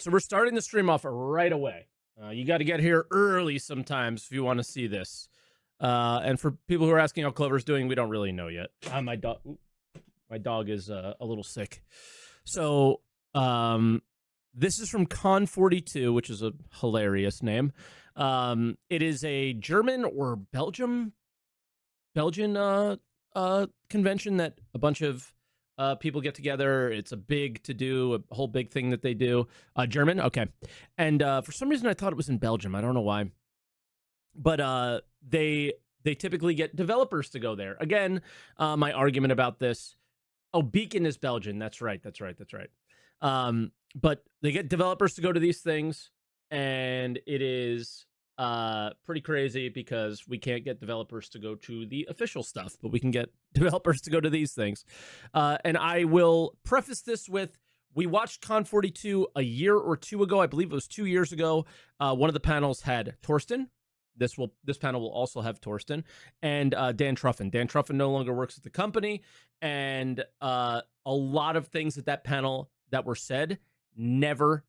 So we're starting the stream off right away. You got to get here early sometimes if you want to see this. And for people who are asking how Clover's doing, we don't really know yet. My dog is a little sick. So this is from Con42, which is a hilarious name. It is a German or Belgian convention that a bunch of people get together. It's a big to do, a whole big thing that they do. German, okay. And for some reason, I thought it was in Belgium. I don't know why, but they typically get developers to go there. Again, my argument about this. Oh, Beacon is Belgian. That's right. But they get developers to go to these things, and it is pretty crazy because we can't get developers to go to the official stuff, but we can get developers to go to these things. And I will preface this with, we watched Con42 a year or two ago. I believe it was 2 years ago. One of the panels had Torsten. This panel will also have Torsten and Dan Truffen. Dan Truffen no longer works at the company, and a lot of things at that panel that were said never,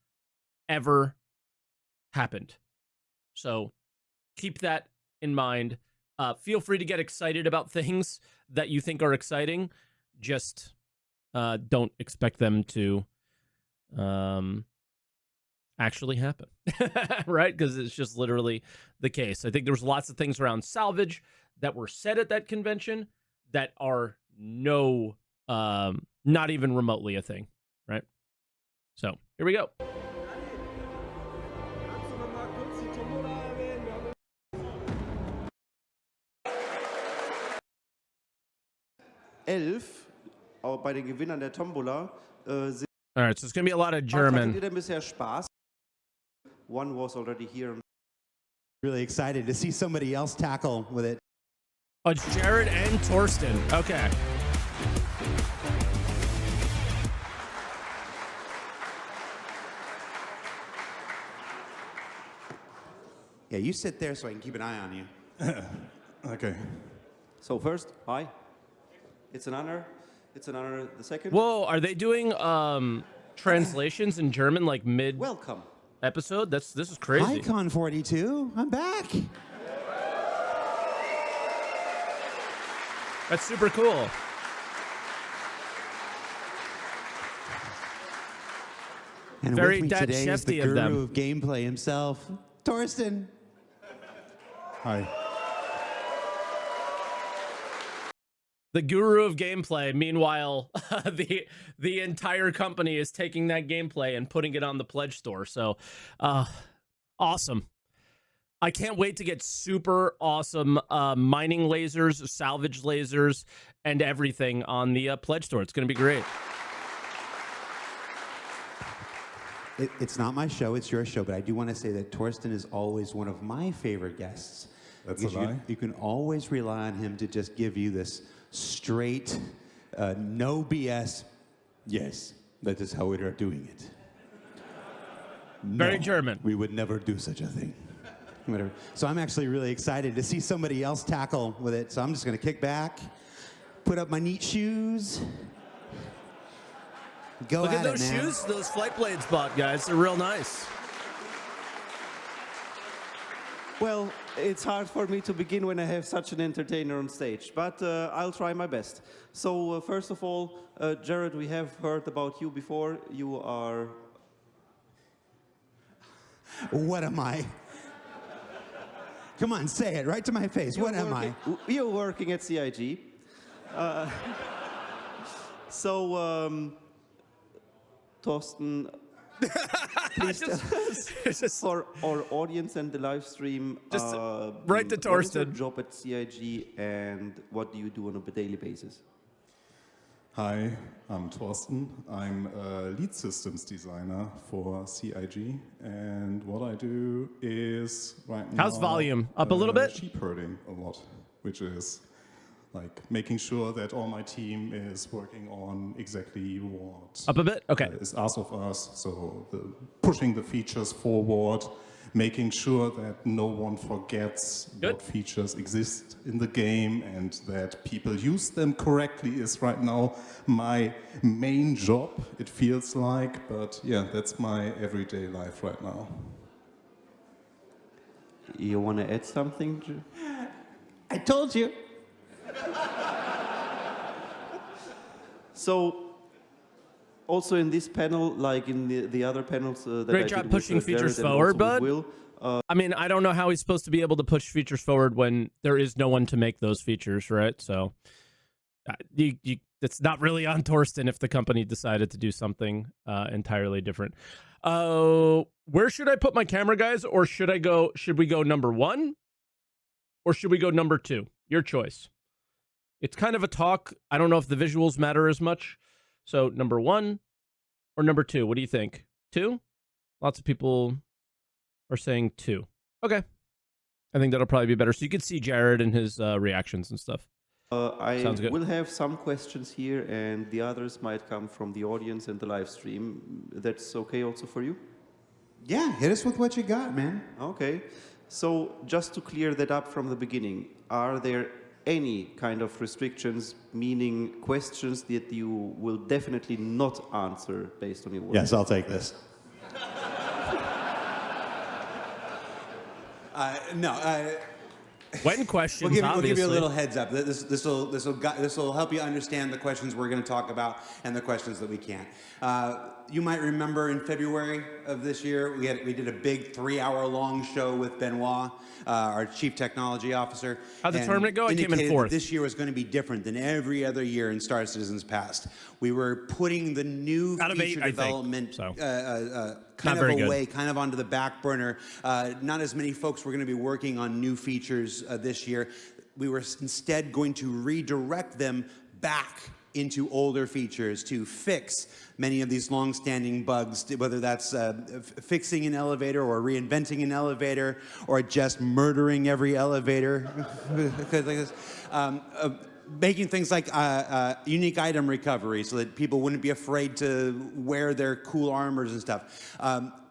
ever happened. So keep that in mind. Feel free to get excited about things that you think are exciting. Just don't expect them to actually happen, right? Because it's just literally the case. I think there was lots of things around salvage that were said at that convention that are not even remotely a thing, right? So here we go. Aber bei den Gewinnern der Tombola sind. All right, so it's going to be a lot of German. Hattet ihr denn bisher Spaß? One was already here. Really excited to see somebody else tackle with it. Oh, it's Jared and Torsten. Okay. Yeah, you sit there so I can keep an eye on you. Okay. So first, hi. It's an honor. It's an honor. The second. Whoa, are they doing translations in German like mid Welcome episode? This is crazy. Hi, Con42. I'm back. That's super cool. And Very with me Dad today is the Shefty of them. guru of gameplay himself, Torsten. Hi. The guru of gameplay. Meanwhile, the entire company is taking that gameplay and putting it on the pledge store. So, awesome. I can't wait to get super awesome mining lasers, salvage lasers, and everything on the pledge store. It's going to be great. It's not my show, it's your show, but I do want to say that Torsten is always one of my favorite guests. That's a lie. You can always rely on him to just give you this straight, no BS, yes, that is how we are doing it. Very No, German. We would never do such a thing. Whatever. So I'm actually really excited to see somebody else tackle with it. So I'm just going to kick back, put up my neat shoes, go Look at it, those man. shoes those Flight Blades bought, guys. They're real nice. Well, it's hard for me to begin when I have such an entertainer on stage, but I'll try my best. So first of all, Jared, we have heard about you before. You are... What am I? Come on, say it right to my face. What am I? You're working at CIG. Torsten, please tell us for our audience and the live stream. Just right to What is your Torsten. job at CIG and what do you do on a daily basis? Hi, I'm Torsten. I'm a lead systems designer for CIG, and what I do is right now. How's volume? Up a little bit? Sheep herding a lot, which is like making sure that all my team is working on exactly what Up a bit? Okay. is asked of us. So pushing the features forward, making sure that no one forgets Good. what features exist in the game and that people use them correctly is right now my main job, it feels like. But yeah, that's my everyday life right now. You want to add something? I told you. So, also in this panel, like in the other panels that Great I job did pushing with features Jared and forward, also with bud. Will, I mean, I don't know how he's supposed to be able to push features forward when there is no one to make those features, right? So it's not really on Torsten if the company decided to do something entirely different. Where should I put my camera, guys? Or should we go number 1? Or should we go number 2? Your choice. It's kind of a talk. I don't know if the visuals matter as much. So number 1 or number 2? What do you think? 2? Lots of people are saying 2. Okay. I think that'll probably be better. So you can see Jared and his reactions and stuff. I Sounds good. will have some questions here, and the others might come from the audience and the live stream. That's okay also for you? Yeah, hit us with what you got, man. Okay. So just to clear that up from the beginning, are there any kind of restrictions, meaning questions that you will definitely not answer based on your work? Yes, I'll take this. When questions, We'll give you a obviously. little heads up. This will help you understand the questions we're going to talk about and the questions that we can't. You might remember in February of this year, we did a big 3-hour-long show with Benoit, our Chief Technology Officer. How'd the tournament go? I came in indicated 4th. that this year was going to be different than every other year in Star Citizen's past. We were putting the new Out of 8, feature I think, development so. kind Not of very good. away, kind of onto the back burner. Not as many folks were going to be working on new features this year. We were instead going to redirect them back into older features to fix many of these long-standing bugs, whether that's fixing an elevator or reinventing an elevator or just murdering every elevator. Making things like unique item recovery so that people wouldn't be afraid to wear their cool armors and stuff.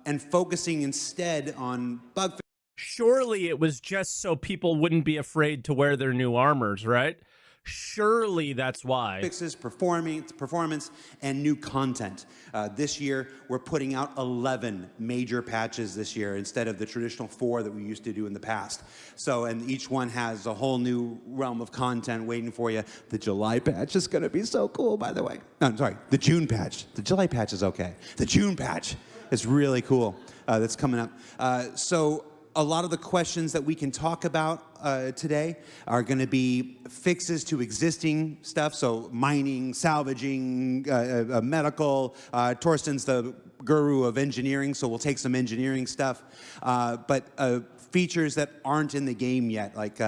And focusing instead on bug fixes. Surely it was just so people wouldn't be afraid to wear their new armors, right? Surely that's why. Fixes, performance, and new content. This year, we're putting out 11 major patches this year instead of the traditional 4 that we used to do in the past. So, and each one has a whole new realm of content waiting for you. The July patch is going to be so cool, by the way. No, I'm sorry, the June patch. The July patch is okay. The June patch is really cool. That's coming up. So a lot of the questions that we can talk about today are going to be fixes to existing stuff, so mining, salvaging, medical. Torsten's the guru of engineering, so we'll take some engineering stuff. But features that aren't in the game yet, like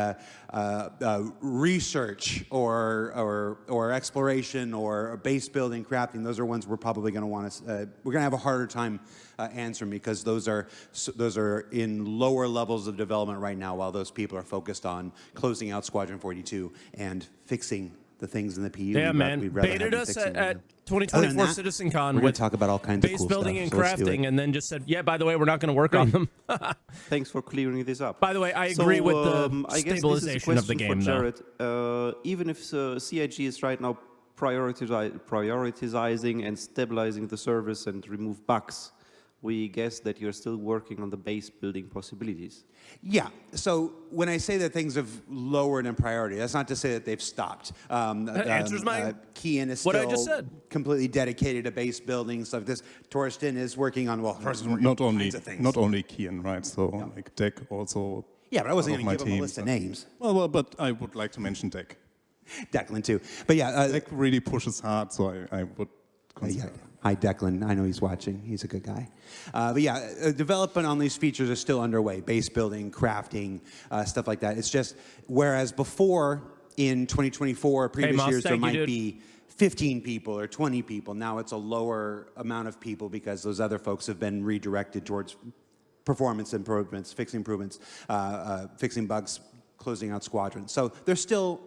research or exploration or base building, crafting, those are ones we're probably going to want to, we're going to have a harder time answering because those are in lower levels of development right now while those people are focused on closing out Squadron 42 and fixing the things in the PU. Yeah, man. Baited us at 2024 CitizenCon with talk about all kinds of base cool building stuff, and so let's do it. crafting, and then just said, yeah, by the way, we're not going to work on them. Thanks for clearing this up. By the way, I agree with the I guess stabilization of the game, for though. Jared. Even if CIG is right now prioritizing and stabilizing the service and remove bugs, we guess that you're still working on the base building possibilities. Yeah, so when I say that things have lowered in priority, that's not to say that they've stopped. Answers my Kian is what I still just said. completely dedicated to base building stuff. This Torsten is working on, well, Torsten's working Not on all only kinds of things. not only Kian, right? So like Deck also. Yeah, but I wasn't one of going to my give him a teams, list of names. Well, but I would like to mention Deck. Declan too. But yeah, Deck really pushes hard, so I would consider. yeah. Hi, Declan. I know he's watching. He's a good guy. But yeah, development on these features are still underway. Base building, crafting, stuff like that. It's just, whereas before in 2024, previous Moss, years, there thank you, might dude. be 15 people or 20 people. Now it's a lower amount of people because those other folks have been redirected towards performance improvements, fixing improvements, fixing bugs, closing out squadrons. So they're still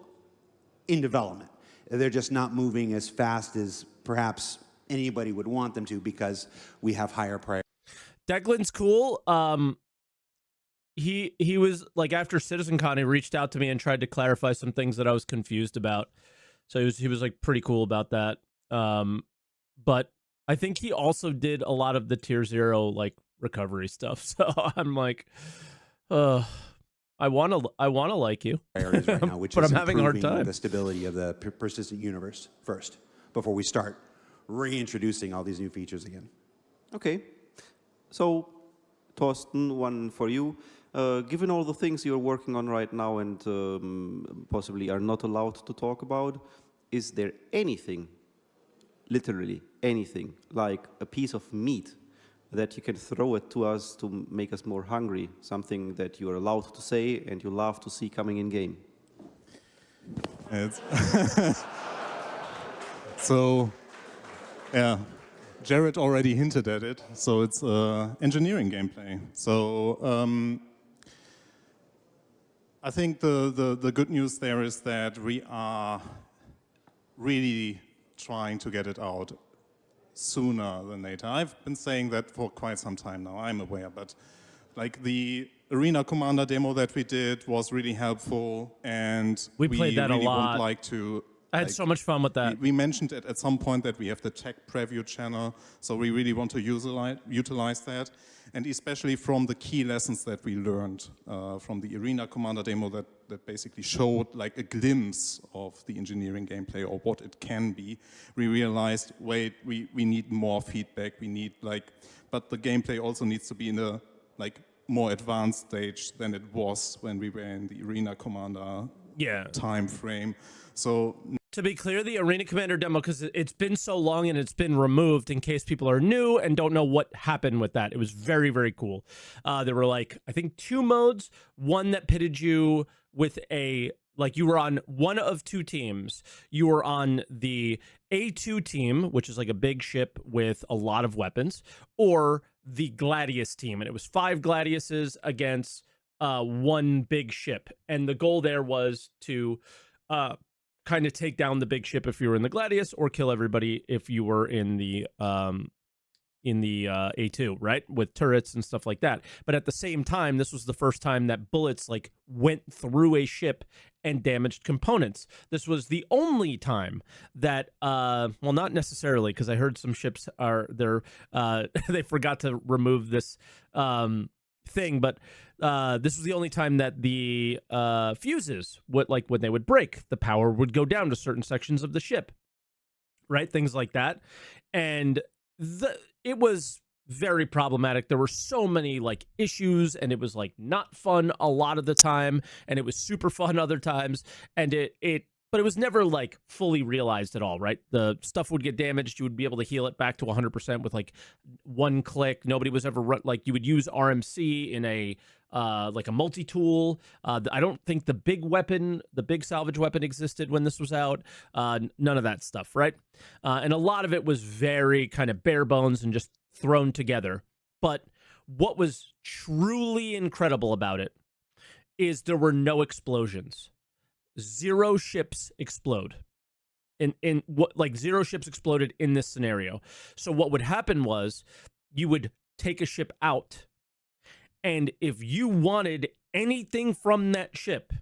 in development. They're just not moving as fast as perhaps anybody would want them to because we have higher priorities. Declan's cool. he was like, after CitizenCon, he reached out to me and tried to clarify some things that I was confused about. So he was like pretty cool about that. But I think he also did a lot of the tier 0 like recovery stuff. So I'm like, I want to like you, priorities right now, which but is I'm having a hard improving time. the stability of the persistent universe first, before we start reintroducing all these new features again. Okay. So, Torsten, one for you. Given all the things you're working on right now and possibly are not allowed to talk about, is there anything, literally anything, like a piece of meat that you can throw it to us to make us more hungry? Something that you're allowed to say and you love to see coming in game? So, yeah, Jared already hinted at it. So it's engineering gameplay. So I think the good news there is that we are really trying to get it out sooner than later. I've been saying that for quite some time now, I'm aware, but like the Arena Commander demo that we did was really helpful, and We played that a really lot. would like to. I had so much fun with that. We mentioned it at some point that we have the tech preview channel, so we really want to utilize that, and especially from the key lessons that we learned from the Arena Commander demo that basically showed like a glimpse of the engineering gameplay or what it can be. We realized, wait, we need more feedback. We need but the gameplay also needs to be in a more advanced stage than it was when we were in the Arena Commander time frame. So to be clear, the Arena Commander demo, because it's been so long and it's been removed in case people are new and don't know what happened with that. It was very, very cool. There were I think 2 modes. One that pitted you with you were on one of 2 teams. You were on the A2 team, which is like a big ship with a lot of weapons, or the Gladius team. And it was 5 Gladiuses against 1 big ship. And the goal there was to kind of take down the big ship if you were in the Gladius, or kill everybody if you were in the A2, right? With turrets and stuff like that. But at the same time, this was the first time that bullets went through a ship and damaged components. This was the only time that, well, not necessarily, because I heard some ships they forgot to remove this thing, but this was the only time that the fuses would, when they would break, the power would go down to certain sections of the ship, right? Things like that. And it was very problematic. There were so many issues, and it was not fun a lot of the time, and it was super fun other times, and but it was never fully realized at all, right? The stuff would get damaged. You would be able to heal it back to 100% with 1 click. Nobody was ever you would use RMC in a multi-tool. I don't think the big salvage weapon existed when this was out. None of that stuff, right? And a lot of it was very kind of bare bones and just thrown together. But what was truly incredible about it is there were no explosions. 0 ships explode. In what 0 ships exploded in this scenario. So what would happen was you would take a ship out, and if you wanted anything from that ship,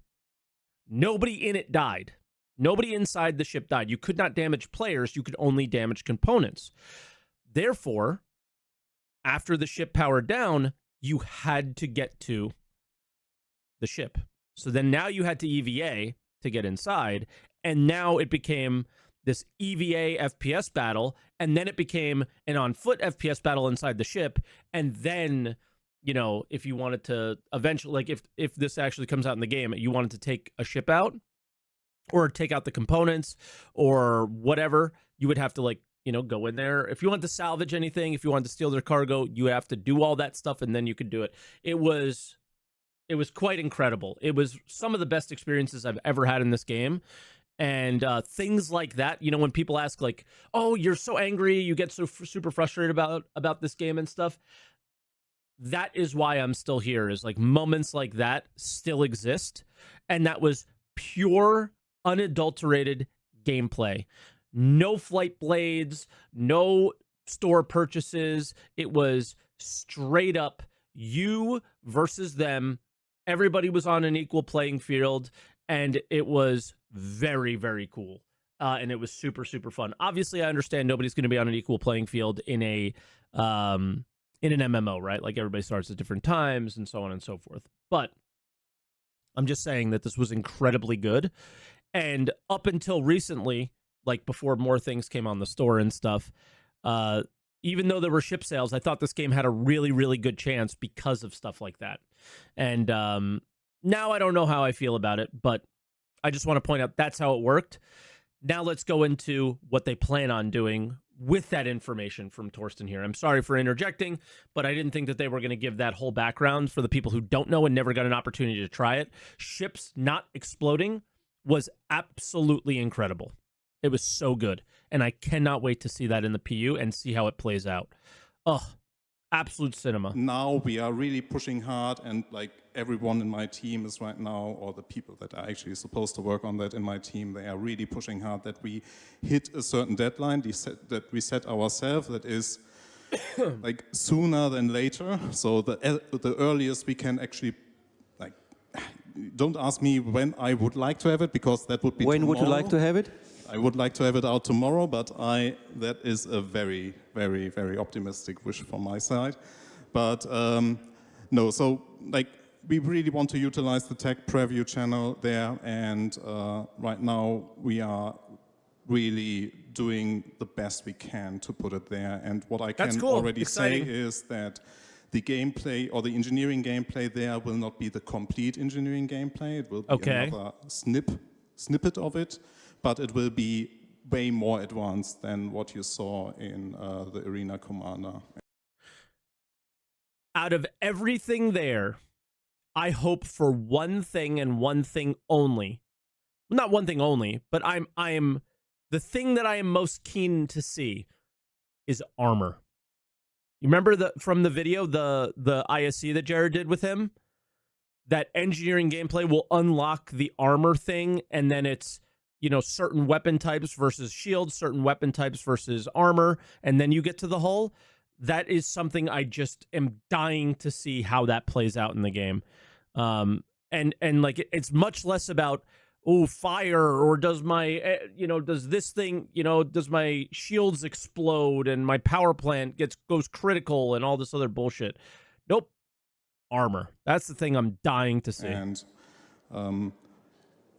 nobody in it died. Nobody inside the ship died. You could not damage players. You could only damage components. Therefore, after the ship powered down, you had to get to the ship. So then now you had to EVA to get inside, and now it became this EVA FPS battle, and then it became an on-foot FPS battle inside the ship, and then, if you wanted to eventually, if this actually comes out in the game, you wanted to take a ship out, or take out the components, or whatever, you would have to go in there. If you want to salvage anything, if you wanted to steal their cargo, you have to do all that stuff, and then you could do it. It was quite incredible. It was some of the best experiences I've ever had in this game. And things like that, when people ask oh, you're so angry, you get so super frustrated about this game and stuff. That is why I'm still here, is moments like that still exist. And that was pure, unadulterated gameplay. No flight blades, no store purchases. It was straight up, you versus them. Everybody was on an equal playing field, and it was very, very cool. And it was super, super fun. Obviously, I understand nobody's going to be on an equal playing field in an MMO, right? Like everybody starts at different times and so on and so forth. But I'm just saying that this was incredibly good. And up until recently, like before more things came on the store and stuff, even though there were ship sales, I thought this game had a really, really good chance because of stuff like that. And now I don't know how I feel about it, but I just want to point out that's how it worked. Now let's go into what they plan on doing with that information from Torsten here. I'm sorry for interjecting, but I didn't think that they were going to give that whole background for the people who don't know and never got an opportunity to try it. Ships not exploding was absolutely incredible. It was so good, and I cannot wait to see that in the PU and see how it plays out. Oh, absolute cinema. Now we are really pushing hard, and like everyone in my team is right now, or the people that are actually supposed to work on that in my team, they are really pushing hard that we hit a certain deadline that we set ourselves, that is like sooner than later. So the earliest we can actually, like, don't ask me when I would like to have it, because that would be When tomorrow. would you like to have it? I would like to have it out tomorrow, but that is a very, very, very optimistic wish from my side. But no, so like we really want to utilize the tech preview channel there, and right now we are really doing the best we can to put it there. And what I can already say is that the gameplay or the engineering gameplay there will not be the complete engineering gameplay. It will be another snippet of it. But it will be way more advanced than what you saw in the Arena Commander. Out of everything there, I hope for one thing and one thing only. Not one thing only, but I'm the thing that I am most keen to see is armor. You remember from the video, the ISC that Jared did with him? That engineering gameplay will unlock the armor thing, and then it's, you know, certain weapon types versus shields, certain weapon types versus armor, and then you get to the hull. That is something I just am dying to see how that plays out in the game. And like it's much less about, oh, fire, or does my, does this thing, does my shields explode and my power plant goes critical and all this other bullshit. Nope. Armor. That's the thing I'm dying to see. And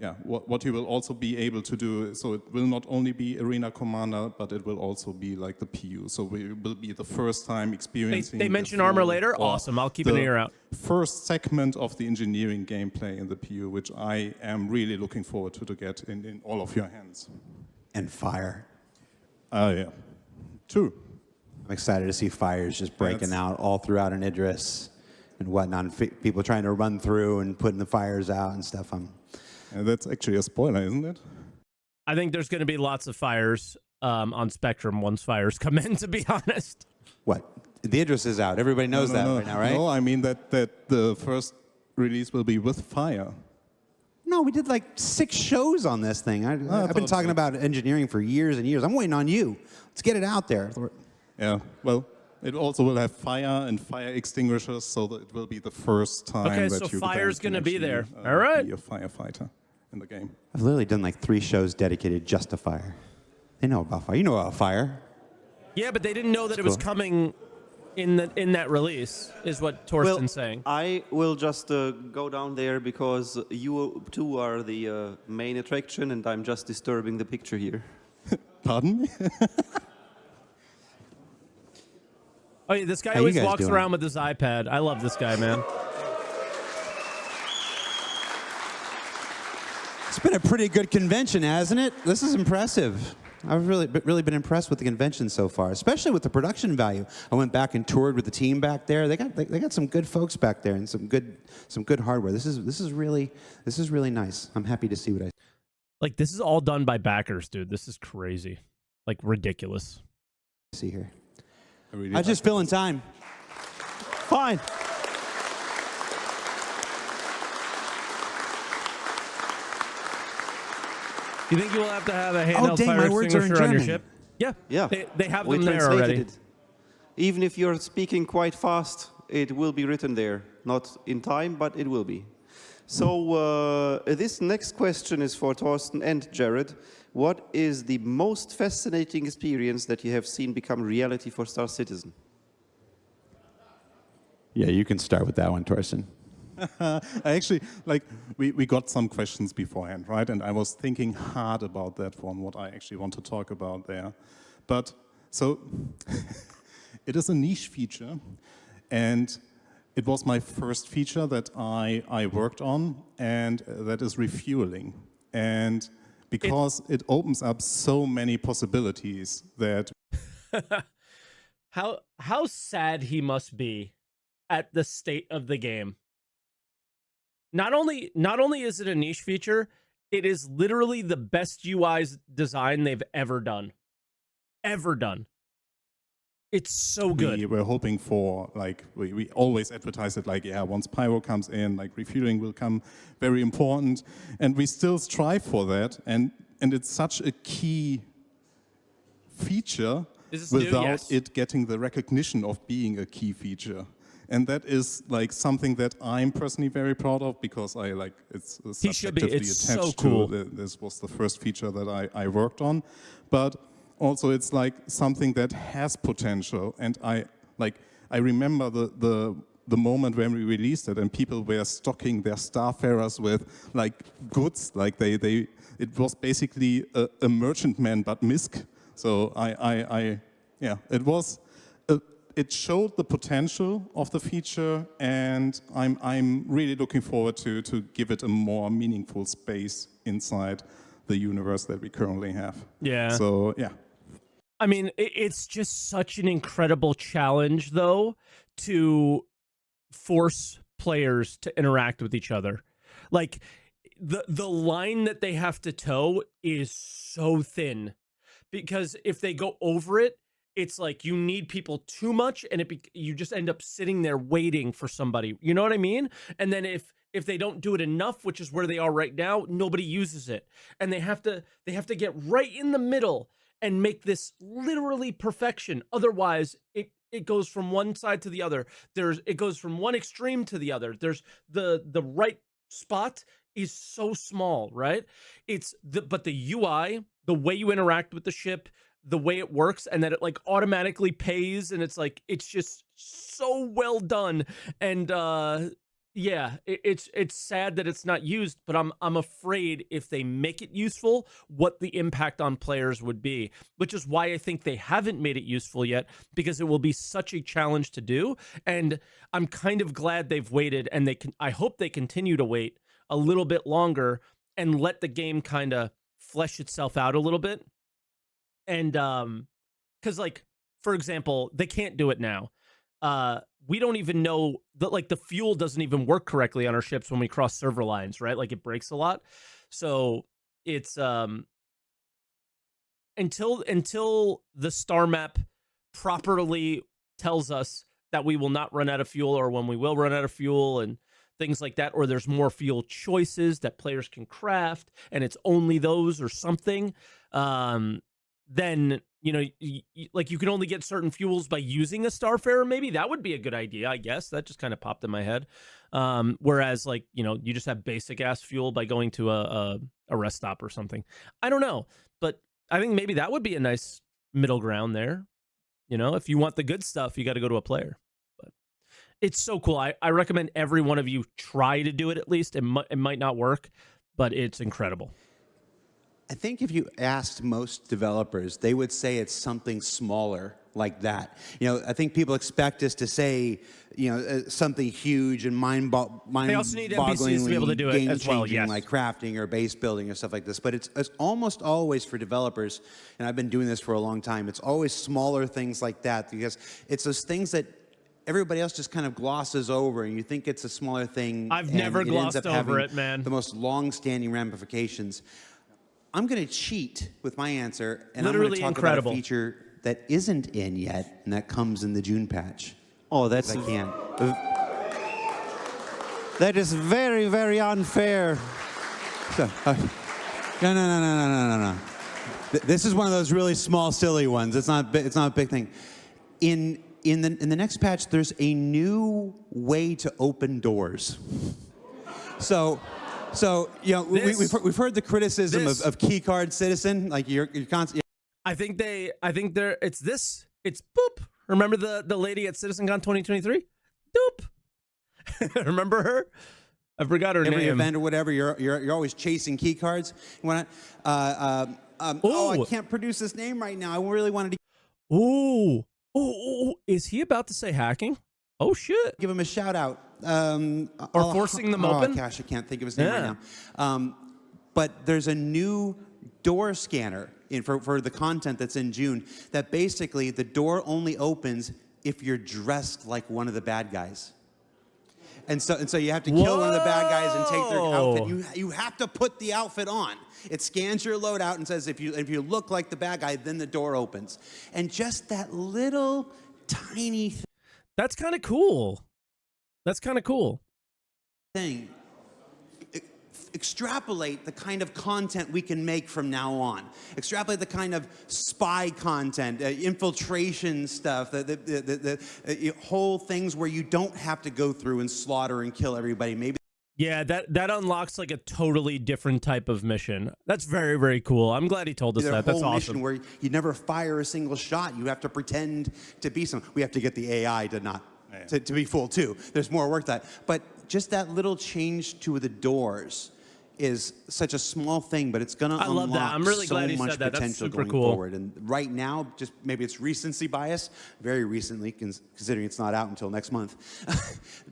yeah, what you will also be able to do, so it will not only be Arena Commander, but it will also be like the PU. So we will be the first time experiencing... They mention armor later? Awesome, I'll keep an ear out. First segment of the engineering gameplay in the PU, which I am really looking forward to get in all of your hands. And fire. Yeah, true. I'm excited to see fires just breaking out all throughout an Idris and whatnot. People trying to run through and putting the fires out and stuff. That's actually a spoiler, isn't it? I think there's going to be lots of fires on Spectrum once fires come in, to be honest. What? The Idris is out. Everybody knows that right now, right? No, I mean that the first release will be with fire. No, we did like 6 shows on this thing. I've been talking about engineering for years and years. I'm waiting on you. Let's get it out there. Yeah, well, it also will have fire and fire extinguishers, so that it will be the first time that so you fire's going to be there. Be All right. Be a firefighter in the game. I've literally done like 3 shows dedicated just to fire. They know about fire. You know about fire. Yeah, but they didn't know that it was coming in that release, is what Torsten's saying. I will just go down there because you two are the main attraction, and I'm just disturbing the picture here. Pardon me? Oh, yeah, this guy always walks around with his iPad. I love this guy, man. It's been a pretty good convention, hasn't it? This is impressive. I've really been impressed with the convention so far, especially with the production value. I went back and toured with the team back there. They got some good folks back there and some good hardware. This is really nice. I'm happy to see what I like. This is all done by backers, dude. This is crazy, like ridiculous. see here. I just fill in time. Fine. Do you think you will have to have a handheld dang, fire my words are in extinguisher on your German. ship? Yeah. Yeah. They have We them there translated already. it. Even if you're speaking quite fast, it will be written there. Not in time, but it will be. So this next question is for Thorsten and Jared. What is the most fascinating experience that you have seen become reality for Star Citizen? Yeah, you can start with that one, Thorsten. I actually, we got some questions beforehand, right? And I was thinking hard about that one, what I actually want to talk about there. But, so, it is a niche feature, and it was my first feature that I worked on, and that is refueling. And because it opens up so many possibilities that... How sad he must be at the state of the game. Not only is it a niche feature, it is literally the best UI design they've ever done. Ever done. It's so good. We were hoping for, like, we always advertise it like, yeah, once Pyro comes in, like, refueling will come very important. And we still strive for that. And it's such a key feature without it getting the recognition of being a key feature. And that is like something that I'm personally very proud of, because I like it's subjectively attached to. This was the first feature that I worked on, but also it's like something that has potential. And I remember the moment when we released it, and people were stocking their Starfarers with like goods, like it was basically a merchantman but MISC. So it was. It showed the potential of the feature, and I'm really looking forward to give it a more meaningful space inside the universe that we currently have. Yeah. So, yeah. I mean, it's just such an incredible challenge, though, to force players to interact with each other. Like, the line that they have to toe is so thin, because if they go over it, it's like you need people too much, and you just end up sitting there waiting for somebody. You know what I mean? And then if they don't do it enough, which is where they are right now, nobody uses it. And they have to get right in the middle and make this literally perfection. Otherwise, it goes from one side to the other. It goes from one extreme to the other. There's the right spot is so small, right? But the UI, the way you interact with the ship, the way it works, and that it like automatically pays, and it's like it's just so well done. And yeah, it's sad that it's not used, but I'm afraid if they make it useful, what the impact on players would be, which is why I think they haven't made it useful yet, because it will be such a challenge to do. And I'm kind of glad they've waited, and I hope they continue to wait a little bit longer and let the game kind of flesh itself out a little bit. And because, like, for example, they can't do it now. We don't even know that, like, the fuel doesn't even work correctly on our ships when we cross server lines, right? Like, it breaks a lot. So it's until the star map properly tells us that we will not run out of fuel, or when we will run out of fuel, and things like that, or there's more fuel choices that players can craft, and it's only those or something. Then, you know, like, you can only get certain fuels by using a Starfarer. Maybe that would be a good idea, I guess. That just kind of popped in my head. Whereas, like, you know, you just have basic ass fuel by going to a rest stop or something. I don't know, but I think maybe that would be a nice middle ground there. You know, if you want the good stuff, you got to go to a player. But it's so cool. I recommend every one of you try to do it at least. It might not work, but it's incredible. I think if you asked most developers, they would say it's something smaller like that. You know, I think people expect us to say, you know, something huge and mind-bogglingly they also need NPCs to be able to do it as well, yes. Like crafting or base building or stuff like this. But it's almost always for developers, and I've been doing this for a long time, it's always smaller things like that, because it's those things that everybody else just kind of glosses over, and you think it's a smaller thing. I've never glossed over it, man. The most long-standing ramifications. I'm going to cheat with my answer, and literally I'm going to talk about a feature that isn't in yet, and that comes in the June patch. Oh, that's... I can. That is very, very unfair. So, no. This is one of those really small, silly ones. It's not a big thing. In in the next patch, there's a new way to open doors. So we've heard the criticism of keycard citizen, like you're constantly. I think they're it's boop. Remember the lady at CitizenCon 2023? Doop. Remember her? I forgot her name. Every event or whatever, you're always chasing keycards. You want to? I can't produce this name right now. I really wanted to. Ooh. Is he about to say hacking? Oh shit! Give him a shout out. Or forcing them open. Oh gosh, I can't think of his name right now. But there's a new door scanner for the content that's in June. That basically the door only opens if you're dressed like one of the bad guys. And so you have to kill one of the bad guys and take their outfit. You have to put the outfit on. It scans your loadout and says if you look like the bad guy, then the door opens. And just that little tiny thing. That's kind of cool. Thing. Extrapolate the kind of content we can make from now on. Extrapolate the kind of spy content, infiltration stuff, the whole things where you don't have to go through and slaughter and kill everybody. Maybe. Yeah, that unlocks like a totally different type of mission. That's very, very cool. I'm glad he told us that. That's awesome. Mission where you never fire a single shot. You have to pretend to be some. We have to get the AI to be full too. There's more work to that. But just that little change to the doors is such a small thing, but it's going to unlock that. I'm really so glad he much said that. That's potential super going cool. forward. And right now, just maybe it's recency bias, very recently, considering it's not out until next month.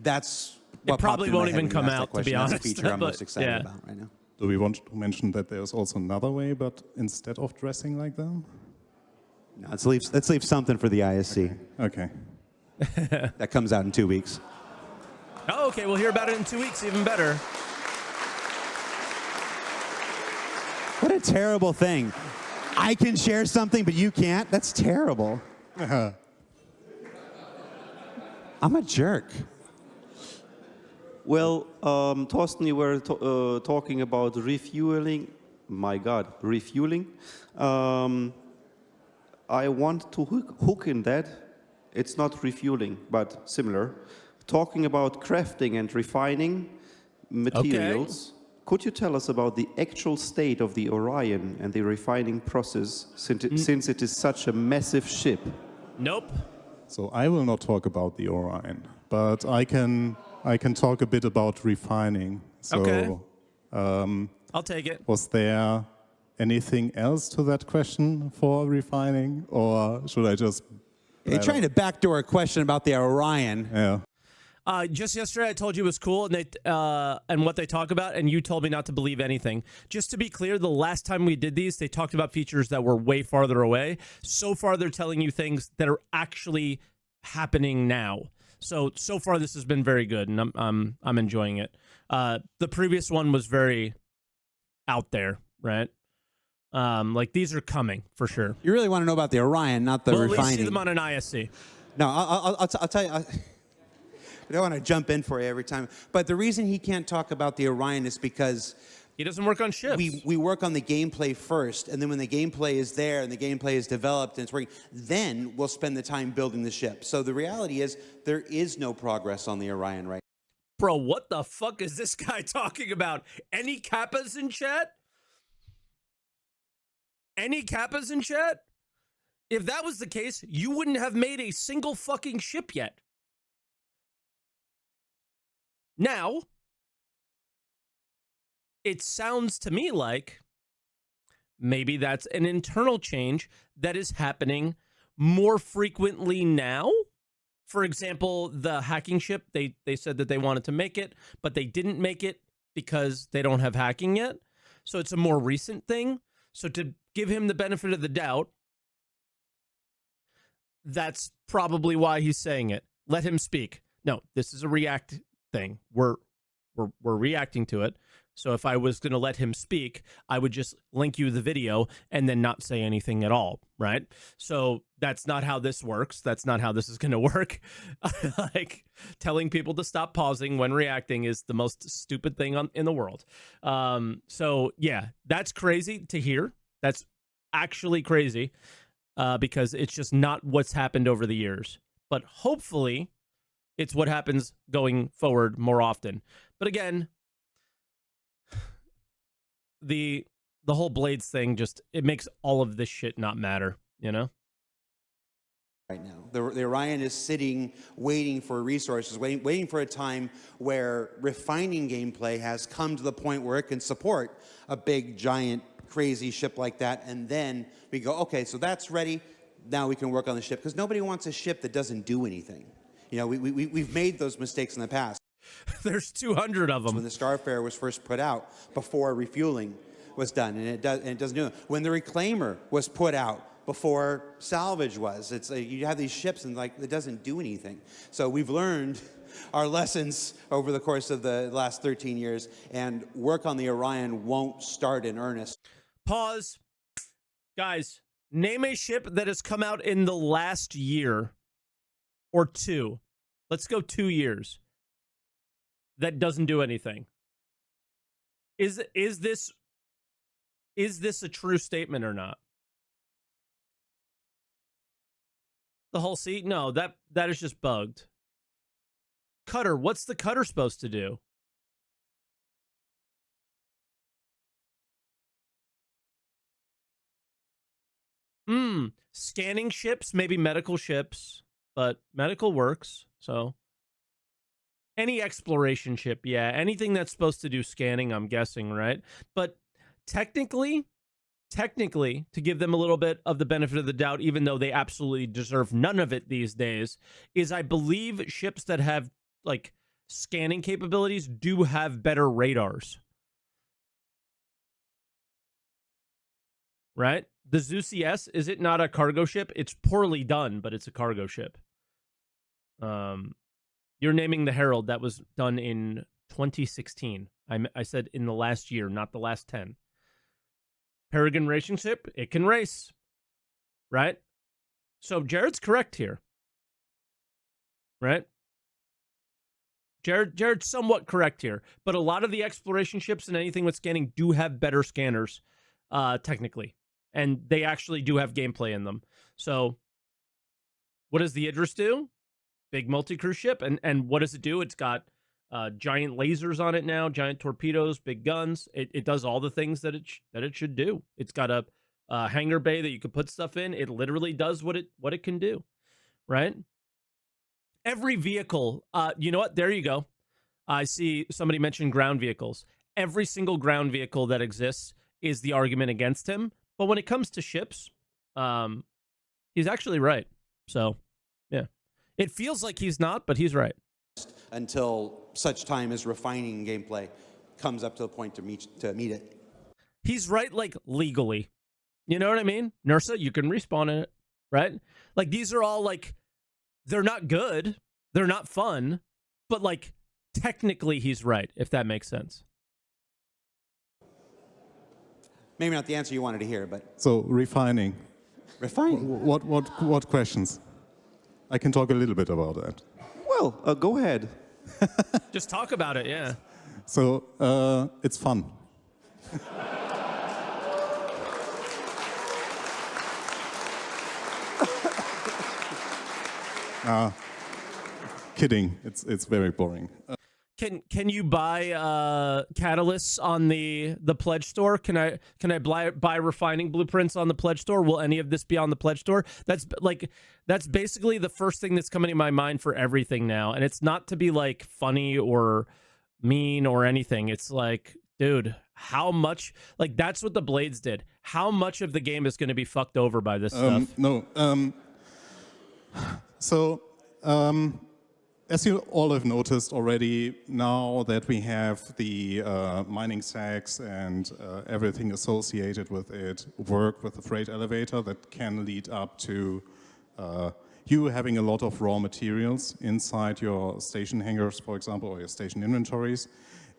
That's what it probably won't even come out, to be honest. That's the feature I'm most excited about right now. Do we want to mention that there's also another way, but instead of dressing like them? No, let's leave something for the ISC. Okay. That comes out in 2 weeks. Oh, okay. We'll hear about it in 2 weeks. Even better. What a terrible thing. I can share something, but you can't? That's terrible. I'm a jerk. Well, Thorsten, you were talking about refueling. My God, refueling. I want to hook in that. It's not refueling, but similar. Talking about crafting and refining materials. Okay. Could you tell us about the actual state of the Orion and the refining process, since it is such a massive ship? Nope. So I will not talk about the Orion, but I can talk a bit about refining. So, okay. I'll take it. Was there anything else to that question for refining, or should I just? You're trying to backdoor a question about the Orion. Yeah. Just yesterday, I told you it was cool and what they talk about, and you told me not to believe anything. Just to be clear, the last time we did these, they talked about features that were way farther away. So far, they're telling you things that are actually happening now. So far, this has been very good, and I'm enjoying it. The previous one was very out there, right? Like these are coming for sure. You really want to know about the Orion, not the refining. At least see them on an ISC. No, I'll tell you. I don't want to jump in for you every time. But the reason he can't talk about the Orion is because he doesn't work on ships. We work on the gameplay first, and then when the gameplay is there and the gameplay is developed and it's working, then we'll spend the time building the ship. So the reality is there is no progress on the Orion right now. Bro, what the fuck is this guy talking about? Any Kappas in chat? Any Kappas in chat? If that was the case, you wouldn't have made a single fucking ship yet. Now, it sounds to me like maybe that's an internal change that is happening more frequently now. For example, the hacking ship, they said that they wanted to make it, but they didn't make it because they don't have hacking yet. So it's a more recent thing. So to give him the benefit of the doubt, that's probably why he's saying it. Let him speak. No, this is a React thing. We're reacting to it. So if I was going to let him speak, I would just link you the video and then not say anything at all, right? So that's not how this works. That's not how this is going to work. Like telling people to stop pausing when reacting is the most stupid thing in the world. So yeah, that's crazy to hear. That's actually crazy because it's just not what's happened over the years. but hopefully it's what happens going forward more often. But again, the whole blades thing it makes all of this shit not matter, you know? Right now, the Orion is sitting, waiting for resources, waiting for a time where refining gameplay has come to the point where it can support a big, giant, crazy ship like that, and then we go, okay, so that's ready. Now we can work on the ship, because nobody wants a ship that doesn't do anything. You know, we've made those mistakes in the past. There's 200 of them. When the Starfarer was first put out, before refueling was done, and it doesn't do it. When the Reclaimer was put out, before salvage was, it's you have these ships and like it doesn't do anything. So we've learned our lessons over the course of the last 13 years, and work on the Orion won't start in earnest. Pause. Guys, name a ship that has come out in the last year or two. Let's go 2 years. That doesn't do anything. Is this a true statement or not? The hull seat? No, that is just bugged. Cutter, what's the cutter supposed to do? Scanning ships, maybe medical ships, but medical works, so. Any exploration ship, yeah. Anything that's supposed to do scanning, I'm guessing, right? But technically, to give them a little bit of the benefit of the doubt, even though they absolutely deserve none of it these days, is I believe ships that have, like, scanning capabilities do have better radars. Right? The Zeus ES, is it not a cargo ship? It's poorly done, but it's a cargo ship. You're naming the Herald. That was done in 2016. I said in the last year, not the last 10. Peregrine racing ship, it can race. Right? So Jared's correct here. Right? Jared's somewhat correct here. But a lot of the exploration ships and anything with scanning do have better scanners, technically. And they actually do have gameplay in them. So what does the Idris do? Big multi-crew ship. And what does it do? It's got giant lasers on it now, giant torpedoes, big guns. It does all the things that it should do. It's got a hangar bay that you could put stuff in. It literally does what it can do, right? Every vehicle, you know what? There you go. I see somebody mentioned ground vehicles. Every single ground vehicle that exists is the argument against him. But when it comes to ships, he's actually right. So, yeah. It feels like he's not, but he's right. Until such time as refining gameplay comes up to the point to meet it. He's right, like, legally. You know what I mean? Nursa, you can respawn in it, right? Like, these are all, like, they're not good. They're not fun. But, like, technically he's right, if that makes sense. Maybe not the answer you wanted to hear, but... So, refining. Refining? What questions? I can talk a little bit about that. Well, go ahead. Just talk about it, yeah. So, it's fun. Kidding. It's very boring. Can you buy catalysts on the pledge store? Can I buy refining blueprints on the pledge store? Will any of this be on the pledge store? That's basically the first thing that's coming to my mind for everything now. And it's not to be like funny or mean or anything. It's like, dude, how much, like, that's what the Blades did. How much of the game is going to be fucked over by this stuff? No. As you all have noticed already, now that we have the mining sacks and everything associated with it work with the freight elevator, that can lead up to you having a lot of raw materials inside your station hangars, for example, or your station inventories.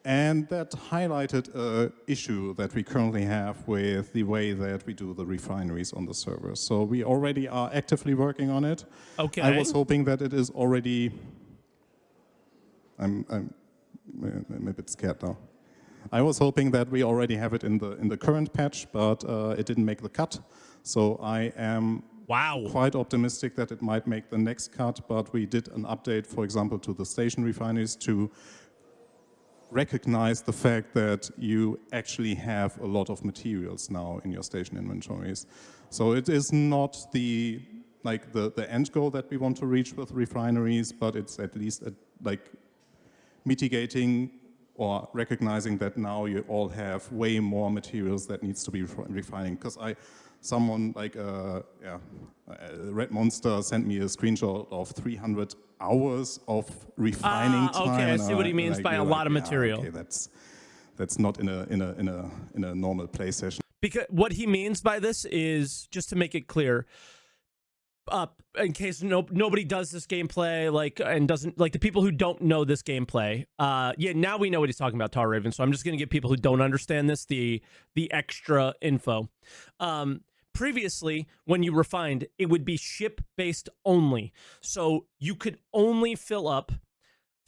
And that highlighted an issue that we currently have with the way that we do the refineries on the servers. So we already are actively working on it. Okay. I was hoping that it is already... I'm a bit scared now. I was hoping that we already have it in the current patch, but it didn't make the cut. So I am Wow. quite optimistic that it might make the next cut, but we did an update, for example, to the station refineries to recognize the fact that you actually have a lot of materials now in your station inventories. So it is not the end goal that we want to reach with refineries, but it's at least mitigating or recognizing that now you all have way more materials that needs to be refining. Because someone like Red Monster sent me a screenshot of 300 hours of refining time. Okay, I see what he means by a lot of material. Okay, that's not in a normal play session. Because what he means by this is, just to make it clear, in case nobody does this gameplay, and doesn't, the people who don't know this gameplay, now we know what he's talking about, Tar Raven. So I'm just going to give people who don't understand this the extra info. Previously, when you refined, it would be ship-based only. So you could only fill up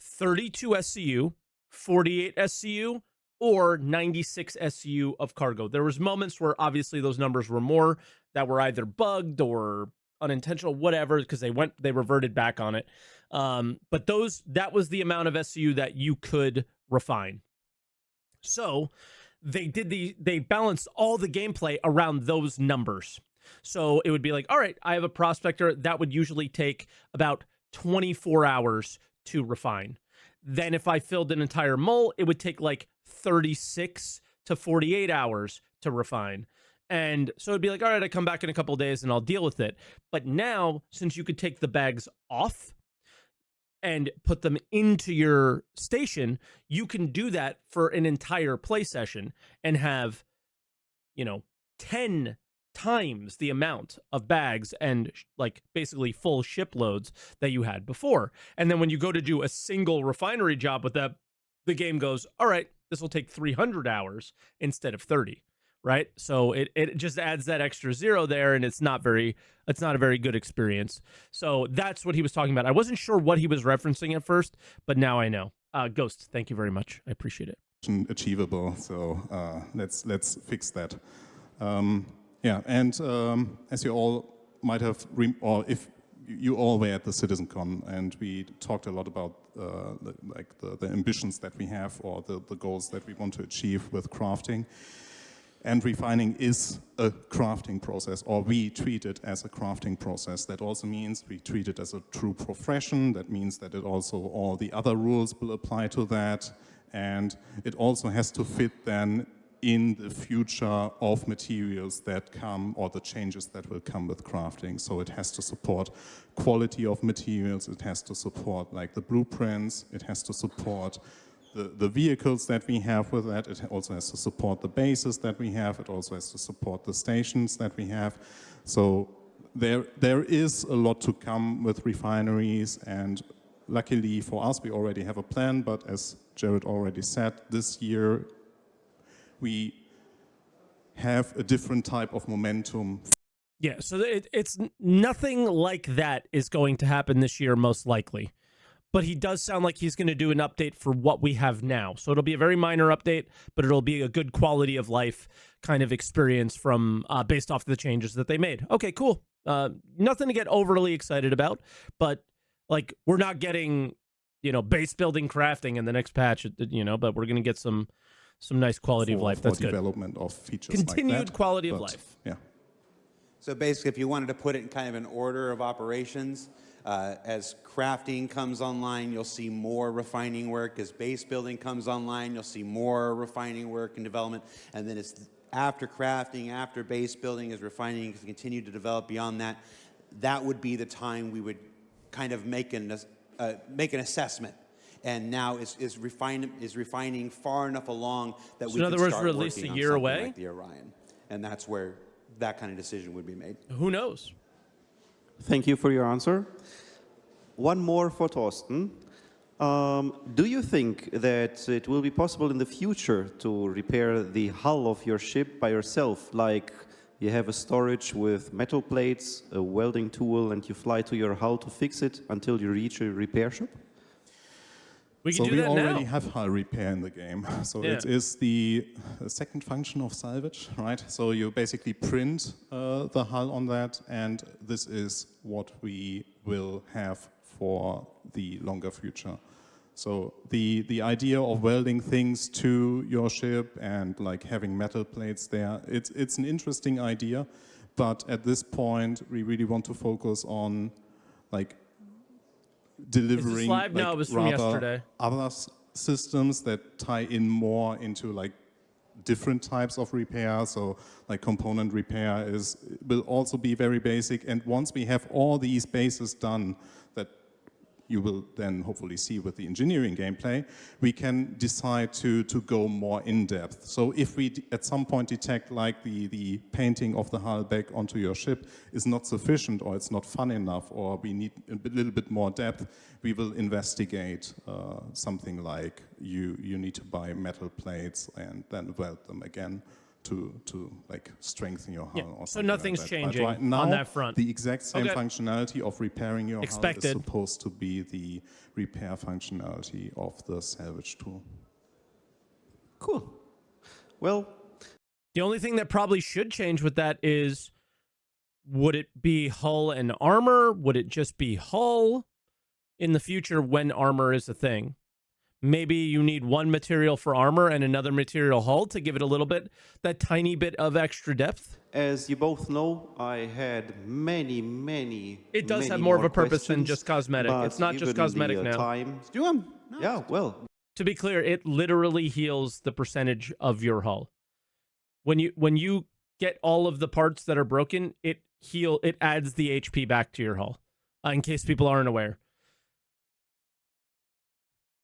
32 SCU, 48 SCU, or 96 SCU of cargo. There was moments where obviously those numbers were more, that were either bugged or unintentional, whatever, because they reverted back on it. But that was the amount of SCU that you could refine. So they balanced all the gameplay around those numbers. So it would be like, all right, I have a prospector that would usually take about 24 hours to refine. Then if I filled an entire mole, it would take 36 to 48 hours to refine. And so it'd be like, all right, I come back in a couple of days and I'll deal with it. But now, since you could take the bags off and put them into your station, you can do that for an entire play session and have, 10 times the amount of bags and basically full shiploads that you had before. And then when you go to do a single refinery job with that, the game goes, all right, this will take 300 hours instead of 30. Right? So it just adds that extra 0 there, and it's not a very good experience. So that's what he was talking about. I wasn't sure what he was referencing at first, but now I know. Ghost, thank you very much. I appreciate it. Achievable. So let's fix that. And as you all might have, or if you all were at the CitizenCon, and we talked a lot about the ambitions that we have, or the goals that we want to achieve with crafting. And refining is a crafting process, or we treat it as a crafting process. That also means we treat it as a true profession. That means that all the other rules will apply to that. And it also has to fit then in the future of materials that come, or the changes that will come with crafting. So it has to support quality of materials. It has to support the blueprints. It has to support the vehicles that we have with that. It also has to support the bases that we have. It also has to support the stations that we have. So there is a lot to come with refineries, and luckily for us, we already have a plan, but as Jared already said, this year we have a different type of momentum. Yeah, so it's nothing like that is going to happen this year, most likely. But he does sound like he's going to do an update for what we have now. So it'll be a very minor update, but it'll be a good quality of life kind of experience from based off the changes that they made. Okay, cool. Nothing to get overly excited about, but we're not getting, base building crafting in the next patch, but we're going to get some nice quality of life. That's good. Development of features Continued quality of life. Yeah. So basically, if you wanted to put it in kind of an order of operations, as crafting comes online, you'll see more refining work. As base building comes online, you'll see more refining work and development. And then it's after crafting, after base building, as refining continue to develop beyond that, that would be the time we would kind of make an assessment. And now is refining far enough along that we can start released working a year on away, like the Orion. And that's where that kind of decision would be made. Who knows? Thank you for your answer. One more for Thorsten. Do you think that it will be possible in the future to repair the hull of your ship by yourself, like you have a storage with metal plates, a welding tool, and you fly to your hull to fix it until you reach a repair shop? We can So do we that already now. have hull repair in the game. So Yeah. it is the second function of salvage, right? So you basically print the hull on that, and this is what we will have for the longer future. So the idea of welding things to your ship and like having metal plates there, it's an interesting idea, but at this point we really want to focus on like delivering live? like No, it was from rather yesterday. other systems that tie in more into like different types of repair. So like component repair will also be very basic. And once we have all these bases done that you will then hopefully see with the engineering gameplay, we can decide to go more in depth. So if we at some point detect like the painting of the hull back onto your ship is not sufficient, or it's not fun enough, or we need a little bit more depth, we will investigate something like you need to buy metal plates and then weld them again to like strengthen your hull. Yeah. Or So something nothing's like that. changing But right now, on that front. the exact same Okay. functionality of repairing your hull Expected. is supposed to be the repair functionality of the salvage tool. Cool. Well, The only thing that probably should change with that is, would it be hull and armor? Would it just be hull in the future when armor is a thing? Maybe you need one material for armor and another material hull to give it a little bit, that tiny bit of extra depth. as you both know, I had many. It does many have more of more a purpose than questions, just cosmetic. but It's not just given cosmetic the, now. Time, Do them. No. yeah, well, To be clear, it literally heals the percentage of your hull. When you get all of the parts that are broken, it adds the HP back to your hull. In case people aren't aware.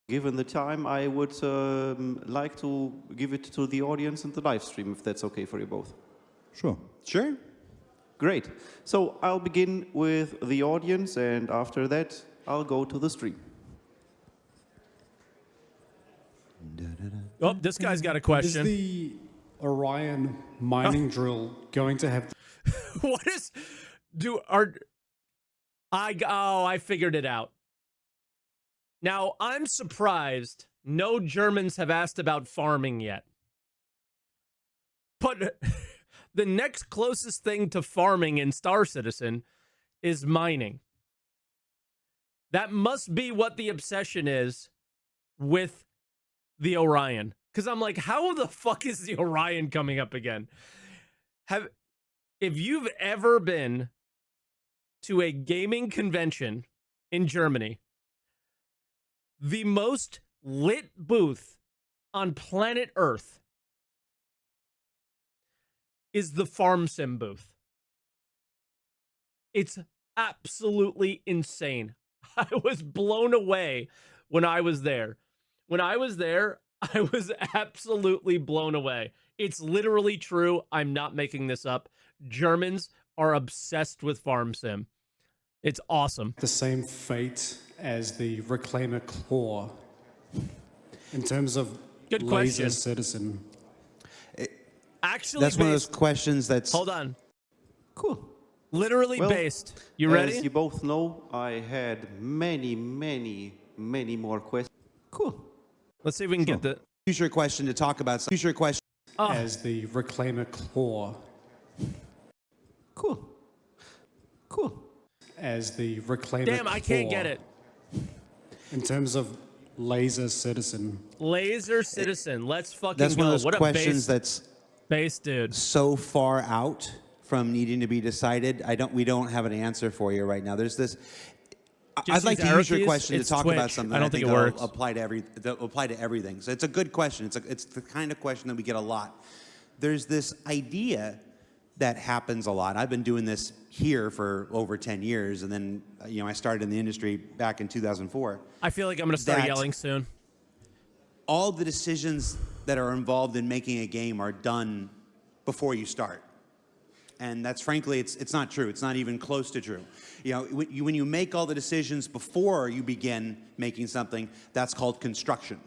given the time, I would like to give it to the audience in the live stream, if that's okay for you both. Sure. Sure. Great. So I'll begin with the audience, and after that, I'll go to the stream. Oh, this guy's got a question. Is the Orion mining drill going to have What is I figured it out. Now, I'm surprised no Germans have asked about farming yet. But the next closest thing to farming in Star Citizen is mining. That must be what the obsession is with the Orion. Because I'm like, how the fuck is the Orion coming up again? If you've ever been to a gaming convention in Germany, the most lit booth on planet Earth is the farm sim booth. It's absolutely insane. I was blown away when I was there. When I was there, I was absolutely blown away. It's literally true. I'm not making this up. Germans are obsessed with farm sim. It's awesome. the same fate as the Reclaimer Claw in terms of Good laser question. citizen? Actually, That's one of those based. questions that's. Hold on. Cool. Literally Well, based. You ready? As you both know, I had many more questions. Cool. Let's see if we can get the. Future question to talk about. Future question. As the Reclaimer Claw. Cool. As the Reclaimer Damn, I can't Claw get it. in terms of laser citizen. Laser citizen. Let's fucking That's go. one of those What a questions base, that's base dude. so far out from needing to be decided. We don't have an answer for you right now. There's this. I'd like use to arrow use your keys. question to It's talk about Twitch. something. I don't think it that'll works. apply to everything. So it's a good question. It's the kind of question that we get a lot. There's this idea that happens a lot. I've been doing this here for over 10 years, and then I started in the industry back in 2004. I feel like I'm going to start That- yelling soon. All the decisions that are involved in making a game are done before you start. And that's frankly, it's not true. It's not even close to true. When you make all the decisions before you begin making something, that's called construction.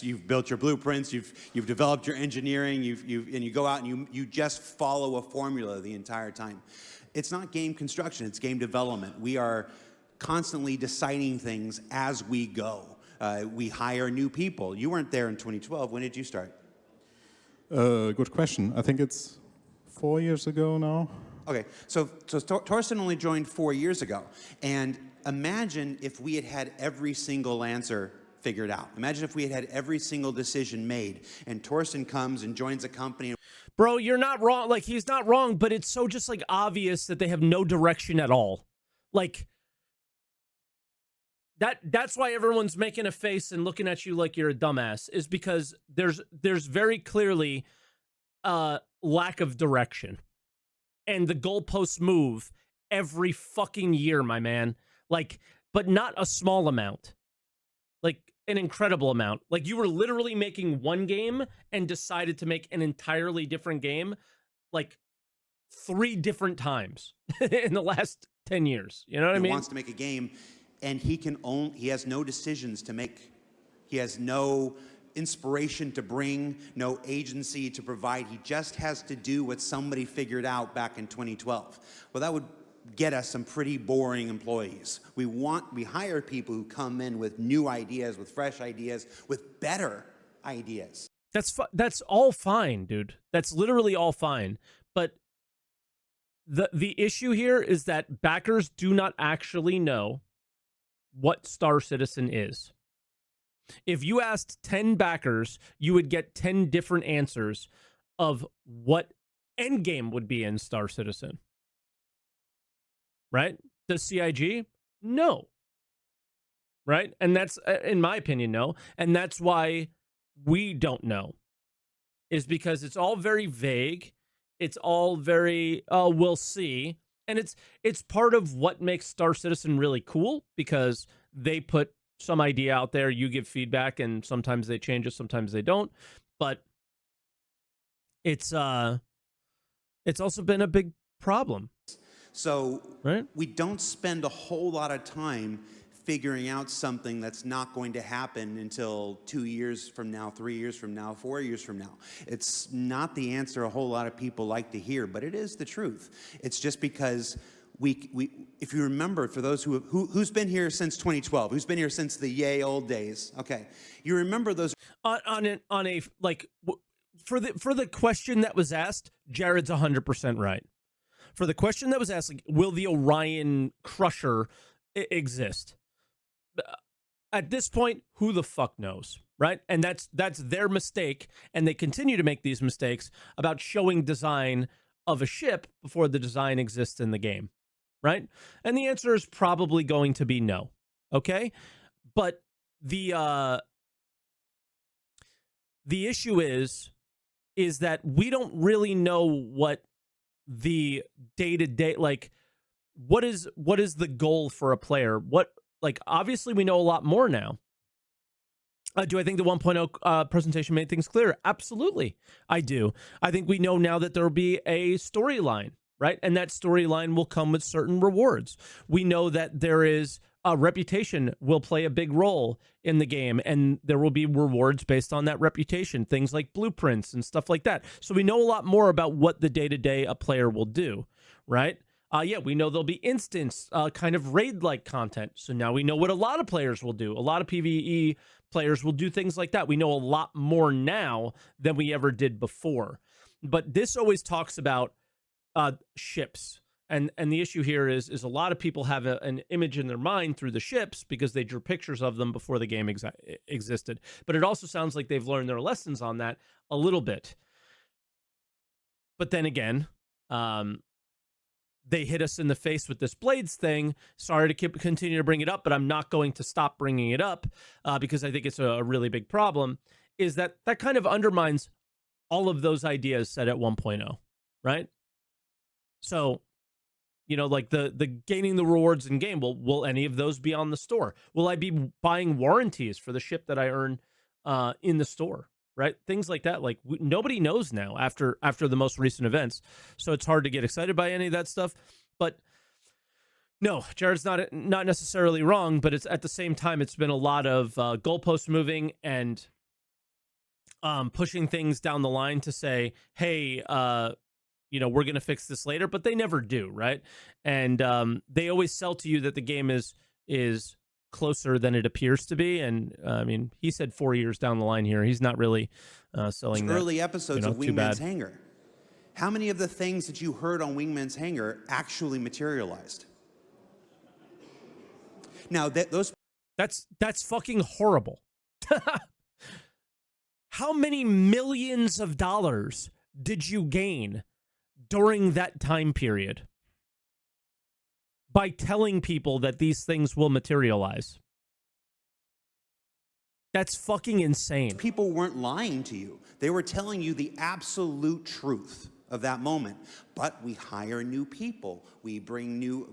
You've built your blueprints, you've developed your engineering, and you go out and you just follow a formula the entire time. It's not game construction, it's game development. We are constantly deciding things as we go. We hire new people. You weren't there in 2012. When did you start? Good question. I think it's 4 years ago now. Okay, so Torsten only joined 4 years ago. And imagine if we had had every single answer figured out. Imagine if we had had every single decision made, and Torsten comes and joins a company. Bro, you're not wrong. Like, he's not wrong, but it's so just, like, obvious that they have no direction at all. Like, that's why everyone's making a face and looking at you like you're a dumbass, is because there's very clearly lack of direction. And the goalposts move every fucking year, my man. Like, but not a small amount. Like, an incredible amount. Like, you were literally making one game and decided to make an entirely different game, like, 3 different times in the last 10 years. You know what I mean? He wants to make a game, and he has no decisions to make. He has no inspiration to bring, no agency to provide. He just has to do what somebody figured out back in 2012. Well, that would get us some pretty boring employees. We hire people who come in with new ideas, with fresh ideas, with better ideas. That's all fine, dude. That's literally all fine. But the issue here is that backers do not actually know what Star Citizen is. If you asked 10 backers, you would get 10 different answers of what endgame would be in Star Citizen. Right? Does CIG? No. Right? And that's, in my opinion, no. And that's why we don't know. Is because it's all very vague. It's all very, we'll see. And it's part of what makes Star Citizen really cool, because they put some idea out there, you give feedback, and sometimes they change it, sometimes they don't. But it's also been a big problem. So right? We don't spend a whole lot of time figuring out something that's not going to happen until 2 years from now, 3 years from now, 4 years from now. It's not the answer a whole lot of people like to hear, but it is the truth. It's just because if you remember, for those who's been here since 2012, who's been here since the yay old days, okay, you remember those for the question that was asked, Jared's 100% right. For the question that was asked, like, will the Orion Crusher exist? At this point, who the fuck knows, right? And that's their mistake, and they continue to make these mistakes about showing design of a ship before the design exists in the game, right? And the answer is probably going to be no, okay? But the issue is that we don't really know what the day-to-day, like, what is the goal for a player? Like, obviously we know a lot more now. Do I think the 1.0 presentation made things clear? Absolutely, I do. I think we know now that there will be a storyline, right? And that storyline will come with certain rewards. We know that there is a reputation will play a big role in the game, and there will be rewards based on that reputation, things like blueprints and stuff like that. So we know a lot more about what the day-to-day a player will do, right? Yeah, we know there'll be instance kind of raid-like content. So now we know what a lot of players will do. A lot of PvE players will do things like that. We know a lot more now than we ever did before. But this always talks about ships. And the issue here is a lot of people have an image in their mind through the ships because they drew pictures of them before the game existed. But it also sounds like they've learned their lessons on that a little bit. But then again, they hit us in the face with this Blades thing. Sorry to continue to bring it up, but I'm not going to stop bringing it up because I think it's a really big problem, is that kind of undermines all of those ideas set at 1.0, right? So, you know, like the gaining the rewards in game, will any of those be on the store? Will I be buying warranties for the ship that I earn in the store? Right? Things like that. Like, nobody knows now after the most recent events. So it's hard to get excited by any of that stuff. But no, Jared's not necessarily wrong, but it's at the same time, it's been a lot of goalpost moving and pushing things down the line to say, hey, you know, we're going to fix this later, but they never do, right? And they always sell to you that the game is closer than it appears to be. And I mean, he said 4 years down the line here. He's not really selling that, early episodes of too Wingman's bad. Hangar. How many of the things that you heard on Wingman's Hangar actually materialized? Now, That's fucking horrible. How many millions of dollars did you gain during that time period by telling people that these things will materialize? That's fucking insane. people weren't lying to you. They were telling you the absolute truth of that moment. But we hire new people. We bring new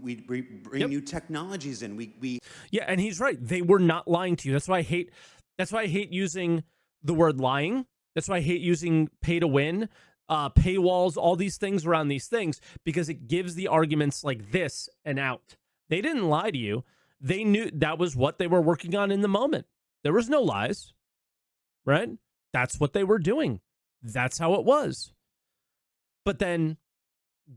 new technologies in. Yeah, and he's right. They were not lying to you. That's why I hate using the word lying. That's why I hate using pay to win, paywalls, all these things around these things, because it gives the arguments like this an out. They didn't lie to you. They knew that was what they were working on in the moment. There was no lies, right? That's what they were doing. That's how it was. But then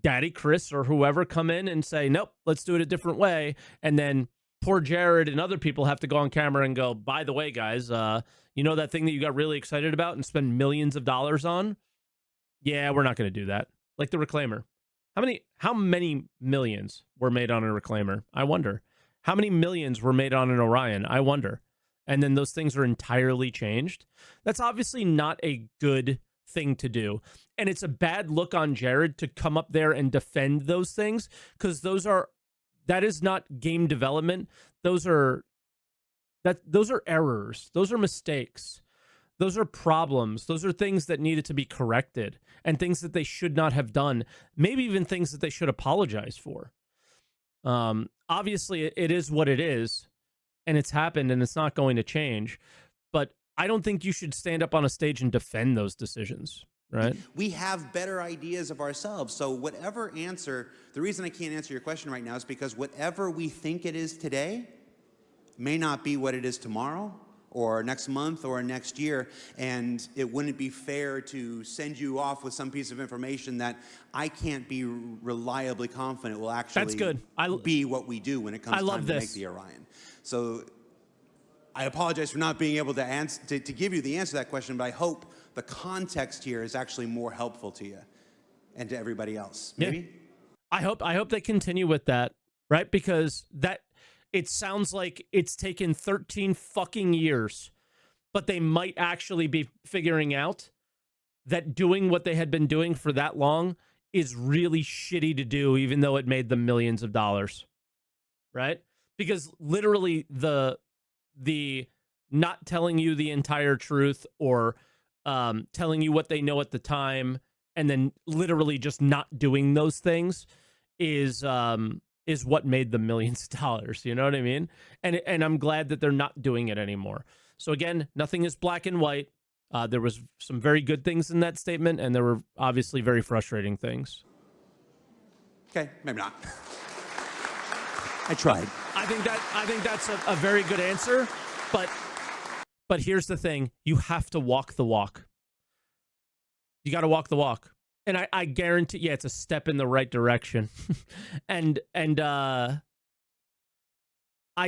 Daddy Chris or whoever come in and say, nope, let's do it a different way. And then poor Jared and other people have to go on camera and go, by the way, guys, you know that thing that you got really excited about and spend millions of dollars on? Yeah, we're not going to do that. Like the Reclaimer. How many millions were made on a Reclaimer? I wonder. How many millions were made on an Orion? I wonder. And then those things are entirely changed. That's obviously not a good thing to do. And it's a bad look on Jared to come up there and defend those things, because that is not game development. Those are errors. Those are mistakes. Those are problems. Those are things that needed to be corrected and things that they should not have done. Maybe even things that they should apologize for. Obviously, it is what it is, and it's happened, and it's not going to change. But I don't think you should stand up on a stage and defend those decisions, right? We have better ideas of ourselves. So whatever answer, the reason I can't answer your question right now is because whatever we think it is today may not be what it is tomorrow or next month or next year. And it wouldn't be fair to send you off with some piece of information that I can't be reliably confident will actually be what we do when it comes time to make the Orion. So I apologize for not being able to give you the answer to that question, but I hope the context here is actually more helpful to you and to everybody else. Maybe? Yeah. I hope they continue with that, right? Because it sounds like it's taken 13 fucking years, but they might actually be figuring out that doing what they had been doing for that long is really shitty to do, even though it made them millions of dollars, right? Because literally the not telling you the entire truth or telling you what they know at the time and then literally just not doing those things is what made them millions of dollars. You know what I mean? And I'm glad that they're not doing it anymore. So again, nothing is black and white. There was some very good things in that statement, and there were obviously very frustrating things. Okay, maybe not. I tried. I think that's a very good answer, but here's the thing: you have to walk the walk. You got to walk the walk, and I guarantee, yeah, it's a step in the right direction, and I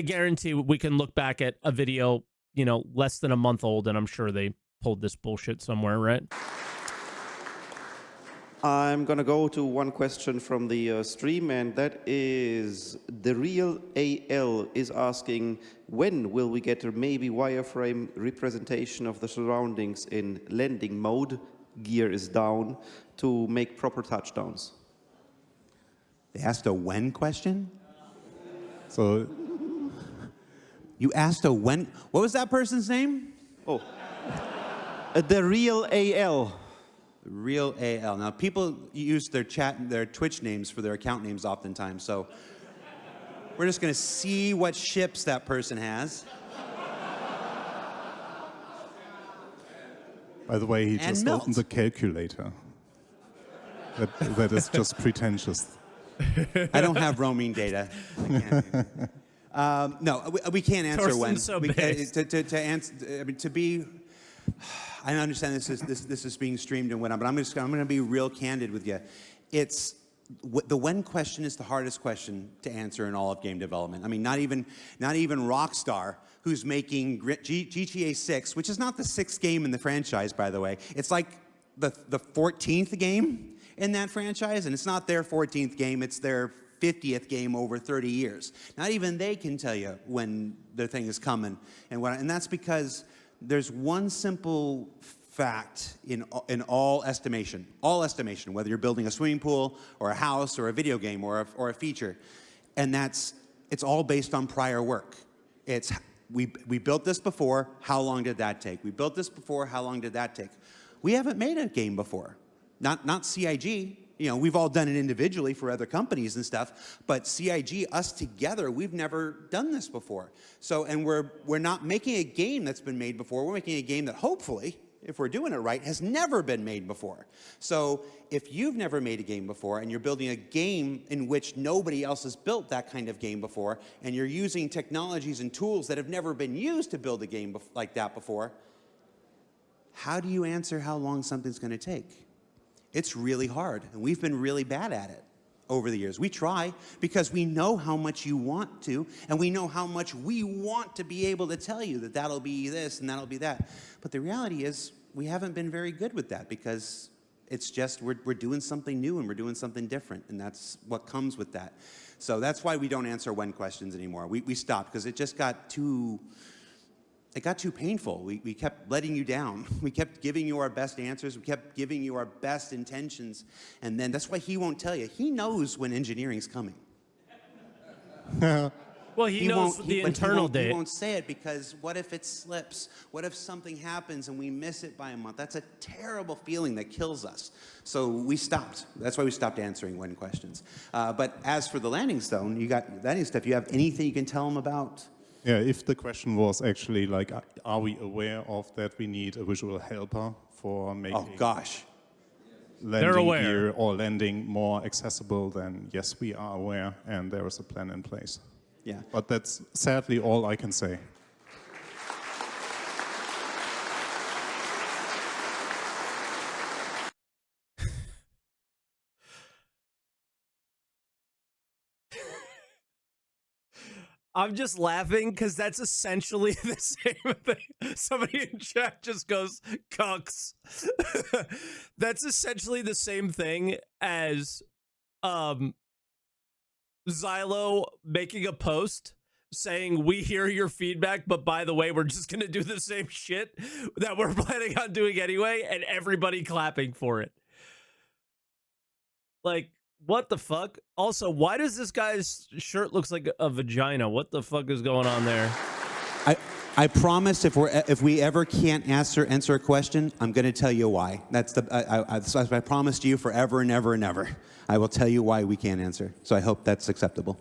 guarantee we can look back at a video, less than a month old, and I'm sure they pulled this bullshit somewhere, right? I'm going to go to one question from the stream, and that is The Real AL is asking, when will we get a maybe wireframe representation of the surroundings in landing mode, gear is down, to make proper touchdowns? They asked a when question? So You asked a when? What was that person's name? Oh, The Real AL. Real AL. Now, people use their Twitch names for their account names oftentimes, so we're just going to see what ships that person has. by the way, he And just melt. opened the calculator. That is just pretentious. I don't have roaming data. No, we can't answer when. Torsten's so We based. to answer. I mean, to be. I understand this is being streamed and whatnot, but I'm going to be real candid with you. It's the when question is the hardest question to answer in all of game development. I mean, not even Rockstar, who's making GTA 6, which is not the 6th game in the franchise, by the way. It's like the 14th game in that franchise, and it's not their 14th game, it's their 50th game over 30 years. Not even they can tell you when their thing is coming. And that's because there's one simple fact in all estimation, whether you're building a swimming pool or a house or a video game or a feature, and it's all based on prior work. It's we built this before, how long did that take? We built this before, how long did that take? We haven't made a game before, not CIG. You know, we've all done it individually for other companies and stuff, but CIG, us together, we've never done this before. So, and we're not making a game that's been made before. We're making a game that hopefully, if we're doing it right, has never been made before. So if you've never made a game before and you're building a game in which nobody else has built that kind of game before, and you're using technologies and tools that have never been used to build a game like that before, how do you answer how long something's going to take? It's really hard, and we've been really bad at it over the years. We try because we know how much you want to, and we know how much we want to be able to tell you that that'll be this and that'll be that. But the reality is we haven't been very good with that because it's just we're doing something new and we're doing something different, and that's what comes with that. So that's why we don't answer when questions anymore. We stopped because it just got too... It got too painful. We kept letting you down. We kept giving you our best answers. We kept giving you our best intentions. And then that's why he won't tell you. He knows when engineering's coming. Well, he knows the internal date. He won't say it because what if it slips? What if something happens and we miss it by a month? That's a terrible feeling that kills us. So we stopped. That's why we stopped answering when questions. But as for the landing stone, you got landing stuff. You have anything you can tell them about? Yeah, if the question was actually like, are we aware of that we need a visual helper for making landing gear or landing more accessible, then yes, we are aware, and there is a plan in place. Yeah. But that's sadly all I can say. I'm just laughing because that's essentially the same thing. Somebody in chat just goes, cucks. That's essentially the same thing as Xylo making a post saying, we hear your feedback, but by the way, we're just going to do the same shit that we're planning on doing anyway, and everybody clapping for it. Like, what the fuck? Also, why does this guy's shirt looks like a vagina? What the fuck is going on there? I promise if we ever can't answer a question, I'm going to tell you why. That's I promised you forever and ever and ever. I will tell you why we can't answer. So I hope that's acceptable.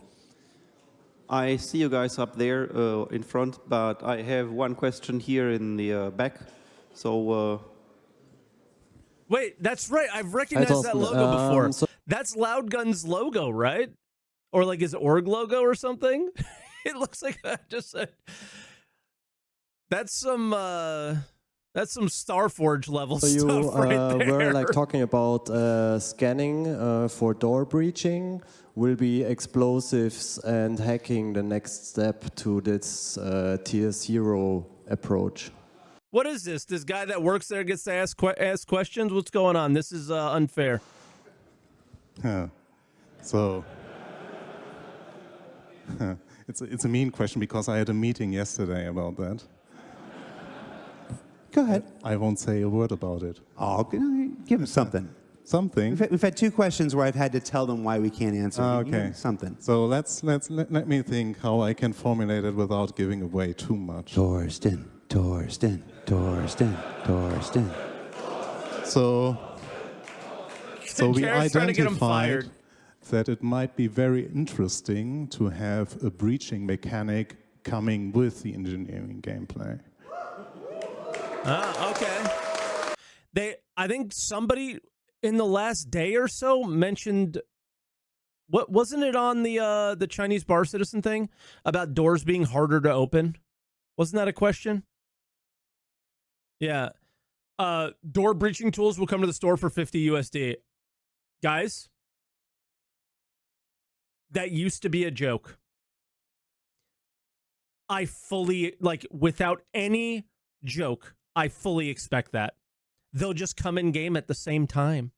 I see you guys up there in front, but I have one question here in the back. So. Wait, that's right. I've recognized that logo before. That's Loudgun's logo, right? Or like his org logo or something? It looks like that. Just that's some Starforge level stuff right there. Were like talking about scanning for door breaching. Will be explosives and hacking the next step to this tier 0 approach. What is this? This guy that works there gets to ask questions? What's going on? This is unfair. So, it's a mean question because I had a meeting yesterday about that. Go ahead. I won't say a word about it. Oh, give him something. Something. We've had 2 questions where I've had to tell them why we can't answer. Okay. Something. So let me think how I can formulate it without giving away too much. Torsten. So we identified that it might be very interesting to have a breaching mechanic coming with the engineering gameplay. Okay. I think somebody in the last day or so mentioned, what wasn't it on the Chinese bar citizen thing about doors being harder to open? Wasn't that a question? Yeah. Door breaching tools will come to the store for 50 USD. Guys, that used to be a joke. I fully, like, without any joke, I fully expect that. They'll just come in game at the same time.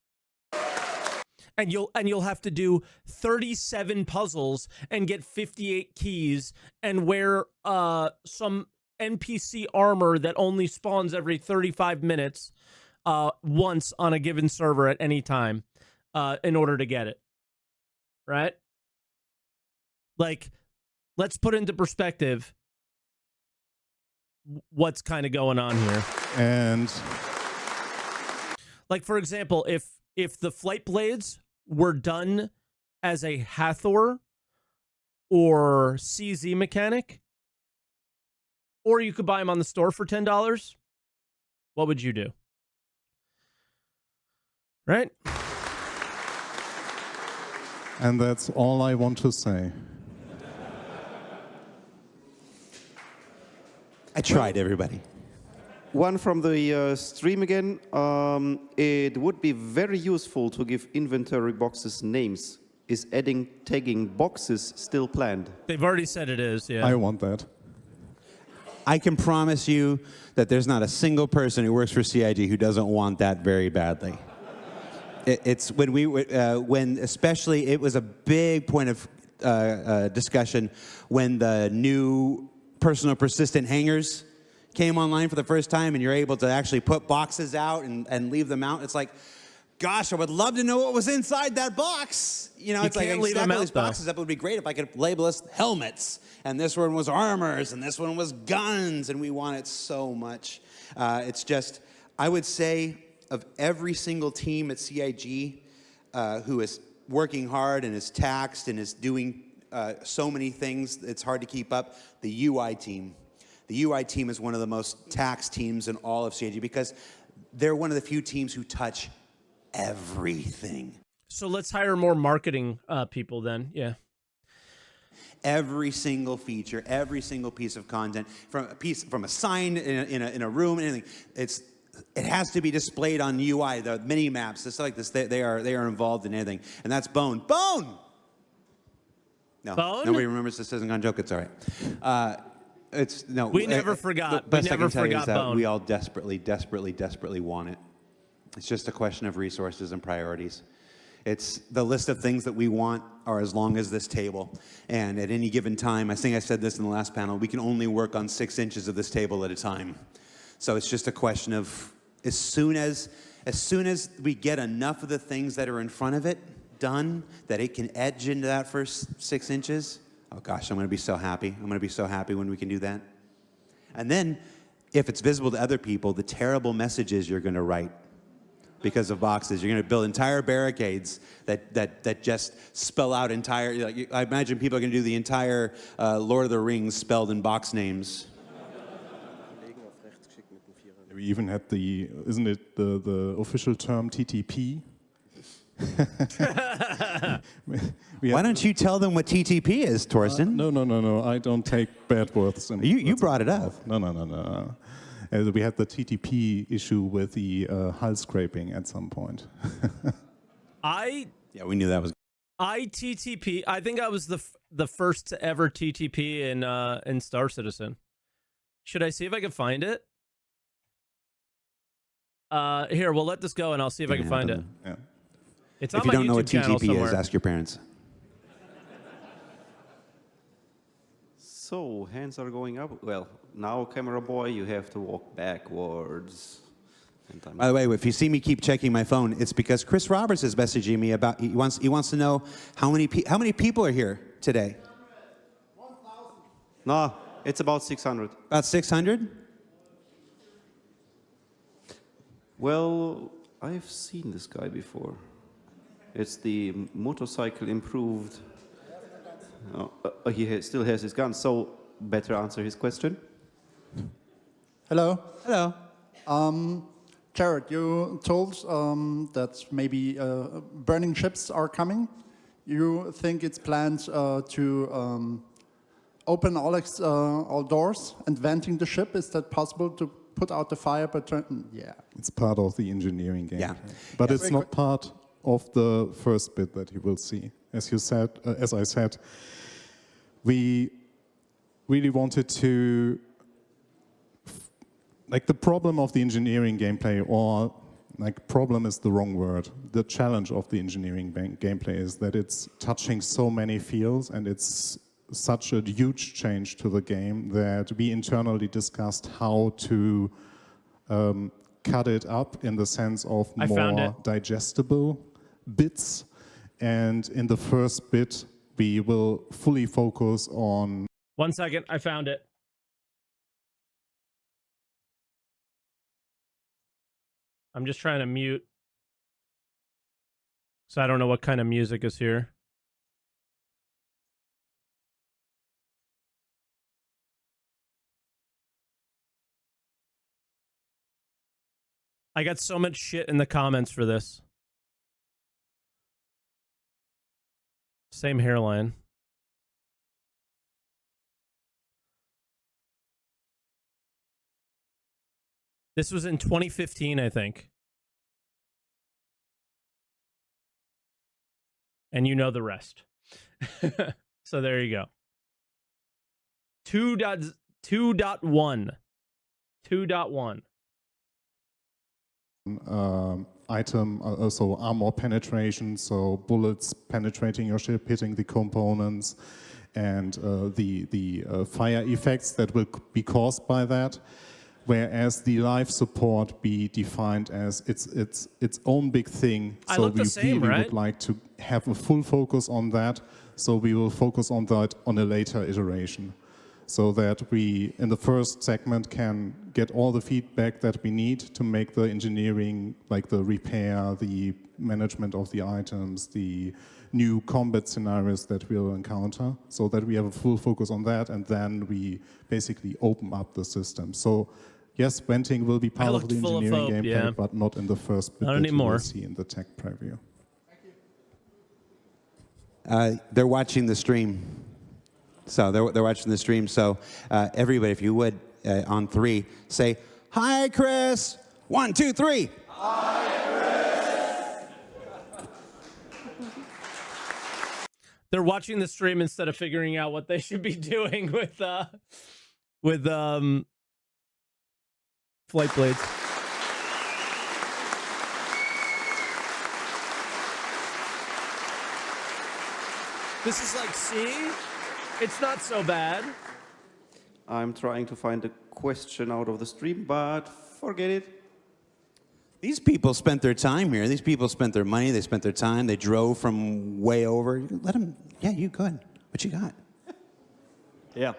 And you'll have to do 37 puzzles and get 58 keys and wear some NPC armor that only spawns every 35 minutes once on a given server at any time in order to get it. Right? Like, let's put into perspective what's kind of going on here. And like, for example, if the flight blades were done as a Hathor or CZ mechanic, or you could buy them on the store for $10, what would you do? Right? And that's all I want to say. I tried, everybody. One from the stream again. It would be very useful to give inventory boxes names. Is adding tagging boxes still planned? They've already said it is, yeah. I want that. I can promise you that there's not a single person who works for CIG who doesn't want that very badly. It's when especially it was a big point of discussion when the new personal persistent hangers came online for the first time, and you're able to actually put boxes out and leave them out. It's like, gosh, I would love to know what was inside that box. You know, it's like, leave them out, these boxes up. It would be great if I could label us helmets, and this one was armors, and this one was guns, and we want it so much. It's just, I would say, of every single team at CIG who is working hard and is taxed and is doing so many things, it's hard to keep up, the UI team. The UI team is one of the most taxed teams in all of CIG because they're one of the few teams who touch everything. So let's hire more marketing people then, yeah. Every single feature, every single piece of content, from a sign in a room, anything, it has to be displayed on UI, the mini maps, stuff like this. They are involved in anything, and that's Bone. Bone. No, Bone? Nobody remembers this isn't gonna joke. It's all right. We never forgot. The best We never I can tell you forgot is that Bone. we all desperately want it. It's just a question of resources and priorities. It's the list of things that we want are as long as this table. And at any given time, I think I said this in the last panel, we can only work on 6 inches of this table at a time. So it's just a question of as soon as we get enough of the things that are in front of it done, that it can edge into that first 6 inches, oh gosh, I'm going to be so happy. I'm going to be so happy when we can do that. And then, if it's visible to other people, the terrible messages you're going to write because of boxes. You're going to build entire barricades that just spell out entire, like, I imagine people are going to do the entire Lord of the Rings spelled in box names. We even had isn't it the official term TTP? Why don't you tell them what TTP is, Torsten? No. I don't take bad words. You brought it up. No. We had the TTP issue with the hull scraping at some point. Yeah, we knew that was. TTP. I think I was the first to ever TTP in Star Citizen. Should I see if I can find it? Here, we'll let this go, and I'll see if I can find it. Yeah. It's on If you my don't know what YouTube channel TTP somewhere. is, ask your parents. So, hands are going up. Well, now, camera boy, you have to walk backwards. By the way, if you see me keep checking my phone, it's because Chris Roberts is messaging me about. He wants to know how many people are here today. 1,000. No, it's about 600. About 600. Well, I've seen this guy before. It's the motorcycle improved. He still has his gun, so better answer his question. Hello. Hello. Jared, you told that maybe burning ships are coming. You think it's planned to open all doors and venting the ship? Is that possible to put out the fire? But yeah, It's part of the engineering game. Yeah. But Yeah. it's not part of the first bit that you will see. As you said, as I said, we really wanted to, like, the problem of the engineering gameplay, or like problem is the wrong word. The challenge of the engineering gameplay is that it's touching so many fields, and it's such a huge change to the game that we internally discussed how to cut it up in the sense of more digestible bits. And in the first bit, we will fully focus on... 1 second, I found it. I'm just trying to mute, so I don't know what kind of music is here. I got so much shit in the comments for this. Same hairline. This was in 2015, I think. And you know the rest. So there you go. 2.1. 2.1. Item, also armor penetration, so bullets penetrating your ship, hitting the components, and the fire effects that will be caused by that. Whereas the life support be defined as its own big thing. So we really would like to have a full focus on that. So we will focus on that on a later iteration, so that we, in the first segment, can get all the feedback that we need to make the engineering, like the repair, the management of the items, the new combat scenarios that we'll encounter, so that we have a full focus on that, and then we basically open up the system. So yes, venting will be part of the engineering gameplay, but not in the first bit that you will see in the tech preview. They're watching the stream. So they're watching the stream. So everybody, if you would, on 3, say, "Hi, Chris." 1, 2, 3. Hi, Chris. They're watching the stream instead of figuring out what they should be doing with flight blades. This is like, see? It's not so bad. I'm trying to find a question out of the stream, but forget it. These people spent their time here. These people spent their money. They spent their time. They drove from way over. Let them. Yeah, you go ahead. What you got? Yeah.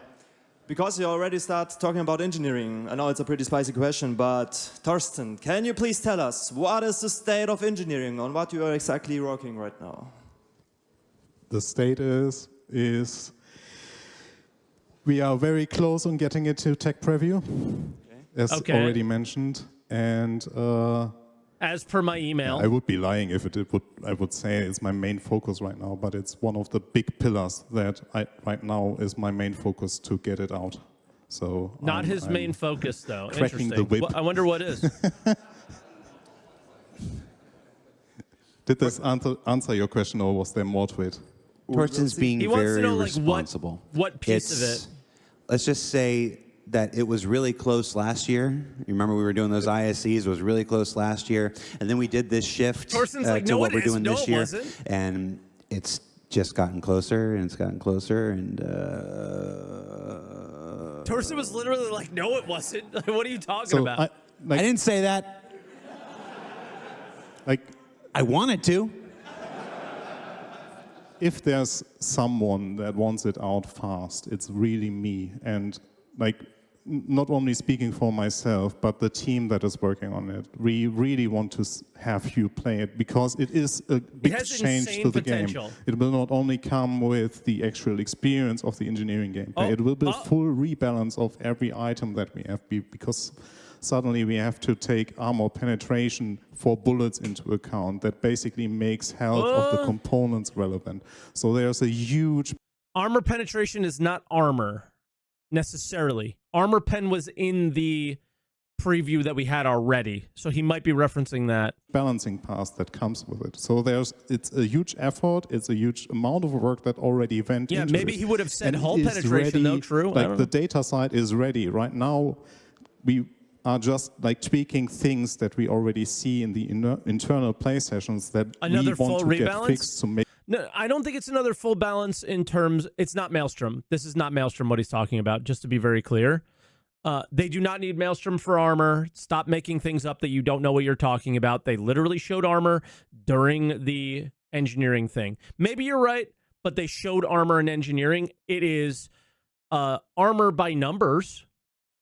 Because you already start talking about engineering, I know it's a pretty spicy question, but Thorsten, can you please tell us what is the state of engineering, on what you are exactly working right now? The state is we are very close on getting it to tech preview, as already mentioned, and as per my email, I would be lying if I would say it's my main focus right now, but it's one of the big pillars that right now is my main focus to get it out. So not his main focus though. Cracking the whip. I wonder what is. Did this answer your question, or was there more to it? Torsten's being very responsible. What piece of it? Let's just say that it was really close last year. You remember we were doing those ISCs, it was really close last year. And then we did this shift to what we're doing this year. And it's just gotten closer, and it's gotten closer, and... Torsten was literally like, no, it wasn't. What are you talking about? I didn't say that. Like, I wanted to. If there's someone that wants it out fast, it's really me. And like, not only speaking for myself, but the team that is working on it. We really want to have you play it, because it is a big change to the game. It will not only come with the actual experience of the engineering gameplay, it will be a full rebalance of every item that we have, because suddenly we have to take armor penetration for bullets into account. That basically makes health of the components relevant. So there's a huge... Armor penetration is not armor, necessarily. Armor pen was in the preview that we had already. So he might be referencing that. Balancing path that comes with it. So it's a huge effort, it's a huge amount of work that already went into it. Yeah, maybe he would have said And hull is penetration, though, ready, true. Like the data side is ready. Right now, we are just like tweaking things that we already see in the internal play sessions that Another we want full to get rebalance? fixed to make. No, I don't think it's another full balance in terms. It's not Maelstrom. This is not Maelstrom what he's talking about, just to be very clear. They do not need Maelstrom for armor. Stop making things up that you don't know what you're talking about. They literally showed armor during the engineering thing. Maybe you're right, but they showed armor and engineering. It is armor by numbers.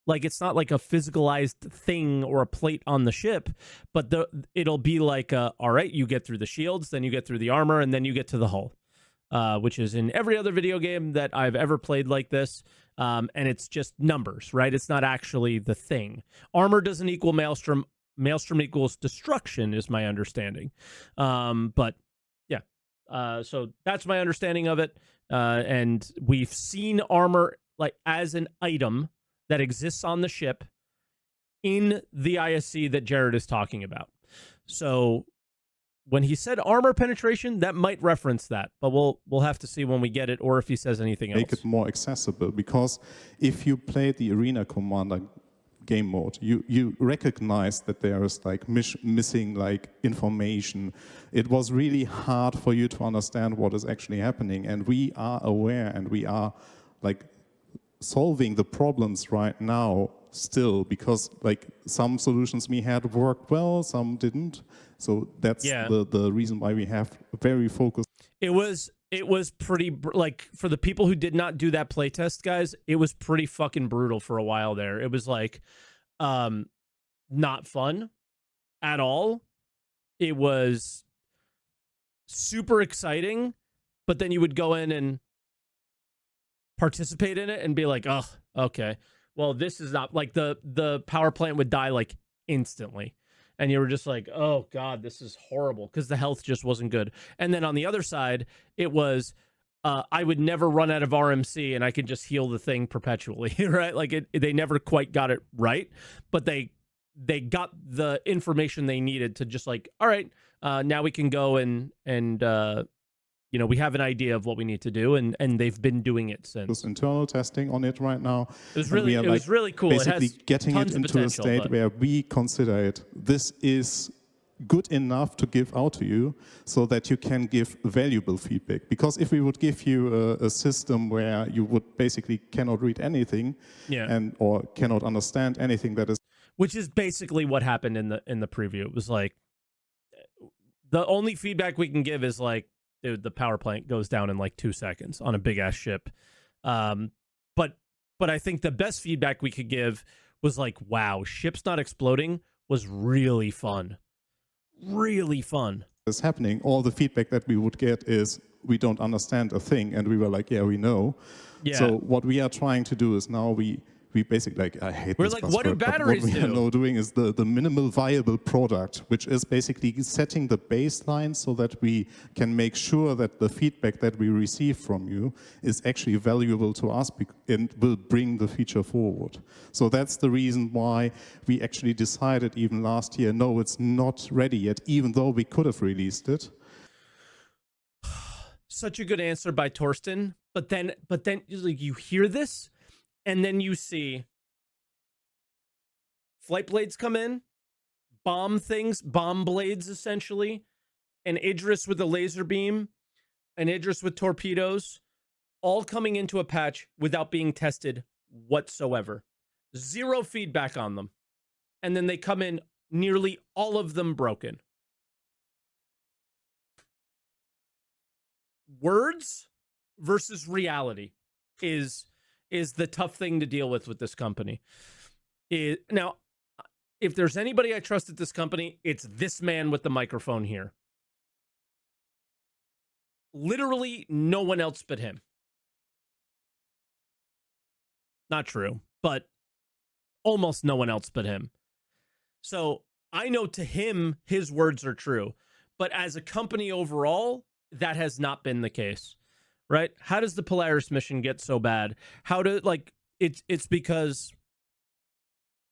Like, it's not like a physicalized thing or a plate on the ship, but it'll be like, all right, you get through the shields, then you get through the armor, and then you get to the hull, which is in every other video game that I've ever played like this. And it's just numbers, right? It's not actually the thing. Armor doesn't equal Maelstrom. Maelstrom equals destruction, is my understanding. But yeah, so that's my understanding of it. And we've seen armor like as an item that exists on the ship in the ISC that Jared is talking about. So when he said armor penetration, that might reference that, but we'll have to see when we get it, or if he says anything else. Make it more accessible, because if you play the Arena Commander game mode, you recognize that there is like missing like information. It was really hard for you to understand what is actually happening, and we are aware, and we are like solving the problems right now still, because like some solutions we had worked well, some didn't. So that's the reason why we have very focused. It was pretty, like, for the people who did not do that playtest, guys, it was pretty fucking brutal for a while there. It was like, not fun at all. It was super exciting, but then you would go in and participate in it and be like, oh, okay, well, this is not, like, the power plant would die like instantly. And you were just like, oh, God, this is horrible, because the health just wasn't good. And then on the other side, it was, I would never run out of RMC and I could just heal the thing perpetually, right? Like, they never quite got it right, but they got the information they needed to just like, all right, now we can go and you know, we have an idea of what we need to do, and they've been doing it since. There's internal testing on it right now. It was really, was really cool. Basically it has getting it into a state where we consider it, this is good enough to give out to you, so that you can give valuable feedback. Because if we would give you a system where you would basically cannot read anything, or cannot understand anything that is, which is basically what happened in the preview. It was like, the only feedback we can give is like, dude, the power plant goes down in like 2 seconds on a big ass ship. But I think the best feedback we could give was like, wow, ships not exploding was really fun. Really fun. Is happening. All the feedback that we would get is, we don't understand a thing, and we were like, yeah, we know. Yeah. So what we are trying to do is now we basically, like, I hate We're this like, buzzword, what do but batteries what we do? are now doing is the minimal viable product, which is basically setting the baseline so that we can make sure that the feedback that we receive from you is actually valuable to us and will bring the feature forward. So that's the reason why we actually decided even last year, no, it's not ready yet, even though we could have released it. Such a good answer by Torsten, but then like, you hear this, and then you see flight blades come in, bomb blades essentially, an Idris with a laser beam, an Idris with torpedoes, all coming into a patch without being tested whatsoever. Zero feedback on them. And then they come in, nearly all of them broken. Words versus reality is the tough thing to deal with this company. Now, if there's anybody I trust at this company, it's this man with the microphone here. Literally no one else but him. Not true, but almost no one else but him. So I know to him, his words are true. But as a company overall, that has not been the case. Right? How does the Polaris mission get so bad? How do, like, it's because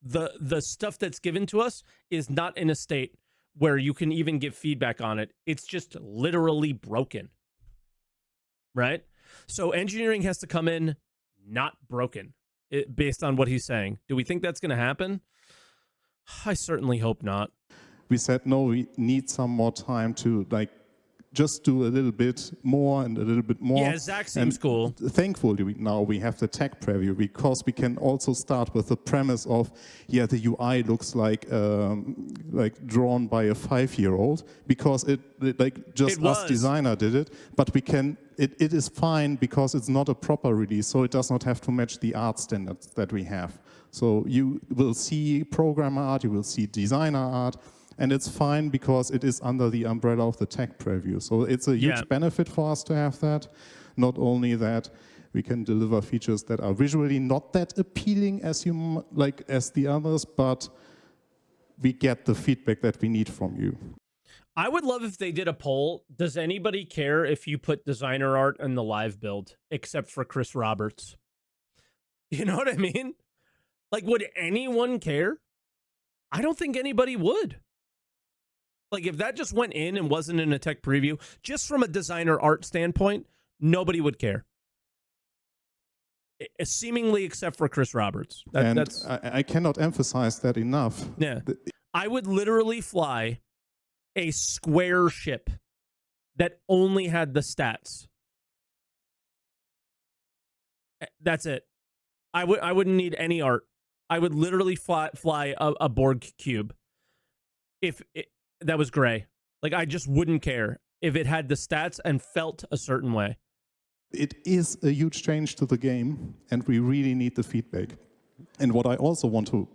the stuff that's given to us is not in a state where you can even give feedback on it. It's just literally broken. Right? So engineering has to come in not broken, based on what he's saying. Do we think that's going to happen? I certainly hope not. We said, no, we need some more time to like just do a little bit more and a little bit more. Yeah, Zach seems cool. Thankfully, now we have the tech preview because we can also start with the premise of, yeah, the UI looks like drawn by a 5-year-old because it us designer did it, but we can. It is fine because it's not a proper release, so it does not have to match the art standards that we have. So you will see programmer art, you will see designer art, and it's fine because it is under the umbrella of the tech preview. So it's a huge benefit for us to have that. Not only that, we can deliver features that are visually not that appealing as the others, but we get the feedback that we need from you. I would love if they did a poll. Does anybody care if you put designer art in the live build, except for Chris Roberts? You know what I mean? Like, would anyone care? I don't think anybody would. Like, if that just went in and wasn't in a tech preview, just from a designer art standpoint, nobody would care. Seemingly except for Chris Roberts. I cannot emphasize that enough. Yeah. I would literally fly a square ship that only had the stats. That's it. I wouldn't need any art. I would literally fly a Borg cube if that was gray. Like, I just wouldn't care if it had the stats and felt a certain way. It is a huge change to the game, and we really need the feedback. And what I also want to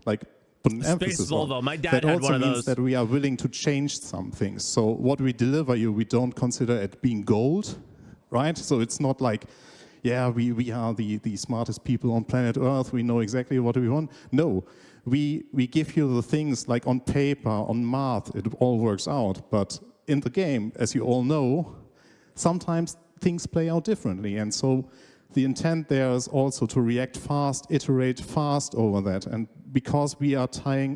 put an emphasis on, my dad had one of those. That also means that we are willing to change some things. So what we deliver you, we don't consider it being gold, right? So it's not like, yeah, we are the smartest people on planet Earth. We know exactly what we want. No, we give you the things like on paper, on math, it all works out. But in the game, as you all know, sometimes things play out differently. And so the intent there is also to react fast, iterate fast over that. And because we are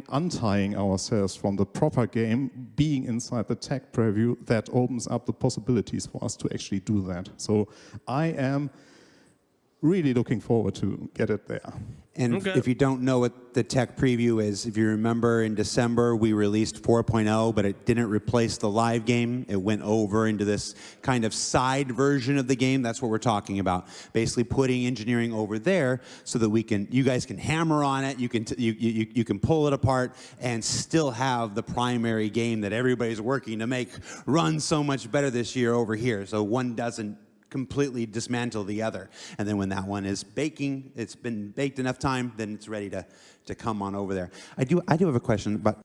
untying ourselves from the proper game, being inside the tech preview, that opens up the possibilities for us to actually do that. So I am really looking forward to get it there. And if you don't know what the tech preview is, if you remember in December, we released 4.0, but it didn't replace the live game. It went over into this kind of side version of the game. That's what we're talking about. Basically putting engineering over there so that you guys can hammer on it, you can pull it apart and still have the primary game that everybody's working to make run so much better this year over here. So one doesn't completely dismantle the other. And then when that one is baking, it's been baked enough time, then it's ready to come on over there. I do have a question about...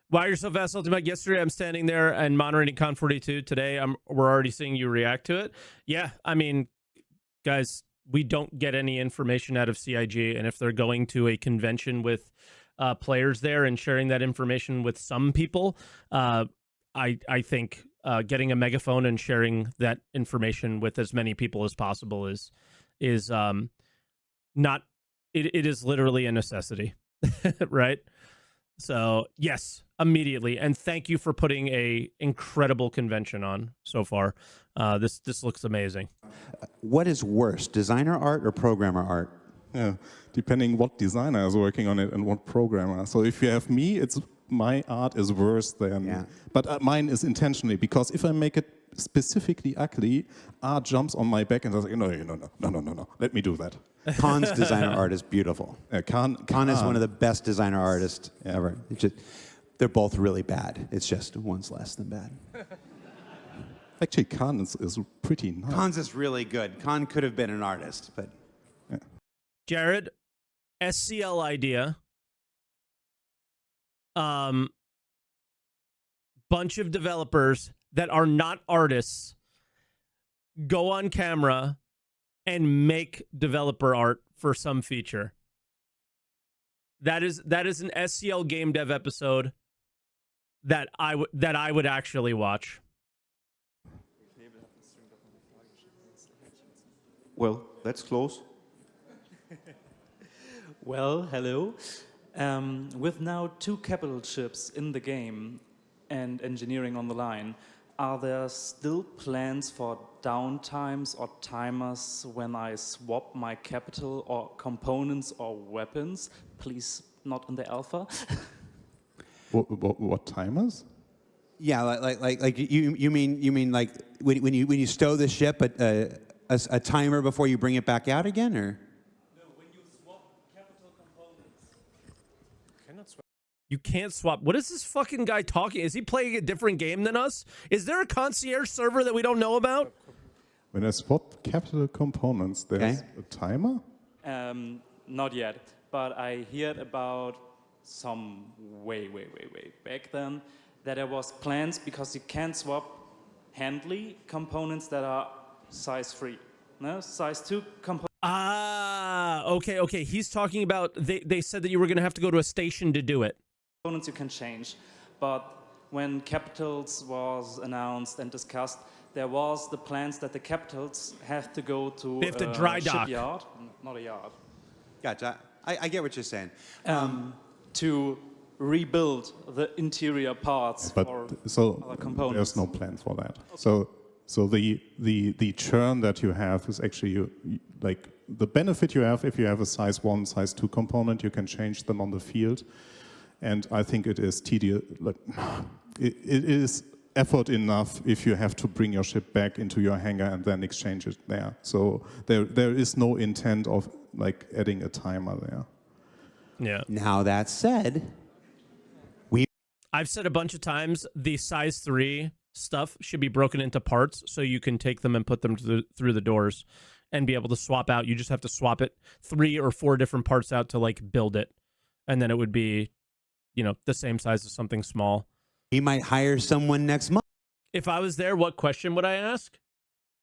Why you're so fast, SaltEMike? Yesterday, I'm standing there and moderating Con42. Today, we're already seeing you react to it. Yeah, I mean, guys, we don't get any information out of CIG, and if they're going to a convention with players there and sharing that information with some people, I think getting a megaphone and sharing that information with as many people as possible is not. It is literally a necessity, right? So yes, immediately, and thank you for putting a incredible convention on so far. This looks amazing. What is worse, designer art or programmer art? Yeah, depending what designer is working on it and what programmer. So if you have me, my art is worse than, but mine is intentionally, because if I make it specifically ugly, art jumps on my back and says, no, let me do that. Con's designer art is beautiful. Con is one of the best designer artists ever. They're both really bad. It's just one's less than bad. Actually, Con is pretty nice. Con's is really good. Con could have been an artist, but... Yeah. Jared, SCL idea. Bunch of developers that are not artists go on camera and make developer art for some feature. That is an SCL game dev episode that I would actually watch. Well, that's close. Well, hello. With now 2 capital ships in the game and engineering on the line, are there still plans for downtimes or timers when I swap my capital or components or weapons? Please, not in the alpha. What timers? Yeah, like you mean like when you stow the ship, a timer before you bring it back out again, or? No, when you swap capital components. You can't swap. What is this fucking guy talking? Is he playing a different game than us? Is there a concierge server that we don't know about? When I swap capital components, there's a timer? Not yet, but I heard about some way back then that there was plans because you can't swap handily components that are size 3. No, size 2 components. Ah, okay. He's talking about, they said that you were going to have to go to a station to do it. Components you can change, but when Capitals was announced and discussed, there was the plans that the Capitals have to go to They have to dry dock. shipyard, not a yard, Gotcha. I get what you're saying. to rebuild the interior parts But for so other components. there's no plan for that. So the churn that you have is actually like the benefit you have if you have a size 1, size 2 component, you can change them on the field. And I think it is tedious. Like, it is effort enough if you have to bring your ship back into your hangar and then exchange it there. So there is no intent of like adding a timer there. Yeah. Now that said, I've said a bunch of times the size 3 stuff should be broken into parts so you can take them and put them through the doors and be able to swap out. You just have to swap it 3 or 4 different parts out to like build it. And then it would be, you know, the same size as something small. he might hire someone next month. If I was there, what question would I ask?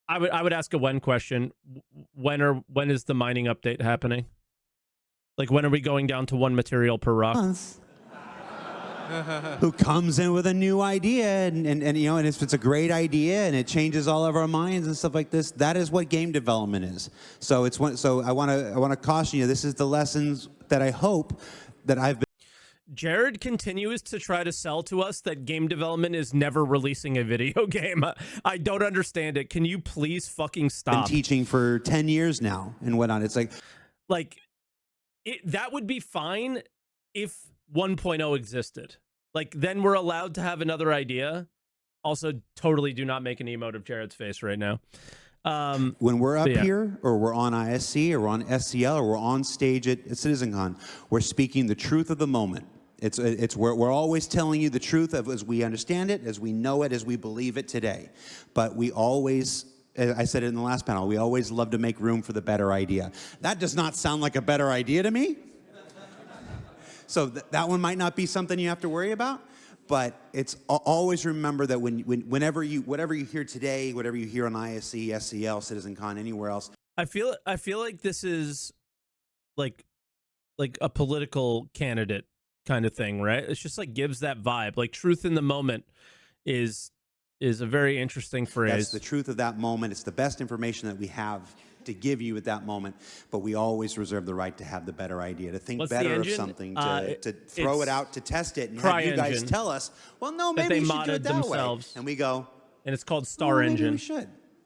I would ask a when question. When is the mining update happening? Like, when are we going down to 1 material per rock? Who comes in with a new idea and you know, and if it's a great idea and it changes all of our minds and stuff like this, that is what game development is. So I want to caution you, this is the lessons that I hope that I've been Jared continues to try to sell to us that game development is never releasing a video game. I don't understand it. Can you please fucking stop? teaching for 10 years now and whatnot. It's like that would be fine if 1.0 existed. Like, then we're allowed to have another idea. Also, totally do not make an emote of Jared's face right now. when we're up here, or we're on ISC, or we're on SCL, or we're on stage at CitizenCon, we're speaking the truth of the moment. We're always telling you the truth of as we understand it, as we know it, as we believe it today. But we always, I said it in the last panel, we always love to make room for the better idea. That does not sound like a better idea to me. So that one might not be something you have to worry about. But it's always remember that whatever you hear today, whatever you hear on ISC, SCL, CitizenCon, anywhere else. I feel like this is like a political candidate kind of thing, right? It's just like gives that vibe. Like, truth in the moment is a very interesting phrase. That's the truth of that moment. It's the best information that we have to give you at that moment, but we always reserve the right to have the better idea, to think better of something, to throw it out, to test it, and have you guys tell us, well, no, maybe we should do it that way. And we go, and it's called Star Engine.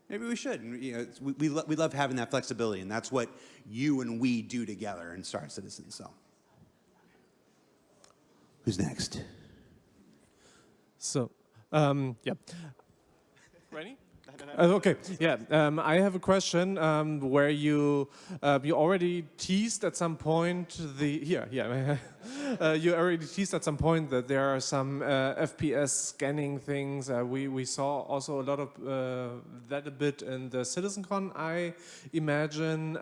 Maybe we should. And, you know, we love having that flexibility, and that's what you and we do together in Star Citizen. So, who's next? So, yeah. Ready? Okay, yeah. I have a question where you already teased at some point you already teased at some point that there are some FPS scanning things. We saw also a lot of that a bit in the CitizenCon, I imagine.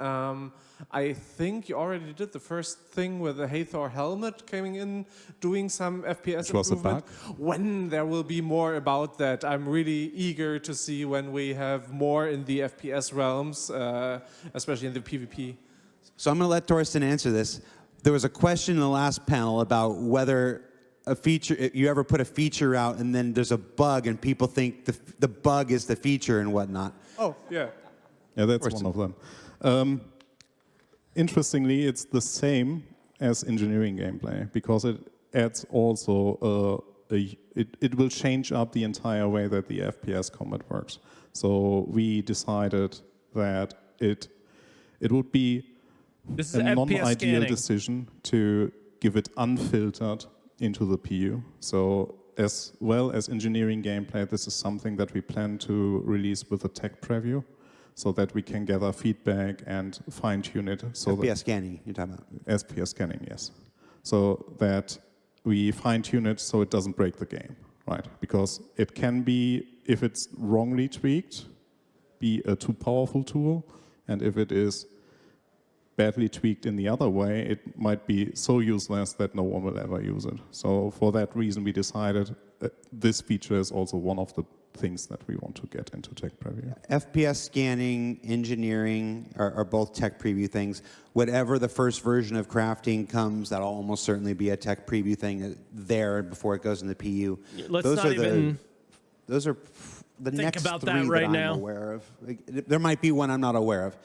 I think you already did the first thing with the Hathor helmet coming in, doing some FPS improvement. When there will be more about that, I'm really eager to see when we have more in the FPS realms, especially in the PvP. So I'm going to let Torsten answer this. There was a question in the last panel about whether a feature, you ever put a feature out and then there's a bug and people think the bug is the feature and whatnot. Oh, yeah. Yeah, that's one of them. Interestingly, it's the same as engineering gameplay because it adds also it will change up the entire way that the FPS combat works. So we decided that it would be a non-ideal decision to give it unfiltered into the PU. So as well as engineering gameplay, this is something that we plan to release with a tech preview so that we can gather feedback and fine-tune it. So FPS scanning, you're talking about? FPS scanning, yes. So that we fine-tune it so it doesn't break the game, right? Because it can be, if it's wrongly tweaked, be a too powerful tool, and if it is badly tweaked in the other way, it might be so useless that no one will ever use it. So for that reason, we decided this feature is also one of the things that we want to get into tech preview. FPS scanning, engineering are both tech preview things. Whatever the first version of crafting comes, that'll almost certainly be a tech preview thing there before it goes in the PU. Those are the next about three that right I'm now. aware of. There might be one I'm not aware of,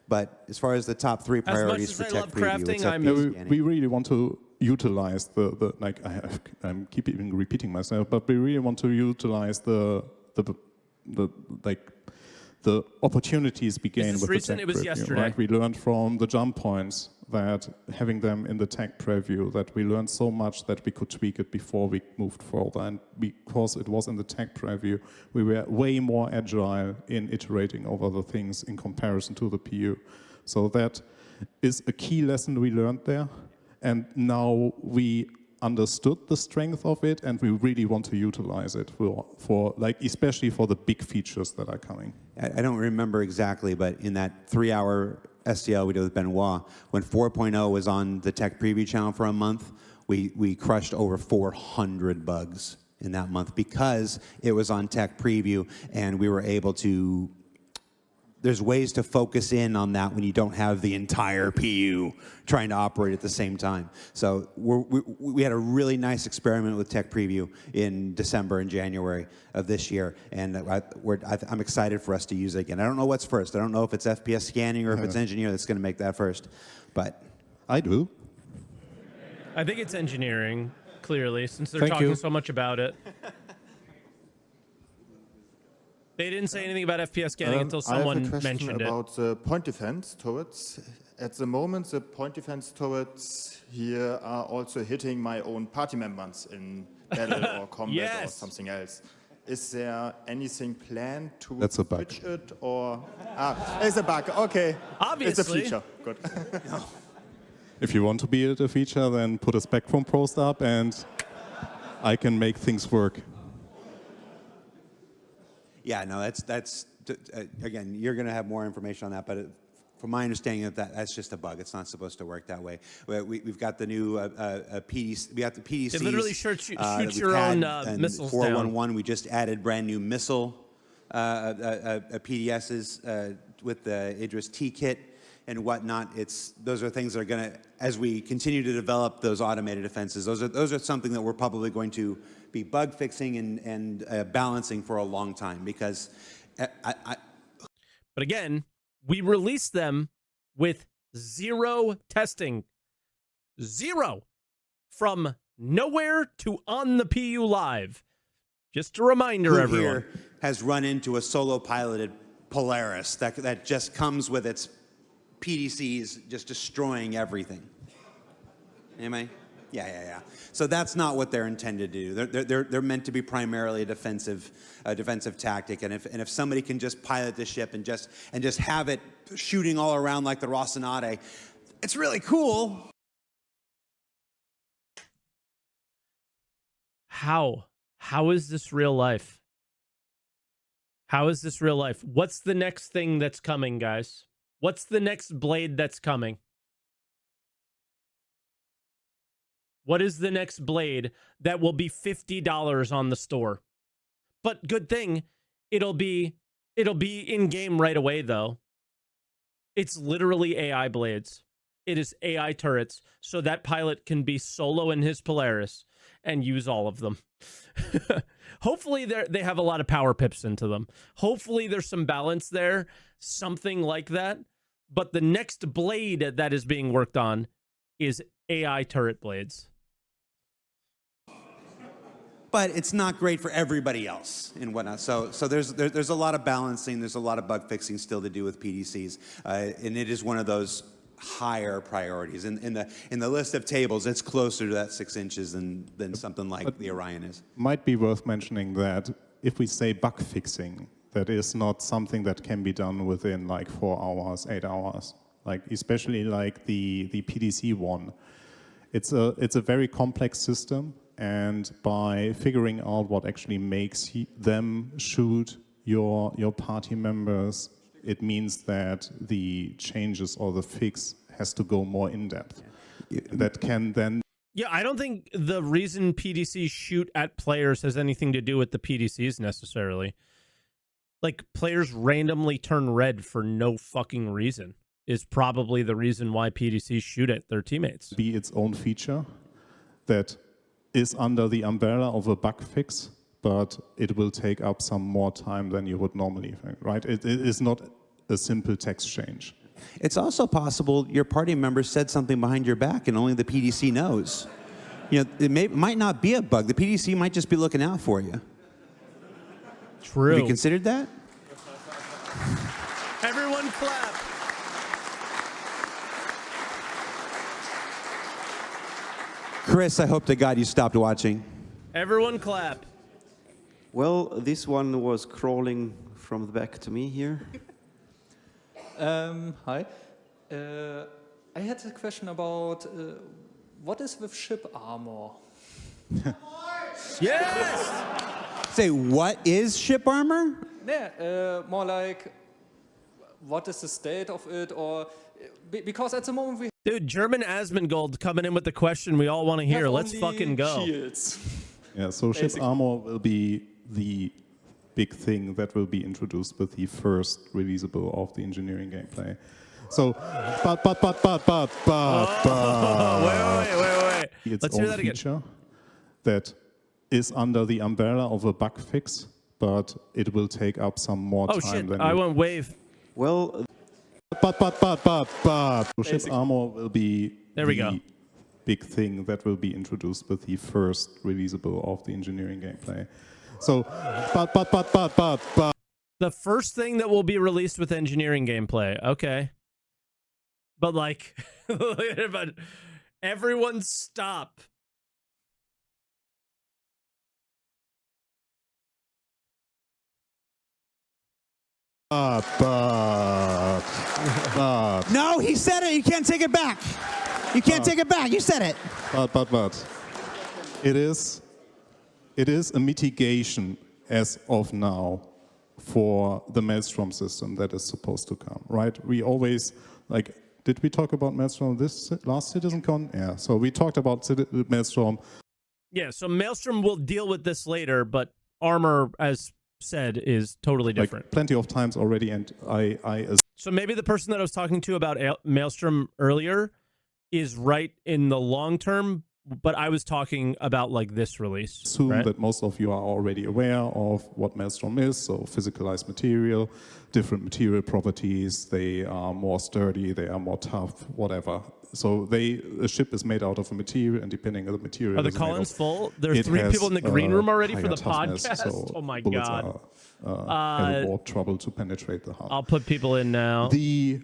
but as far as the top three priorities for tech preview, it's FPS scanning. We really want to utilize the like I'm keeping repeating myself, but we really want to utilize the opportunities we gain with the tech It was preview. yesterday. Right? We learned from the jump points that having them in the tech preview, that we learned so much that we could tweak it before we moved further. And because it was in the tech preview, we were way more agile in iterating over the things in comparison to the PU. So that is a key lesson we learned there. And now we understood the strength of it, and we really want to utilize it for like, especially for the big features that are coming. I don't remember exactly, but in that 3-hour STL we did with Benoit, when 4.0 was on the tech preview channel for a month, we crushed over 400 bugs in that month because it was on tech preview, and we were able to. There's ways to focus in on that when you don't have the entire PU trying to operate at the same time. So we had a really nice experiment with Tech Preview in December and January of this year, and I'm excited for us to use it again. I don't know what's first. I don't know if it's FPS scanning or if it's engineer that's going to make that first, but I do. I think it's engineering, clearly, since they're talking so much about it. They didn't say anything about FPS scanning until someone mentioned it. I have a question about the point defense turrets. At the moment, the point defense turrets here are also hitting my own party members in battle or combat or something else. Is there anything planned to switch it, or it's a bug? Okay, obviously it's a feature. Good. If you want to be a feature, then put a Spectrum post up, and I can make things work. yeah, no, that's again, you're going to have more information on that, but from my understanding, that's just a bug. It's not supposed to work that way. We've got the new PDC. We got the PDCs. It literally shoots your own missiles 411. down. We just added brand new missile PDSs with the Idris T kit and whatnot. Those are things that are going to, as we continue to develop those automated defenses, those are something that we're probably going to be bug fixing and balancing for a long time, because but again, we released them with zero testing. Zero. From nowhere to on the PU Live. Just a reminder, everyone. Here has run into a solo piloted Polaris that just comes with its PDCs just destroying everything. Anybody? Yeah. So that's not what they're intended to do. They're meant to be primarily a defensive tactic. And if somebody can just pilot the ship and just have it shooting all around like the Rocinante, it's really cool. How is this real life? How is this real life? What's the next thing that's coming, guys? What's the next blade that's coming? What is the next blade that will be $50 on the store? But good thing, it'll be in game right away though. It's literally AI blades. It is AI turrets, so that pilot can be solo in his Polaris and use all of them. Hopefully they have a lot of power pips into them. Hopefully there's some balance there, something like that. But the next blade that is being worked on is AI turret blades. But it's not great for everybody else and whatnot. So there's a lot of balancing. There's a lot of bug fixing still to do with PDCs, and it is one of those higher priorities. In the list of tables, it's closer to that 6 inches than something like the Orion is. Might be worth mentioning that if we say bug fixing, that is not something that can be done within like 4 hours, 8 hours. Like especially like the PDC one, it's a very complex system. And by figuring out what actually makes them shoot your party members, it means that the changes or the fix has to go more in depth. That can then... Yeah, I don't think the reason PDCs shoot at players has anything to do with the PDCs necessarily. Like, players randomly turn red for no fucking reason is probably the reason why PDCs shoot at their teammates. Be its own feature that is under the umbrella of a bug fix, but it will take up some more time than you would normally think, right? It is not a simple text change. It's also possible your party member said something behind your back and only the PDC knows. You know, it might not be a bug. The PDC might just be looking out for you. True. Have you considered that? Everyone clap. Chris, I hope to God you stopped watching. Everyone clap. Well, this one was crawling from the back to me here. Hi. I had a question about what is with ship armor? Yes! Say, what is ship armor? Yeah, more like what is the state of it, or because at the moment we Dude, German Asmongold coming in with the question we all want to hear. Let's fucking go. shields. Yeah, so ship armor will be the big thing that will be introduced with the first releasable of the engineering gameplay. So, but. Wait. Its Let's own hear that again. feature that is under the umbrella of a bug fix, but it will take up some more Oh time shit, than I went wave. Well, So ship armor will be There we the go. big thing that will be introduced with the first releasable of the engineering gameplay. So, but. The first thing that will be released with engineering gameplay. Okay. But like, but everyone stop. No, he said it. You can't take it back. You can't take it back. You said it. But. It is a mitigation as of now for the Maelstrom system that is supposed to come, right? We always, like, did we talk about Maelstrom this last CitizenCon? Yeah, so we talked about Maelstrom. Yeah, so Maelstrom will deal with this later, but armor, as said, is totally different. Like, plenty of times already, and I So maybe the person that I was talking to about Maelstrom earlier is right in the long term, but I was talking about like this release. assume right? that most of you are already aware of what Maelstrom is. So physicalized material, different material properties. They are more sturdy, they are more tough, whatever. So a ship is made out of a material, and depending on the material, Are the it's made call-ins of, full? There's it 3 has, people in the green room already for higher the toughness, podcast. so Oh my bullets god! have more trouble to penetrate the hull. I'll put people in now. The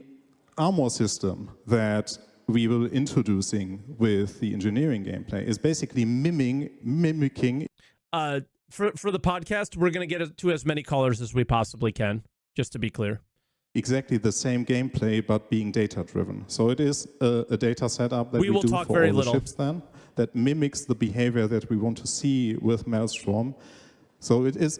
armor system that we will introducing with the engineering gameplay is basically mimicking. For the podcast, we're gonna get to as many callers as we possibly can, just to be clear. Exactly the same gameplay, but being data-driven. So it is a data setup that we will do talk for very all little. the ships then, that mimics the behavior that we want to see with Maelstrom. So it is,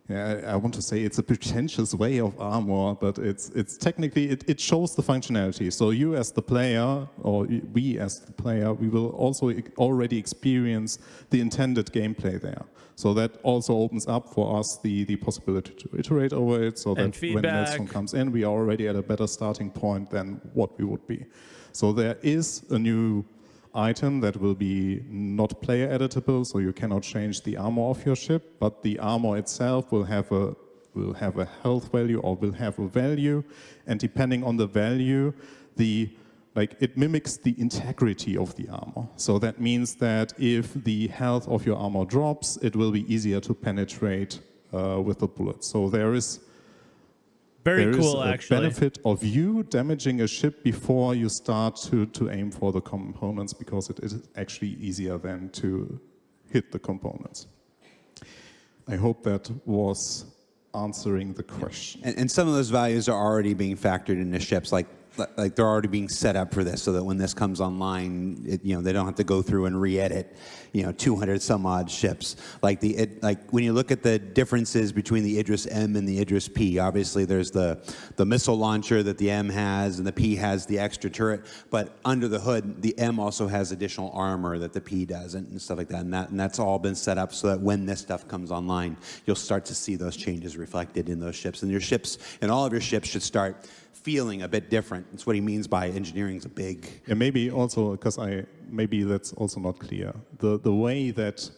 I want to say it's a pretentious way of armor, but it's technically, it shows the functionality. So you as the player, or we as the player, we will also already experience the intended gameplay there. So that also opens up for us the possibility to iterate over it, so that when Maelstrom comes in, we are already at a better starting point than what we would be. So there is a new item that will be not player editable, so you cannot change the armor of your ship, but the armor itself will have a health value or will have a value, and depending on the value, the like it mimics the integrity of the armor. So that means that if the health of your armor drops, it will be easier to penetrate with the bullet. So there is Very cool, a actually. benefit of you damaging a ship before you start to aim for the components, because it is actually easier then to hit the components. I hope that was answering the question. And some of those values are already being factored into ships, like they're already being set up for this, so that when this comes online, they don't have to go through and re-edit, 200 some odd ships. Like when you look at the differences between the Idris M and the Idris P, obviously there's the missile launcher that the M has, and the P has the extra turret. But under the hood, the M also has additional armor that the P doesn't, and stuff like that. And that's all been set up so that when this stuff comes online, you'll start to see those changes reflected in those ships. And your ships, and all of your ships, should start feeling a bit different. That's what he means by engineering is a big... Yeah, maybe also, because maybe that's also not clear. The way that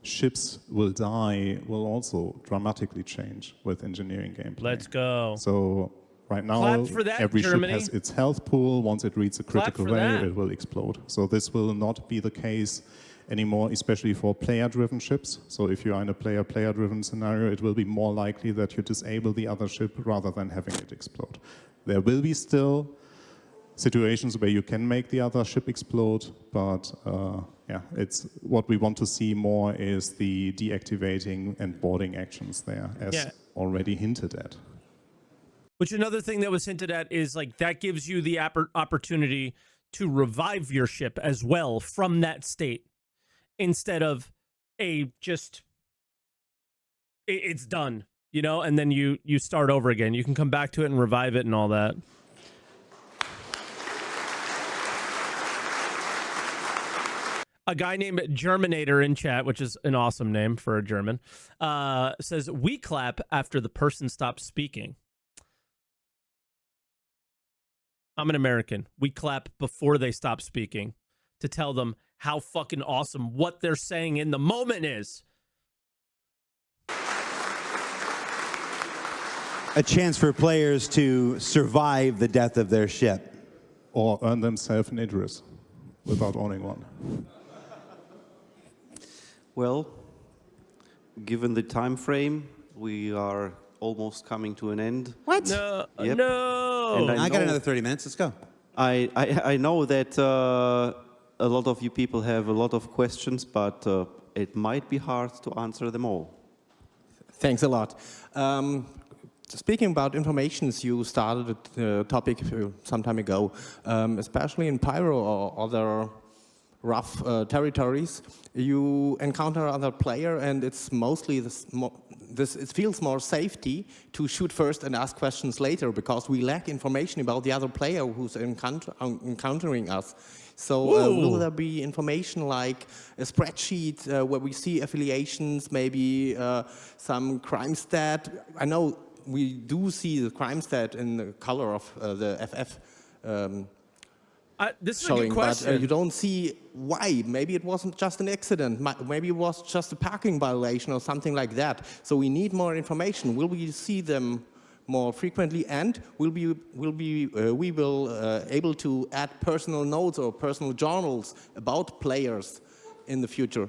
ships will die will also dramatically change with engineering gameplay. Let's go. So right now, Clap for that, every Germany. ship has its health pool. Once it reaches a critical Clap for value, that. it will explode. So this will not be the case anymore, especially for player-driven ships. So if you are in a player-driven scenario, it will be more likely that you disable the other ship rather than having it explode. There will be still situations where you can make the other ship explode, but yeah, it's what we want to see more is the deactivating and boarding actions there, as already hinted at. Which another thing that was hinted at is like that gives you the opportunity to revive your ship as well from that state, instead of it's done, and then you start over again. You can come back to it and revive it and all that. A guy named Germinator in chat, which is an awesome name for a German, says, "We clap after the person stops speaking." I'm an American. We clap before they stop speaking to tell them how fucking awesome what they're saying in the moment is. A chance for players to survive the death of their ship. Or earn themselves an Idris without owning one. Well, given the time frame, we are almost coming to an end. What? No, Yep. no. And I got another 30 minutes. Let's go. I know that a lot of you people have a lot of questions, but it might be hard to answer them all. Thanks a lot. Speaking about informations, you started the topic some time ago, especially in Pyro or other rough territories. You encounter other player, and it's mostly it feels more safety to shoot first and ask questions later, because we lack information about the other player who's encountering us. So will there be information like a spreadsheet where we see affiliations, maybe some crime stat? I know we do see the crime stat in the color of the FF this is showing, a good question. but you don't see why. Maybe it wasn't just an accident. Maybe it was just a parking violation or something like that. So we need more information. Will we see them more frequently, and will we able to add personal notes or personal journals about players in the future?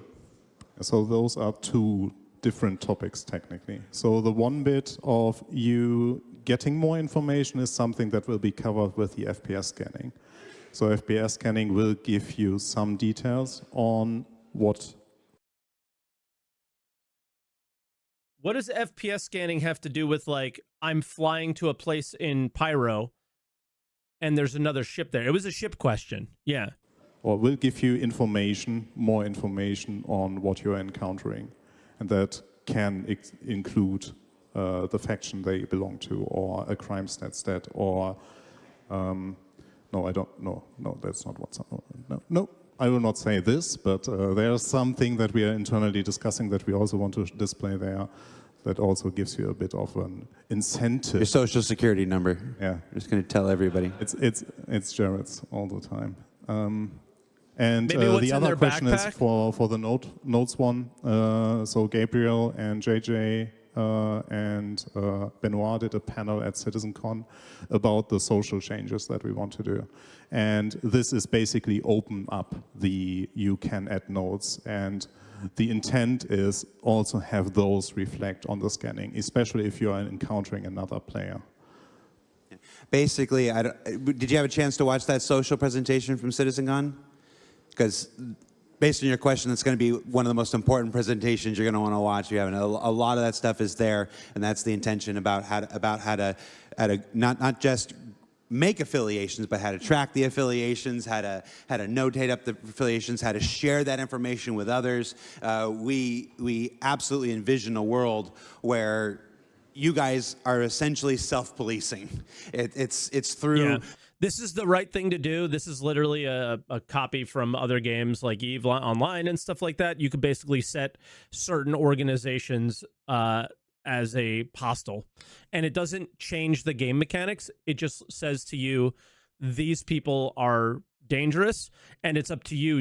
So those are two different topics technically. So the one bit of you getting more information is something that will be covered with the FPS scanning. So FPS scanning will give you some details on what... What does FPS scanning have to do with, like, I'm flying to a place in Pyro and there's another ship there? It was a ship question, yeah. Or will give you information, more information on what you're encountering. And that can include the faction they belong to, or a crime stat, or... no, I don't, no, that's not what's... No, I will not say this, but there's something that we are internally discussing that we also want to display there that also gives you a bit of an incentive. Your social security number. Yeah. I'm just going to tell everybody. It's Jared's all the time. And the other question backpack? is for the notes one. So Gabriel and JJ and Benoit did a panel at CitizenCon about the social changes that we want to do. And this is basically open up you can add nodes, and the intent is also have those reflect on the scanning, especially if you are encountering another player. Basically, did you have a chance to watch that social presentation from CitizenCon? Because based on your question, it's going to be one of the most important presentations you're going to want to watch. You have a lot of that stuff is there, and that's the intention about how to not just make affiliations, but how to track the affiliations, how to notate up the affiliations, how to share that information with others. We absolutely envision a world where you guys are essentially self-policing. It's through. Yeah. This is the right thing to do. This is literally a copy from other games like EVE Online and stuff like that. You could basically set certain organizations as a hostile, and it doesn't change the game mechanics. It just says to you, these people are dangerous, and it's up to you.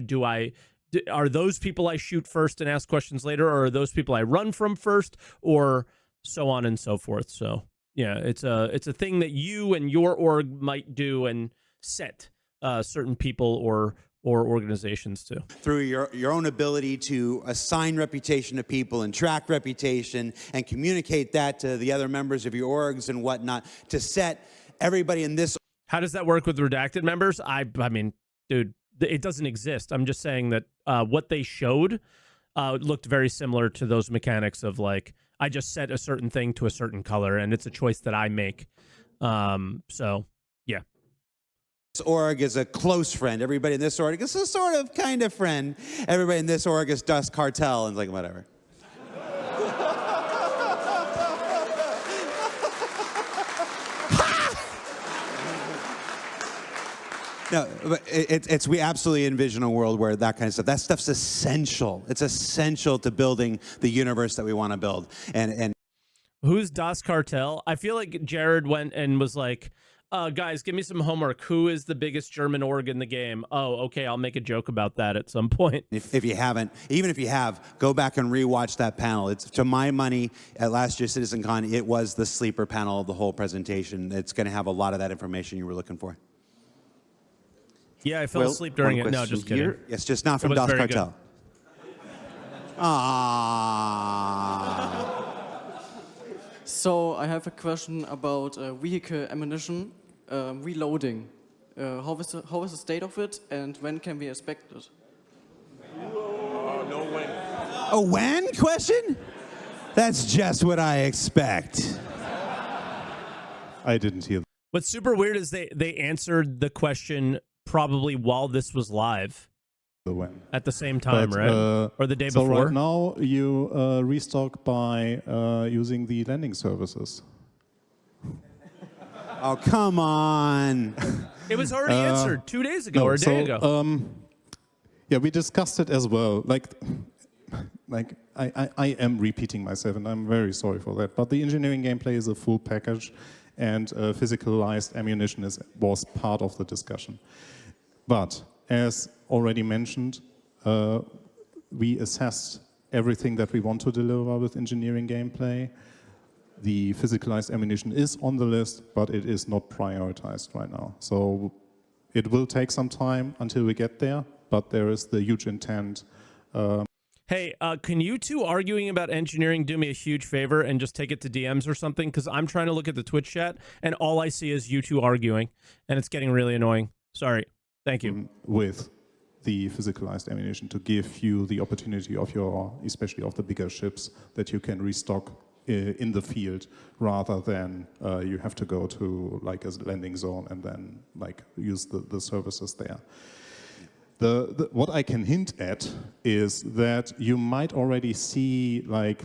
Are those people I shoot first and ask questions later, or are those people I run from first, or so on and so forth? So yeah, it's a thing that you and your org might do and set certain people or organizations to. Through your own ability to assign reputation to people and track reputation and communicate that to the other members of your orgs and whatnot, to set everybody in this. How does that work with redacted members? I mean, dude, it doesn't exist. I'm just saying that what they showed looked very similar to those mechanics of like, I just set a certain thing to a certain color, and it's a choice that I make. So, yeah. This org is a close friend. Everybody in this org is a sort of kind of friend. Everybody in this org is Dust Cartel, and it's like, whatever. No, but we absolutely envision a world where that kind of stuff, that stuff's essential. It's essential to building the universe that we want to build. And who's Das Cartel? I feel like Jared went and was like, guys, give me some homework. Who is the biggest German org in the game? Oh, okay, I'll make a joke about that at some point. If you haven't, even if you have, go back and rewatch that panel. It's, to my money, at last year's CitizenCon, it was the sleeper panel of the whole presentation. It's going to have a lot of that information you were looking for. Yeah, I fell asleep during it. No, just kidding. It's just not from Das Cartel. Ah. So I have a question about vehicle ammunition reloading. How is the state of it, and when can we expect it? No when. A when question? That's just what I expect. I didn't hear. What's super weird is they answered the question probably while this was live. At the same time, but, right? Or the day so before? Right now you restock by using the landing services. Oh, come on. It was already answered 2 days ago or a day ago. Yeah, we discussed it as well. Like I am repeating myself, and I'm very sorry for that. But the engineering gameplay is a full package, and physicalized ammunition was part of the discussion. But as already mentioned, we assessed everything that we want to deliver with engineering gameplay. The physicalized ammunition is on the list, but it is not prioritized right now. So it will take some time until we get there, but there is the huge intent. Hey, can you two arguing about engineering do me a huge favor and just take it to DMs or something? Because I'm trying to look at the Twitch chat, and all I see is you two arguing, and it's getting really annoying. Sorry. Thank you. With the physicalized ammunition to give you the opportunity of especially of the bigger ships, that you can restock in the field rather than you have to go to like a landing zone and then like use the services there. What I can hint at is that you might already see like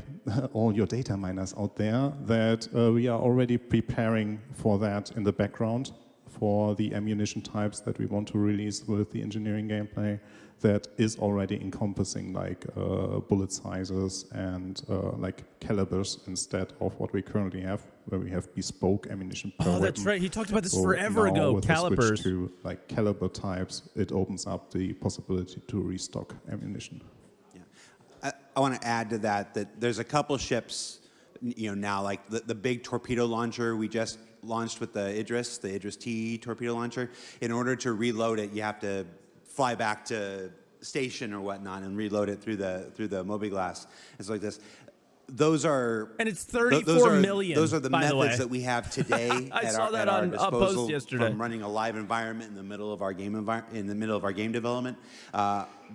all your data miners out there that we are already preparing for that in the background, for the ammunition types that we want to release with the engineering gameplay that is already encompassing like bullet sizes and like calibers instead of what we currently have, where we have bespoke ammunition per weapon. That's right. He talked about this So forever now ago. with the Calibers. switch to like caliber types, it opens up the possibility to restock ammunition. I want to add to that there's a couple ships now like the big torpedo launcher we just launched with the Idris T torpedo launcher. In order to reload it, you have to fly back to station or whatnot and reload it through the mobiGlas. It's like this. Those are and it's 34 million. Those are the by methods the way. that we have today I at saw our, that at our on a disposal post yesterday. from running a live environment in the middle of our game development.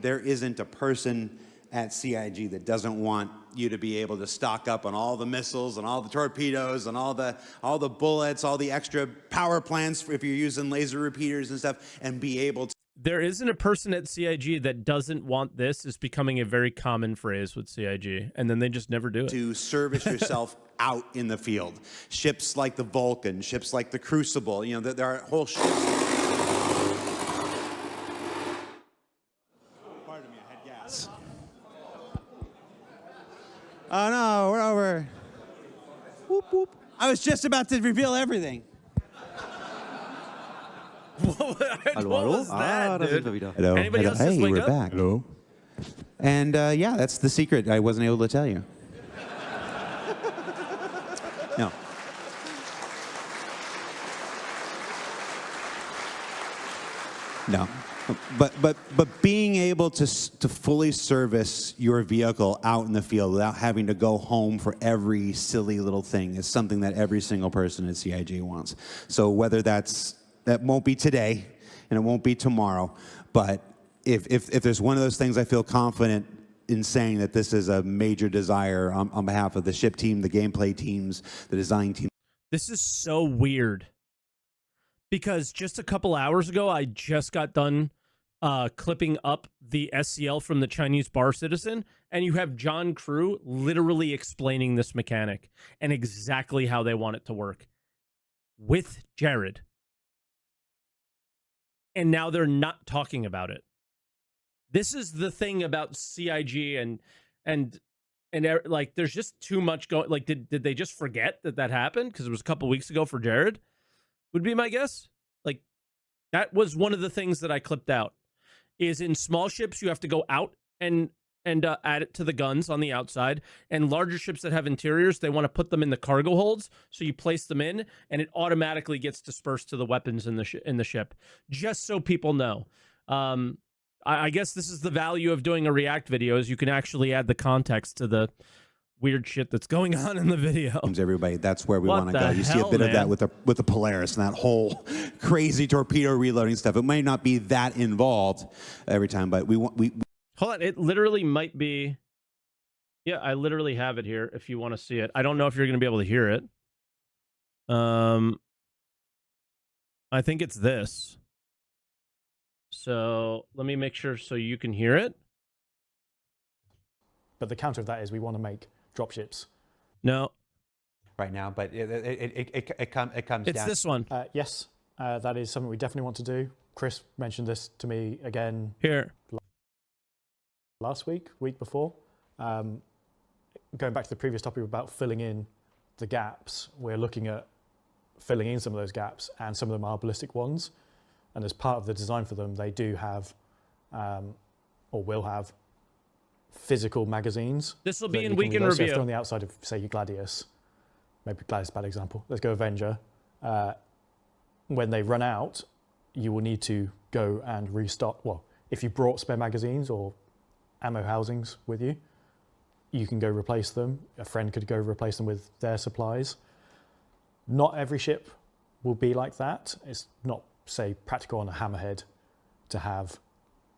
There isn't a person at CIG that doesn't want you to be able to stock up on all the missiles and all the torpedoes and all the bullets, all the extra power plants if you're using laser repeaters and stuff, and be able to. There isn't a person at CIG that doesn't want this. Is becoming a very common phrase with CIG, and then they just never do it. To service yourself out in the field. Ships like the Vulcan, ships like the Crucible, there are whole ships. Pardon me, I had gas. Oh no, we're over. Whoop, whoop. I was just about to reveal everything. What was that, da dude? sind wir wieder. Hello. Anybody else just Hey, wake we're up? back. Hello. And yeah, that's the secret I wasn't able to tell you. No. No. But being able to fully service your vehicle out in the field without having to go home for every silly little thing is something that every single person at CIG wants. So whether that won't be today and it won't be tomorrow, but if there's one of those things I feel confident in saying that this is a major desire on behalf of the ship team, the gameplay teams, the design team. This is so weird because just a couple hours ago, I just got done clipping up the SCL from the Chinese Bar Citizen, and you have John Crew literally explaining this mechanic and exactly how they want it to work with Jared. And now they're not talking about it. This is the thing about CIG and like there's just too much going. Like did they just forget that happened because it was a couple weeks ago for Jared? Would be my guess. Like that was one of the things that I clipped out. Is in small ships you have to go out and add it to the guns on the outside, and larger ships that have interiors they want to put them in the cargo holds, so you place them in and it automatically gets dispersed to the weapons in the ship. Just so people know. I guess this is the value of doing a React video is you can actually add the context to the weird shit that's going on in the video. Everybody, that's where we What want to the go. You see a hell, bit of man? that with the Polaris and that whole crazy torpedo reloading stuff. It might not be that involved every time, but we Hold on, it literally might be. Yeah, I literally have it here if you want to see it. I don't know if you're going to be able to hear it. I think it's this. So let me make sure so you can hear it. But the counter of that is we want to make dropships. No. Right now, but it comes down. It's this one. Yes, that is something we definitely want to do. Chris mentioned this to me again. Here. Last week before. Going back to the previous topic about filling in the gaps, we're looking at filling in some of those gaps, and some of them are ballistic ones. And as part of the design for them, they do have, or will have, physical magazines. This will be in week in review. So if they're on the outside of, say, your Gladius, maybe Gladius is a bad example. Let's go Avenger. When they run out, you will need to go and restock. Well, if you brought spare magazines or ammo housings with you, you can go replace them. A friend could go replace them with their supplies. Not every ship will be like that. It's not, say, practical on a Hammerhead to have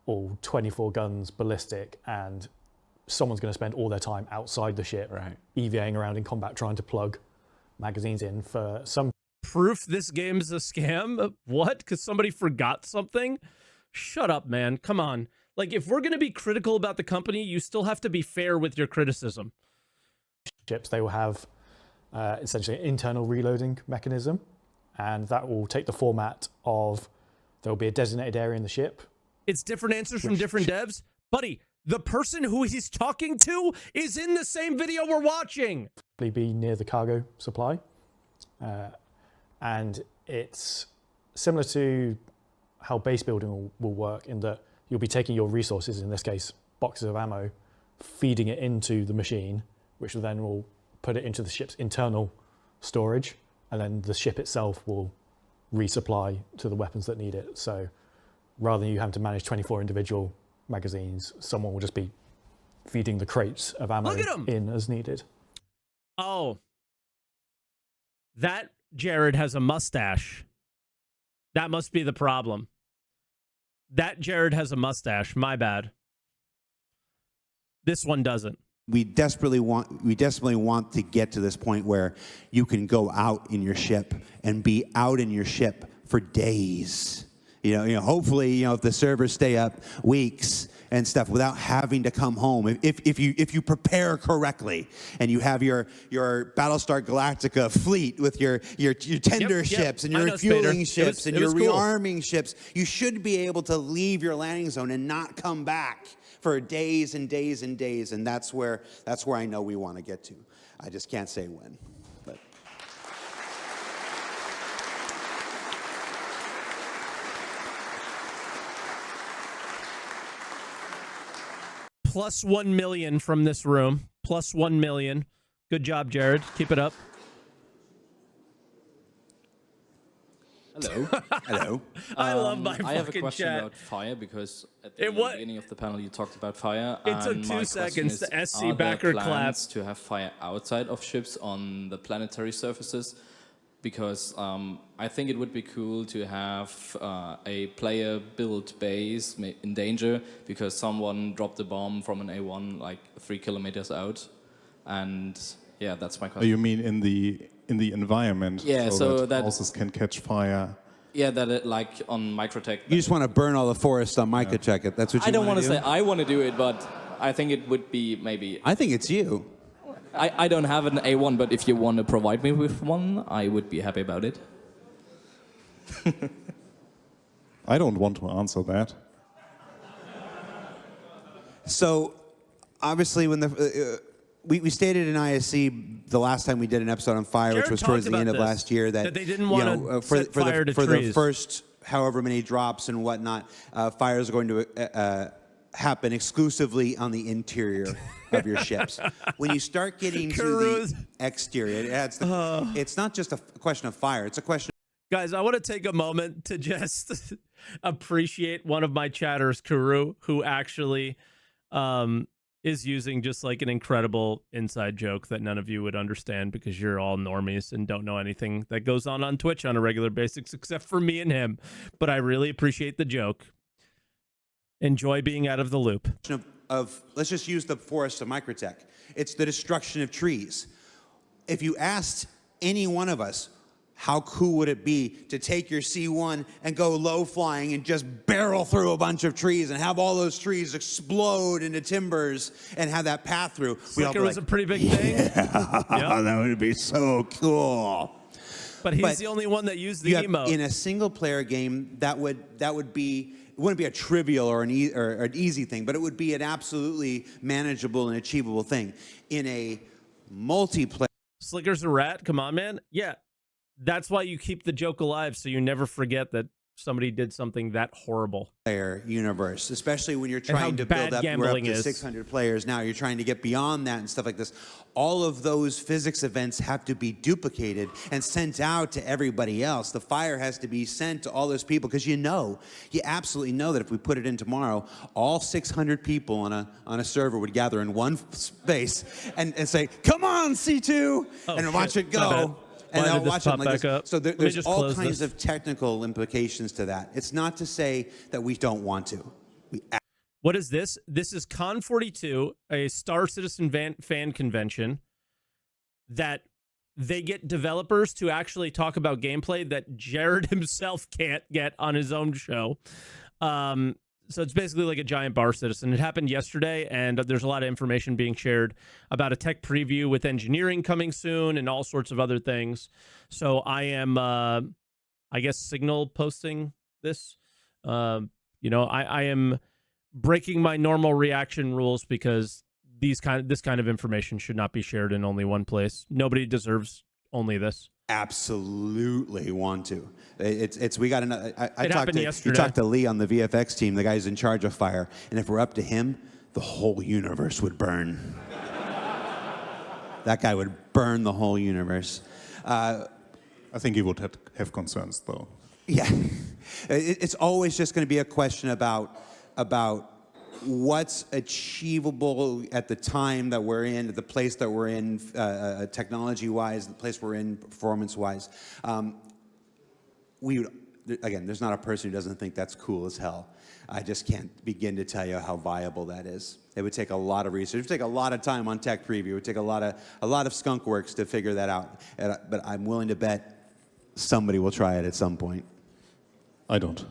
all 24 guns ballistic and someone's going to spend all their time outside the ship, EVAing around in combat trying to plug magazines in for some. Proof this game's a scam? What? Because somebody forgot something? Shut up, man. Come on. Like, if we're going to be critical about the company, you still have to be fair with your criticism. Ships, they will have essentially an internal reloading mechanism, and that will take the format of there will be a designated area in the ship. It's different answers from different devs. Buddy, the person who he's talking to is in the same video we're watching. Be near the cargo supply. And it's similar to how base building will work in that you'll be taking your resources, in this case, boxes of ammo, feeding it into the machine, which then will put it into the ship's internal storage, and then the ship itself will resupply to the weapons that need it. So rather than you having to manage 24 individual magazines, someone will just be feeding the crates of ammo in as needed. Oh, that Jared has a mustache. That must be the problem. That Jared has a mustache. My bad. This one doesn't. We desperately want to get to this point where you can go out in your ship and be out in your ship for days. You know, hopefully, if the servers stay up weeks and stuff without having to come home. If you prepare correctly and you have your Battlestar Galactica fleet with your tender ships and your refueling ships and your rearming ships, you should be able to leave your landing zone and not come back for days and days and days, and that's where I know we want to get to. I just can't say when. But. Plus 1 million from this room. Plus 1 million. Good job, Jared. Keep it up. Hello. Hello. I love my I have a fucking question chat. about fire because at the beginning of the panel you talked about fire. It took and 2 my seconds question to is, SC are backer there clap. plans to have fire outside of ships on the planetary surfaces? Because I think it would be cool to have a player-built base in danger because someone dropped a bomb from an A1 like 3 kilometers out, and yeah, that's my question. You mean in the environment? Yeah, so that houses can catch fire. Yeah, that it, like on Microtech. You just want to burn all the forest on Microtech. It. That's what you I don't want to say I want to do it, but I think it would be maybe. I think it's you. I don't have an A1, but if you want to provide me with one, I would be happy about it. I don't want to answer that. So, obviously, when we stated in ISC the last time we did an episode on fire, Jared which was towards the talked end of about last year, that they didn't want to set fire to for trees. the first however many drops and whatnot, fires are going to happen exclusively on the interior of your ships. When you start getting to the exterior, it's not just a question of fire; it's a question. Guys, I want to take a moment to just appreciate one of my chatters, Kuru, who actually is using just like an incredible inside joke that none of you would understand because you're all normies and don't know anything that goes on Twitch on a regular basis except for me and him. But I really appreciate the joke. Enjoy being out of the loop. Let's just use the forest of Microtech. It's the destruction of trees. If you asked any one of us, how cool would it be to take your C1 and go low flying and just barrel through a bunch of trees and have all those trees explode into timbers and have that path through? Slicker was a pretty big thing. Yeah, that would be so cool. But he's the only one that used the emote. In a single player game, that would be. It wouldn't be a trivial or an easy thing, but it would be an absolutely manageable and achievable thing. In a multiplayer... Slicker's a rat? Come on, man. Yeah, that's why you keep the joke alive, so you never forget that somebody did something that horrible. Universe, especially when you're trying to build up, we're up to 600 players now, you're trying to get beyond that and stuff like this. All of those physics events have to be duplicated and sent out to everybody else. The fire has to be sent to all those people because you absolutely know that if we put it in tomorrow, all 600 people on a server would gather in one space and say, "Come on, C2," and watch it go. And they'll watch it like this. So there's all kinds of technical implications to that. It's not to say that we don't want to. What is this? This is Con42, a Star Citizen fan convention that they get developers to actually talk about gameplay that Jared himself can't get on his own show. So it's basically like a giant bar citizen. It happened yesterday, and there's a lot of information being shared about a tech preview with engineering coming soon and all sorts of other things. So I am, I guess, signal posting this. I am breaking my normal reaction rules because this kind of information should not be shared in only one place. Nobody deserves only this. Absolutely want to. We got another. It happened yesterday. You talked to Lee on the VFX team, the guy who's in charge of fire, and if we're up to him, the whole universe would burn. That guy would burn the whole universe. I think he would have concerns, though. Yeah. It's always just going to be a question about what's achievable at the time that we're in, at the place that we're in, technology-wise, the place we're in, performance-wise. Again, there's not a person who doesn't think that's cool as hell. I just can't begin to tell you how viable that is. It would take a lot of research. It would take a lot of time on Tech Preview. It would take a lot of skunk works to figure that out. But I'm willing to bet somebody will try it at some point. I don't.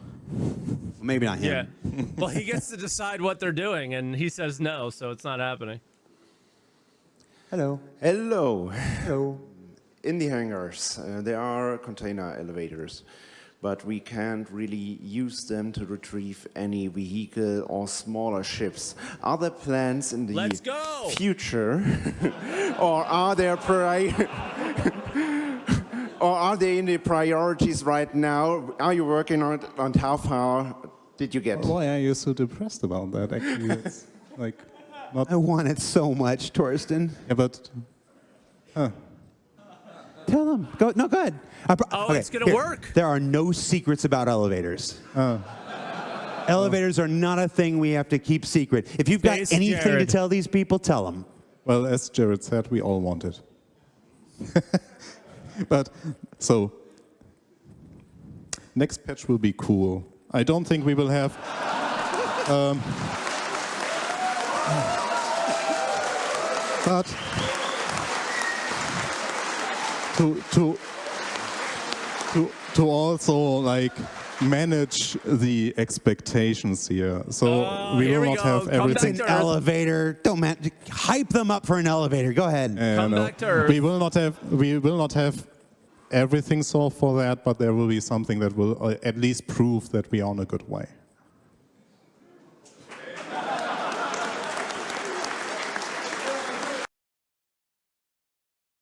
Maybe not him. Yeah. Well, he gets to decide what they're doing, and he says no, so it's not happening. Hello. Hello. Hello. In the hangars, there are container elevators, but we can't really use them to retrieve any vehicle or smaller ships. Are there plans in the future, or are there or are they in the priorities right now? Are you working on it, and how far did you get? Why are you so depressed about that? Actually, it's like not. I want it so much, Torsten. Yeah, but. Tell them. Go ahead. It's going to work. There are no secrets about elevators. Elevators are not a thing we have to keep secret. If you've got anything to tell these people, tell them. Well, as Jared said, we all want it. But, so, next patch will be cool. I don't think we will have... but... To also, like, manage the expectations here. So we will not have everything. An elevator. Don't hype them up for an elevator. Go ahead. Come back to Earth. We will not have everything solved for that, but there will be something that will at least prove that we are on a good way.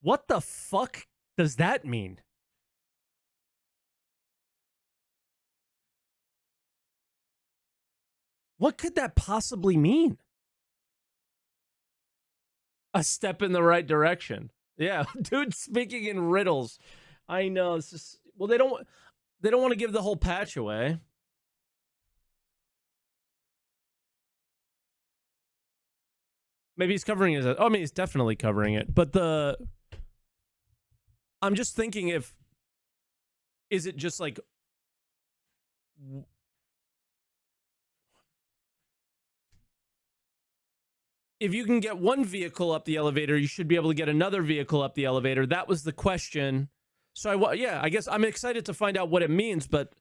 What the fuck does that mean? What could that possibly mean? A step in the right direction. Yeah, dude, speaking in riddles. I know. It's just, well, they don't want to give the whole patch away. Maybe he's covering it. I mean, he's definitely covering it. But I'm just thinking is it just like, if you can get one vehicle up the elevator, you should be able to get another vehicle up the elevator. That was the question. So I guess I'm excited to find out what it means, but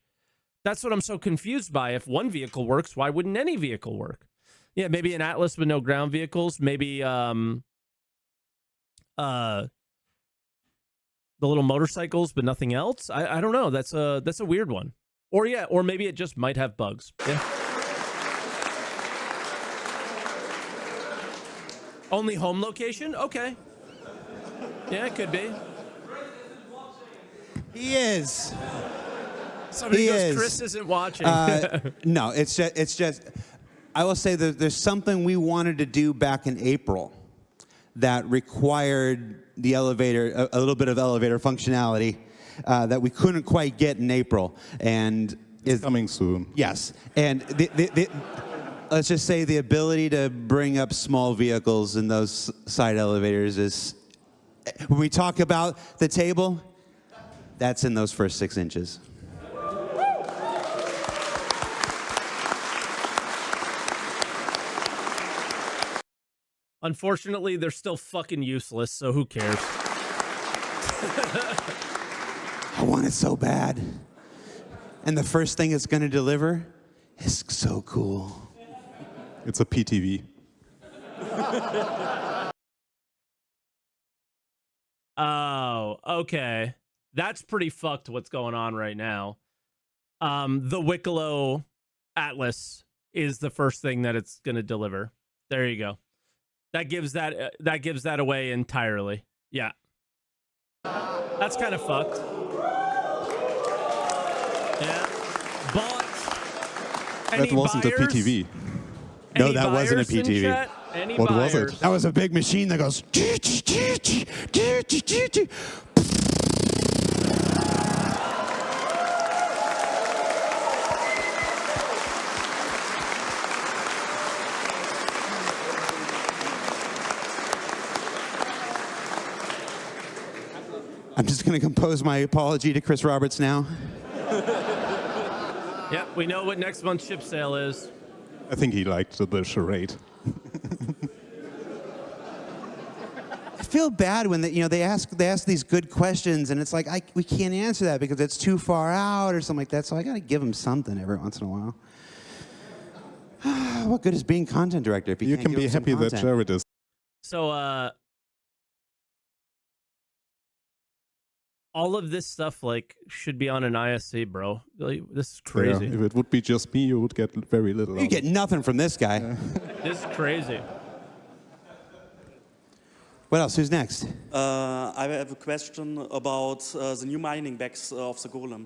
that's what I'm so confused by. If one vehicle works, why wouldn't any vehicle work? Yeah, maybe an Atlas with no ground vehicles. Maybe the little motorcycles, but nothing else. I don't know. That's a weird one. Or maybe it just might have bugs. Yeah. Only home location? Okay. Yeah, it could be. He is. Somebody goes, Chris isn't watching. No, it's just. I will say that there's something we wanted to do back in April that required the elevator, a little bit of elevator functionality that we couldn't quite get in April, and is coming soon. Yes, and let's just say the ability to bring up small vehicles in those side elevators is, when we talk about the table, that's in those first 6 inches. Unfortunately, they're still fucking useless, so who cares? I want it so bad. And the first thing it's going to deliver is so cool. It's a PTV. Oh, okay. That's pretty fucked what's going on right now. The Wicklow Atlas is the first thing that it's going to deliver. There you go. That gives that away entirely. Yeah. That's kind of fucked. Yeah. But that wasn't a PTV. No, that wasn't a PTV. Any What buyers? was it? That was a big machine that goes. I'm just going to compose my apology to Chris Roberts now. Yeah, we know what next month's ship sale is. I think he liked the charade. I feel bad when they ask these good questions, and it's like we can't answer that because it's too far out or something like that. So I got to give them something every once in a while. What good is being content director if you can be happy that Jared is. So, all of this stuff should be on an ISC, bro. Like, this is crazy. Yeah, if it would be just me, you would get very little. You get nothing from this guy. This is crazy. What else? Who's next? I have a question about the new mining bags of the Golem.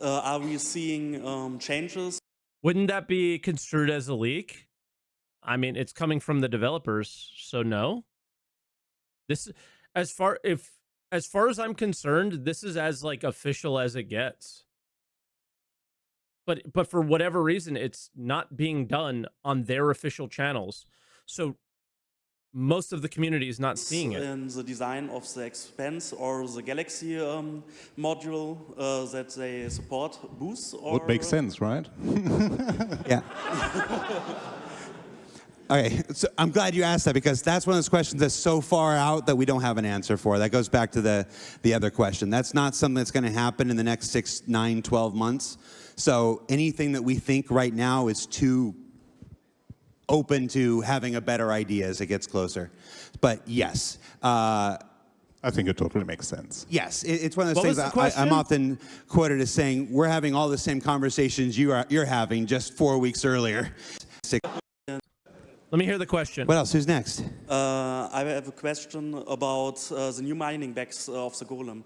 Are we seeing changes? Wouldn't that be construed as a leak? I mean, it's coming from the developers, so no. This, as far as I'm concerned, this is as official as it gets. But for whatever reason, it's not being done on their official channels. So most of the community is not seeing it. In the design of the Expanse or the Galaxy module that they support boost? Or Would make sense, right? Yeah. Okay, so I'm glad you asked that because that's one of those questions that's so far out that we don't have an answer for. That goes back to the other question. That's not something that's going to happen in the next 6, 9, 12 months. So anything that we think right now is too open to having a better idea as it gets closer. But yes. I think it totally makes sense. Yes, it's one of those things I'm often quoted as saying, we're having all the same conversations you're having just 4 weeks earlier. Let me hear the question. What else? Who's next? I have a question about the new mining bags of the Golem.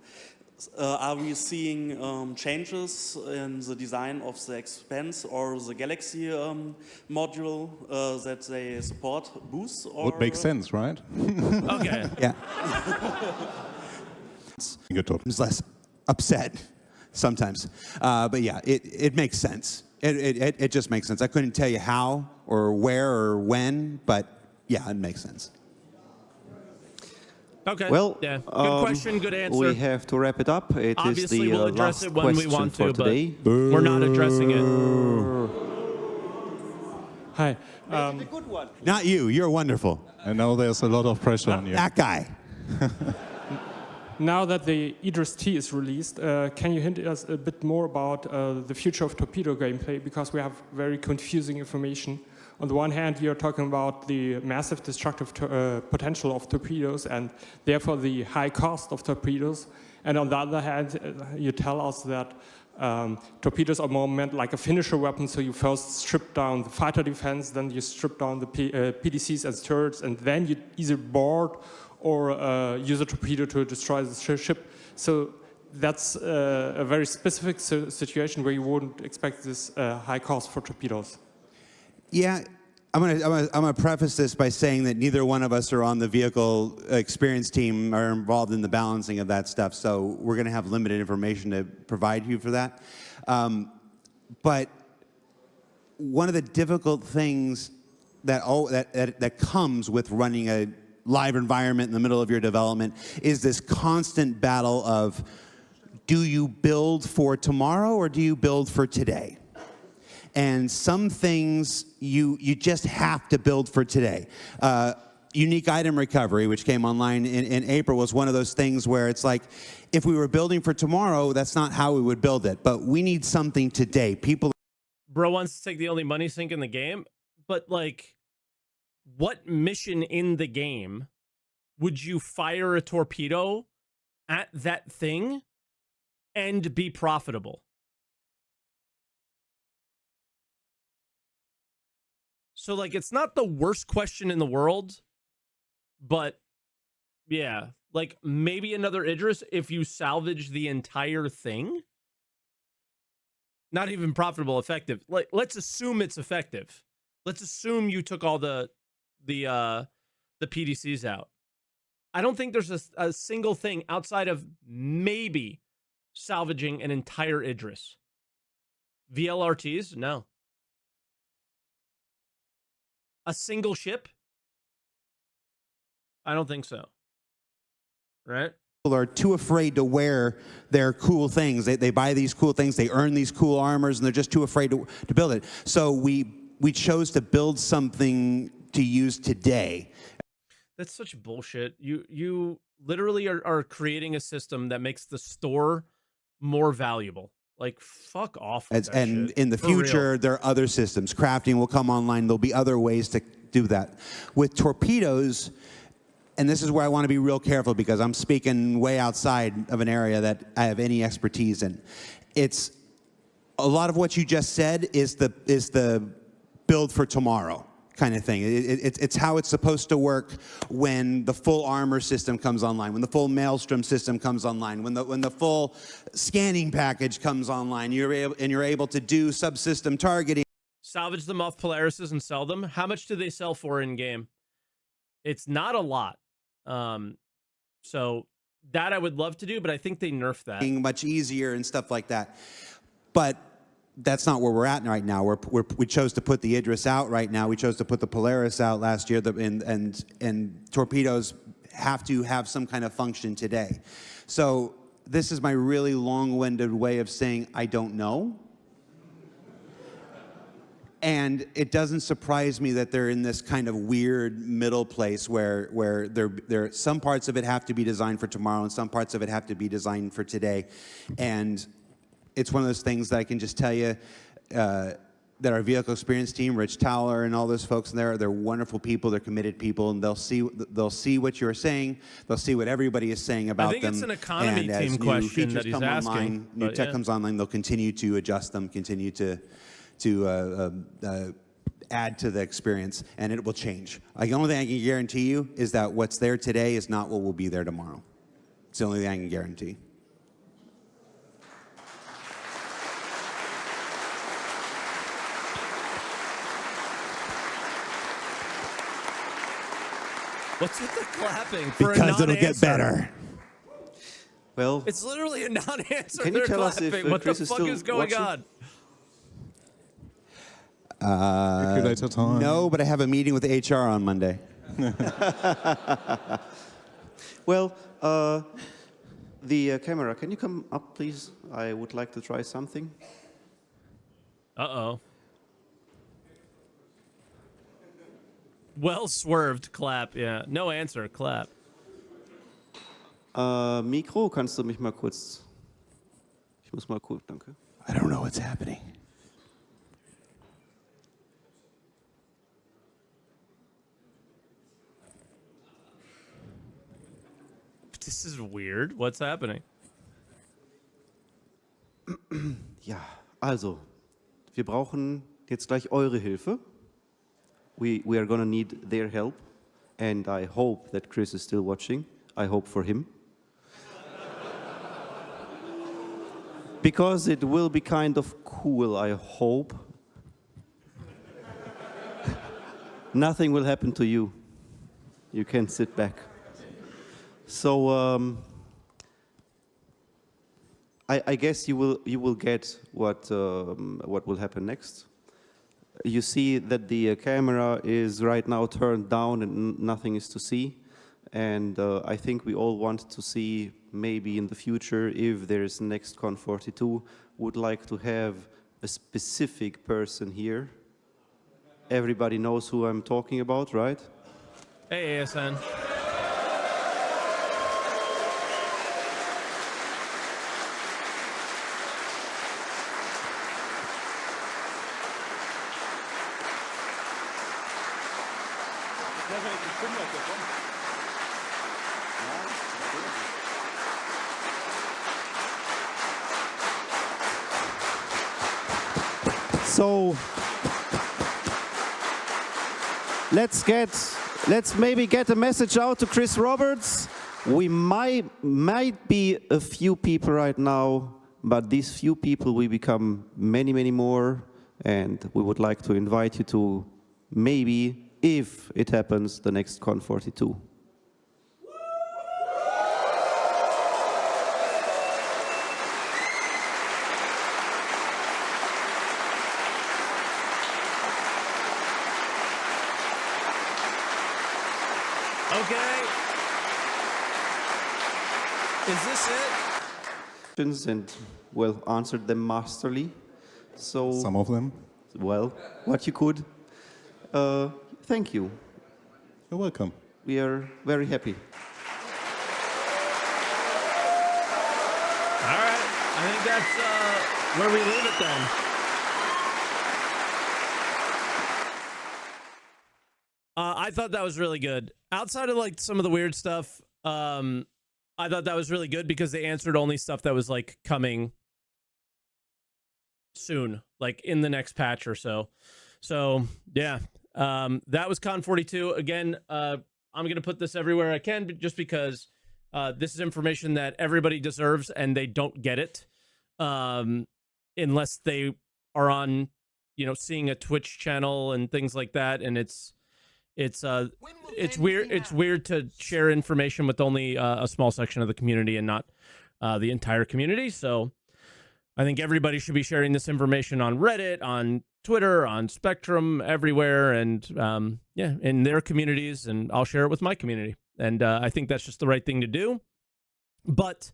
Are we seeing changes in the design of the Expanse or the Galaxy module that they support boost? Or Would make sense, right? Okay. Yeah. I'm less upset sometimes. But yeah, it makes sense. It just makes sense. I couldn't tell you how or where or when, but yeah, it makes sense. Okay. Well, yeah. Good question, good answer. We have to wrap it up. It Obviously, is the we'll address last it when we question want for to, but today. we're not addressing it. Hi. Not you. You're wonderful. I know there's a lot of pressure on you. That guy. Now that the Idris T is released, can you hint us a bit more about the future of torpedo gameplay? Because we have very confusing information. On the one hand, you're talking about the massive destructive potential of torpedoes and therefore the high cost of torpedoes. And on the other hand, you tell us that torpedoes are more meant like a finisher weapon, so you first strip down the fighter defense, then you strip down the PDCs and turrets, and then you either board or use a torpedo to destroy the ship. So that's a very specific situation where you wouldn't expect this high cost for torpedoes. Yeah, I'm gonna preface this by saying that neither one of us are on the vehicle experience team or involved in the balancing of that stuff, so we're gonna have limited information to provide you for that. But one of the difficult things that comes with running a live environment in the middle of your development is this constant battle of, do you build for tomorrow or do you build for today? And some things you just have to build for today. Unique item recovery, which came online in April, was one of those things where it's like, if we were building for tomorrow, that's not how we would build it. But we need something today. People. Bro wants to take the only money sink in the game, but what mission in the game would you fire a torpedo at that thing and be profitable? So, it's not the worst question in the world, but yeah, maybe another Idris if you salvage the entire thing. Not even profitable, effective. Let's assume it's effective. Let's assume you took all the the PDCs out. I don't think there's a single thing outside of maybe salvaging an entire Idris. VLRTs? No. A single ship? I don't think so. Right? People are too afraid to wear their cool things. They buy these cool things, they earn these cool armors, and they're just too afraid to build it. So we chose to build something to use today. That's such bullshit. You literally are creating a system that makes the store more valuable. Like, fuck off with that And shit. in the For real. future, there are other systems. Crafting will come online. There'll be other ways to do that. With torpedoes, and this is where I want to be real careful because I'm speaking way outside of an area that I have any expertise in. It's a lot of what you just said is the build for tomorrow kind of thing. It's how it's supposed to work when the full armor system comes online, when the full Maelstrom system comes online, when the full scanning package comes online. You're able to do subsystem targeting. Salvage them off Polarises and sell them. How much do they sell for in game? It's not a lot. So that I would love to do, but I think they nerfed that. Much easier and stuff like that. But that's not where we're at right now. We chose to put the Idris out right now. We chose to put the Polaris out last year, and torpedoes have to have some kind of function today. So this is my really long-winded way of saying I don't know. And it doesn't surprise me that they're in this kind of weird middle place where some parts of it have to be designed for tomorrow and some parts of it have to be designed for today. And it's one of those things that I can just tell you that our vehicle experience team, Rich Towler and all those folks in there, they're wonderful people, they're committed people, and they'll see what you're saying, they'll see what everybody is saying about them. I think it's an economy and team as question that he's asking. Online, new tech comes online, they'll continue to adjust them, continue to add to the experience, and it will change. Like, the only thing I can guarantee you is that what's there today is not what will be there tomorrow. It's the only thing I can guarantee. What's with the clapping for Because a it'll get better. Well, it's literally a non-answer. Can you They're tell us if clapping. What Chris the is fuck still is going watching? on? Calculator time. No, but I have a meeting with HR on Monday. Well, the camera, can you come up, please? I would like to try something. Uh-oh. Well swerved, clap, yeah. No answer, clap. Mikro, kannst du mich mal kurz... Ich muss mal kurz, danke. I don't know what's happening. This is weird. What's happening? Ja, also, wir brauchen jetzt gleich eure Hilfe. We are gonna need their help, and I hope that Chris is still watching. I hope for him. Because it will be kind of cool, I hope. Nothing will happen to you. You can sit back. So I guess you will get what will happen next. You see that the camera is right now turned down and nothing is to see. And I think we all want to see maybe in the future, if there is next Con42, would like to have a specific person here. Everybody knows who I'm talking about, right? Hey, ASN. So let's maybe get a message out to Chris Roberts. We might be a few people right now, but these few people will become many, many more, and we would like to invite you to maybe if it happens the next Con42. Okay. Is this it? And, well, answered them masterly. So Some of them. Well, what you could. Thank you. You're welcome. We are very happy. All right. I think that's where we leave it then. I thought that was really good. Outside of like some of the weird stuff, I thought that was really good because they answered only stuff that was like coming soon, like in the next patch or so. So yeah, that was Con42. Again, I'm going to put this everywhere I can just because this is information that everybody deserves and they don't get it unless they are on, seeing a Twitch channel and things like that. And it's weird. It's weird to share information with only a small section of the community and not the entire community. So I think everybody should be sharing this information on Reddit, on Twitter, on Spectrum, everywhere, and in their communities. And I'll share it with my community. And I think that's just the right thing to do. But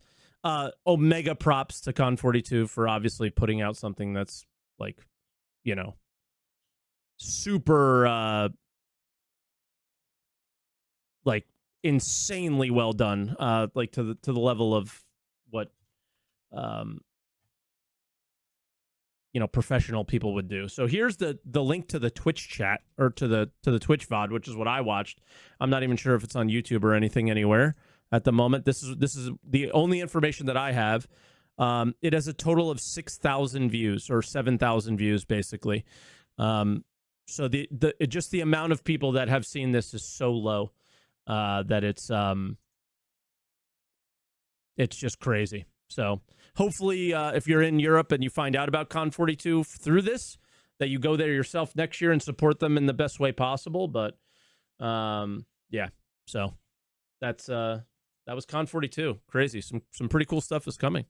omega props to Con42 for obviously putting out something that's like, super. Like insanely well done, like to the level of what professional people would do. So here's the link to the Twitch chat or to the Twitch VOD, which is what I watched. I'm not even sure if it's on YouTube or anything anywhere at the moment. This is the only information that I have. It has a total of 6,000 views or 7,000 views basically. So just the amount of people that have seen this is so low. That it's just crazy. So hopefully, if you're in Europe and you find out about Con42 through this, that you go there yourself next year and support them in the best way possible. But yeah, so that was Con42. Crazy. Some pretty cool stuff is coming.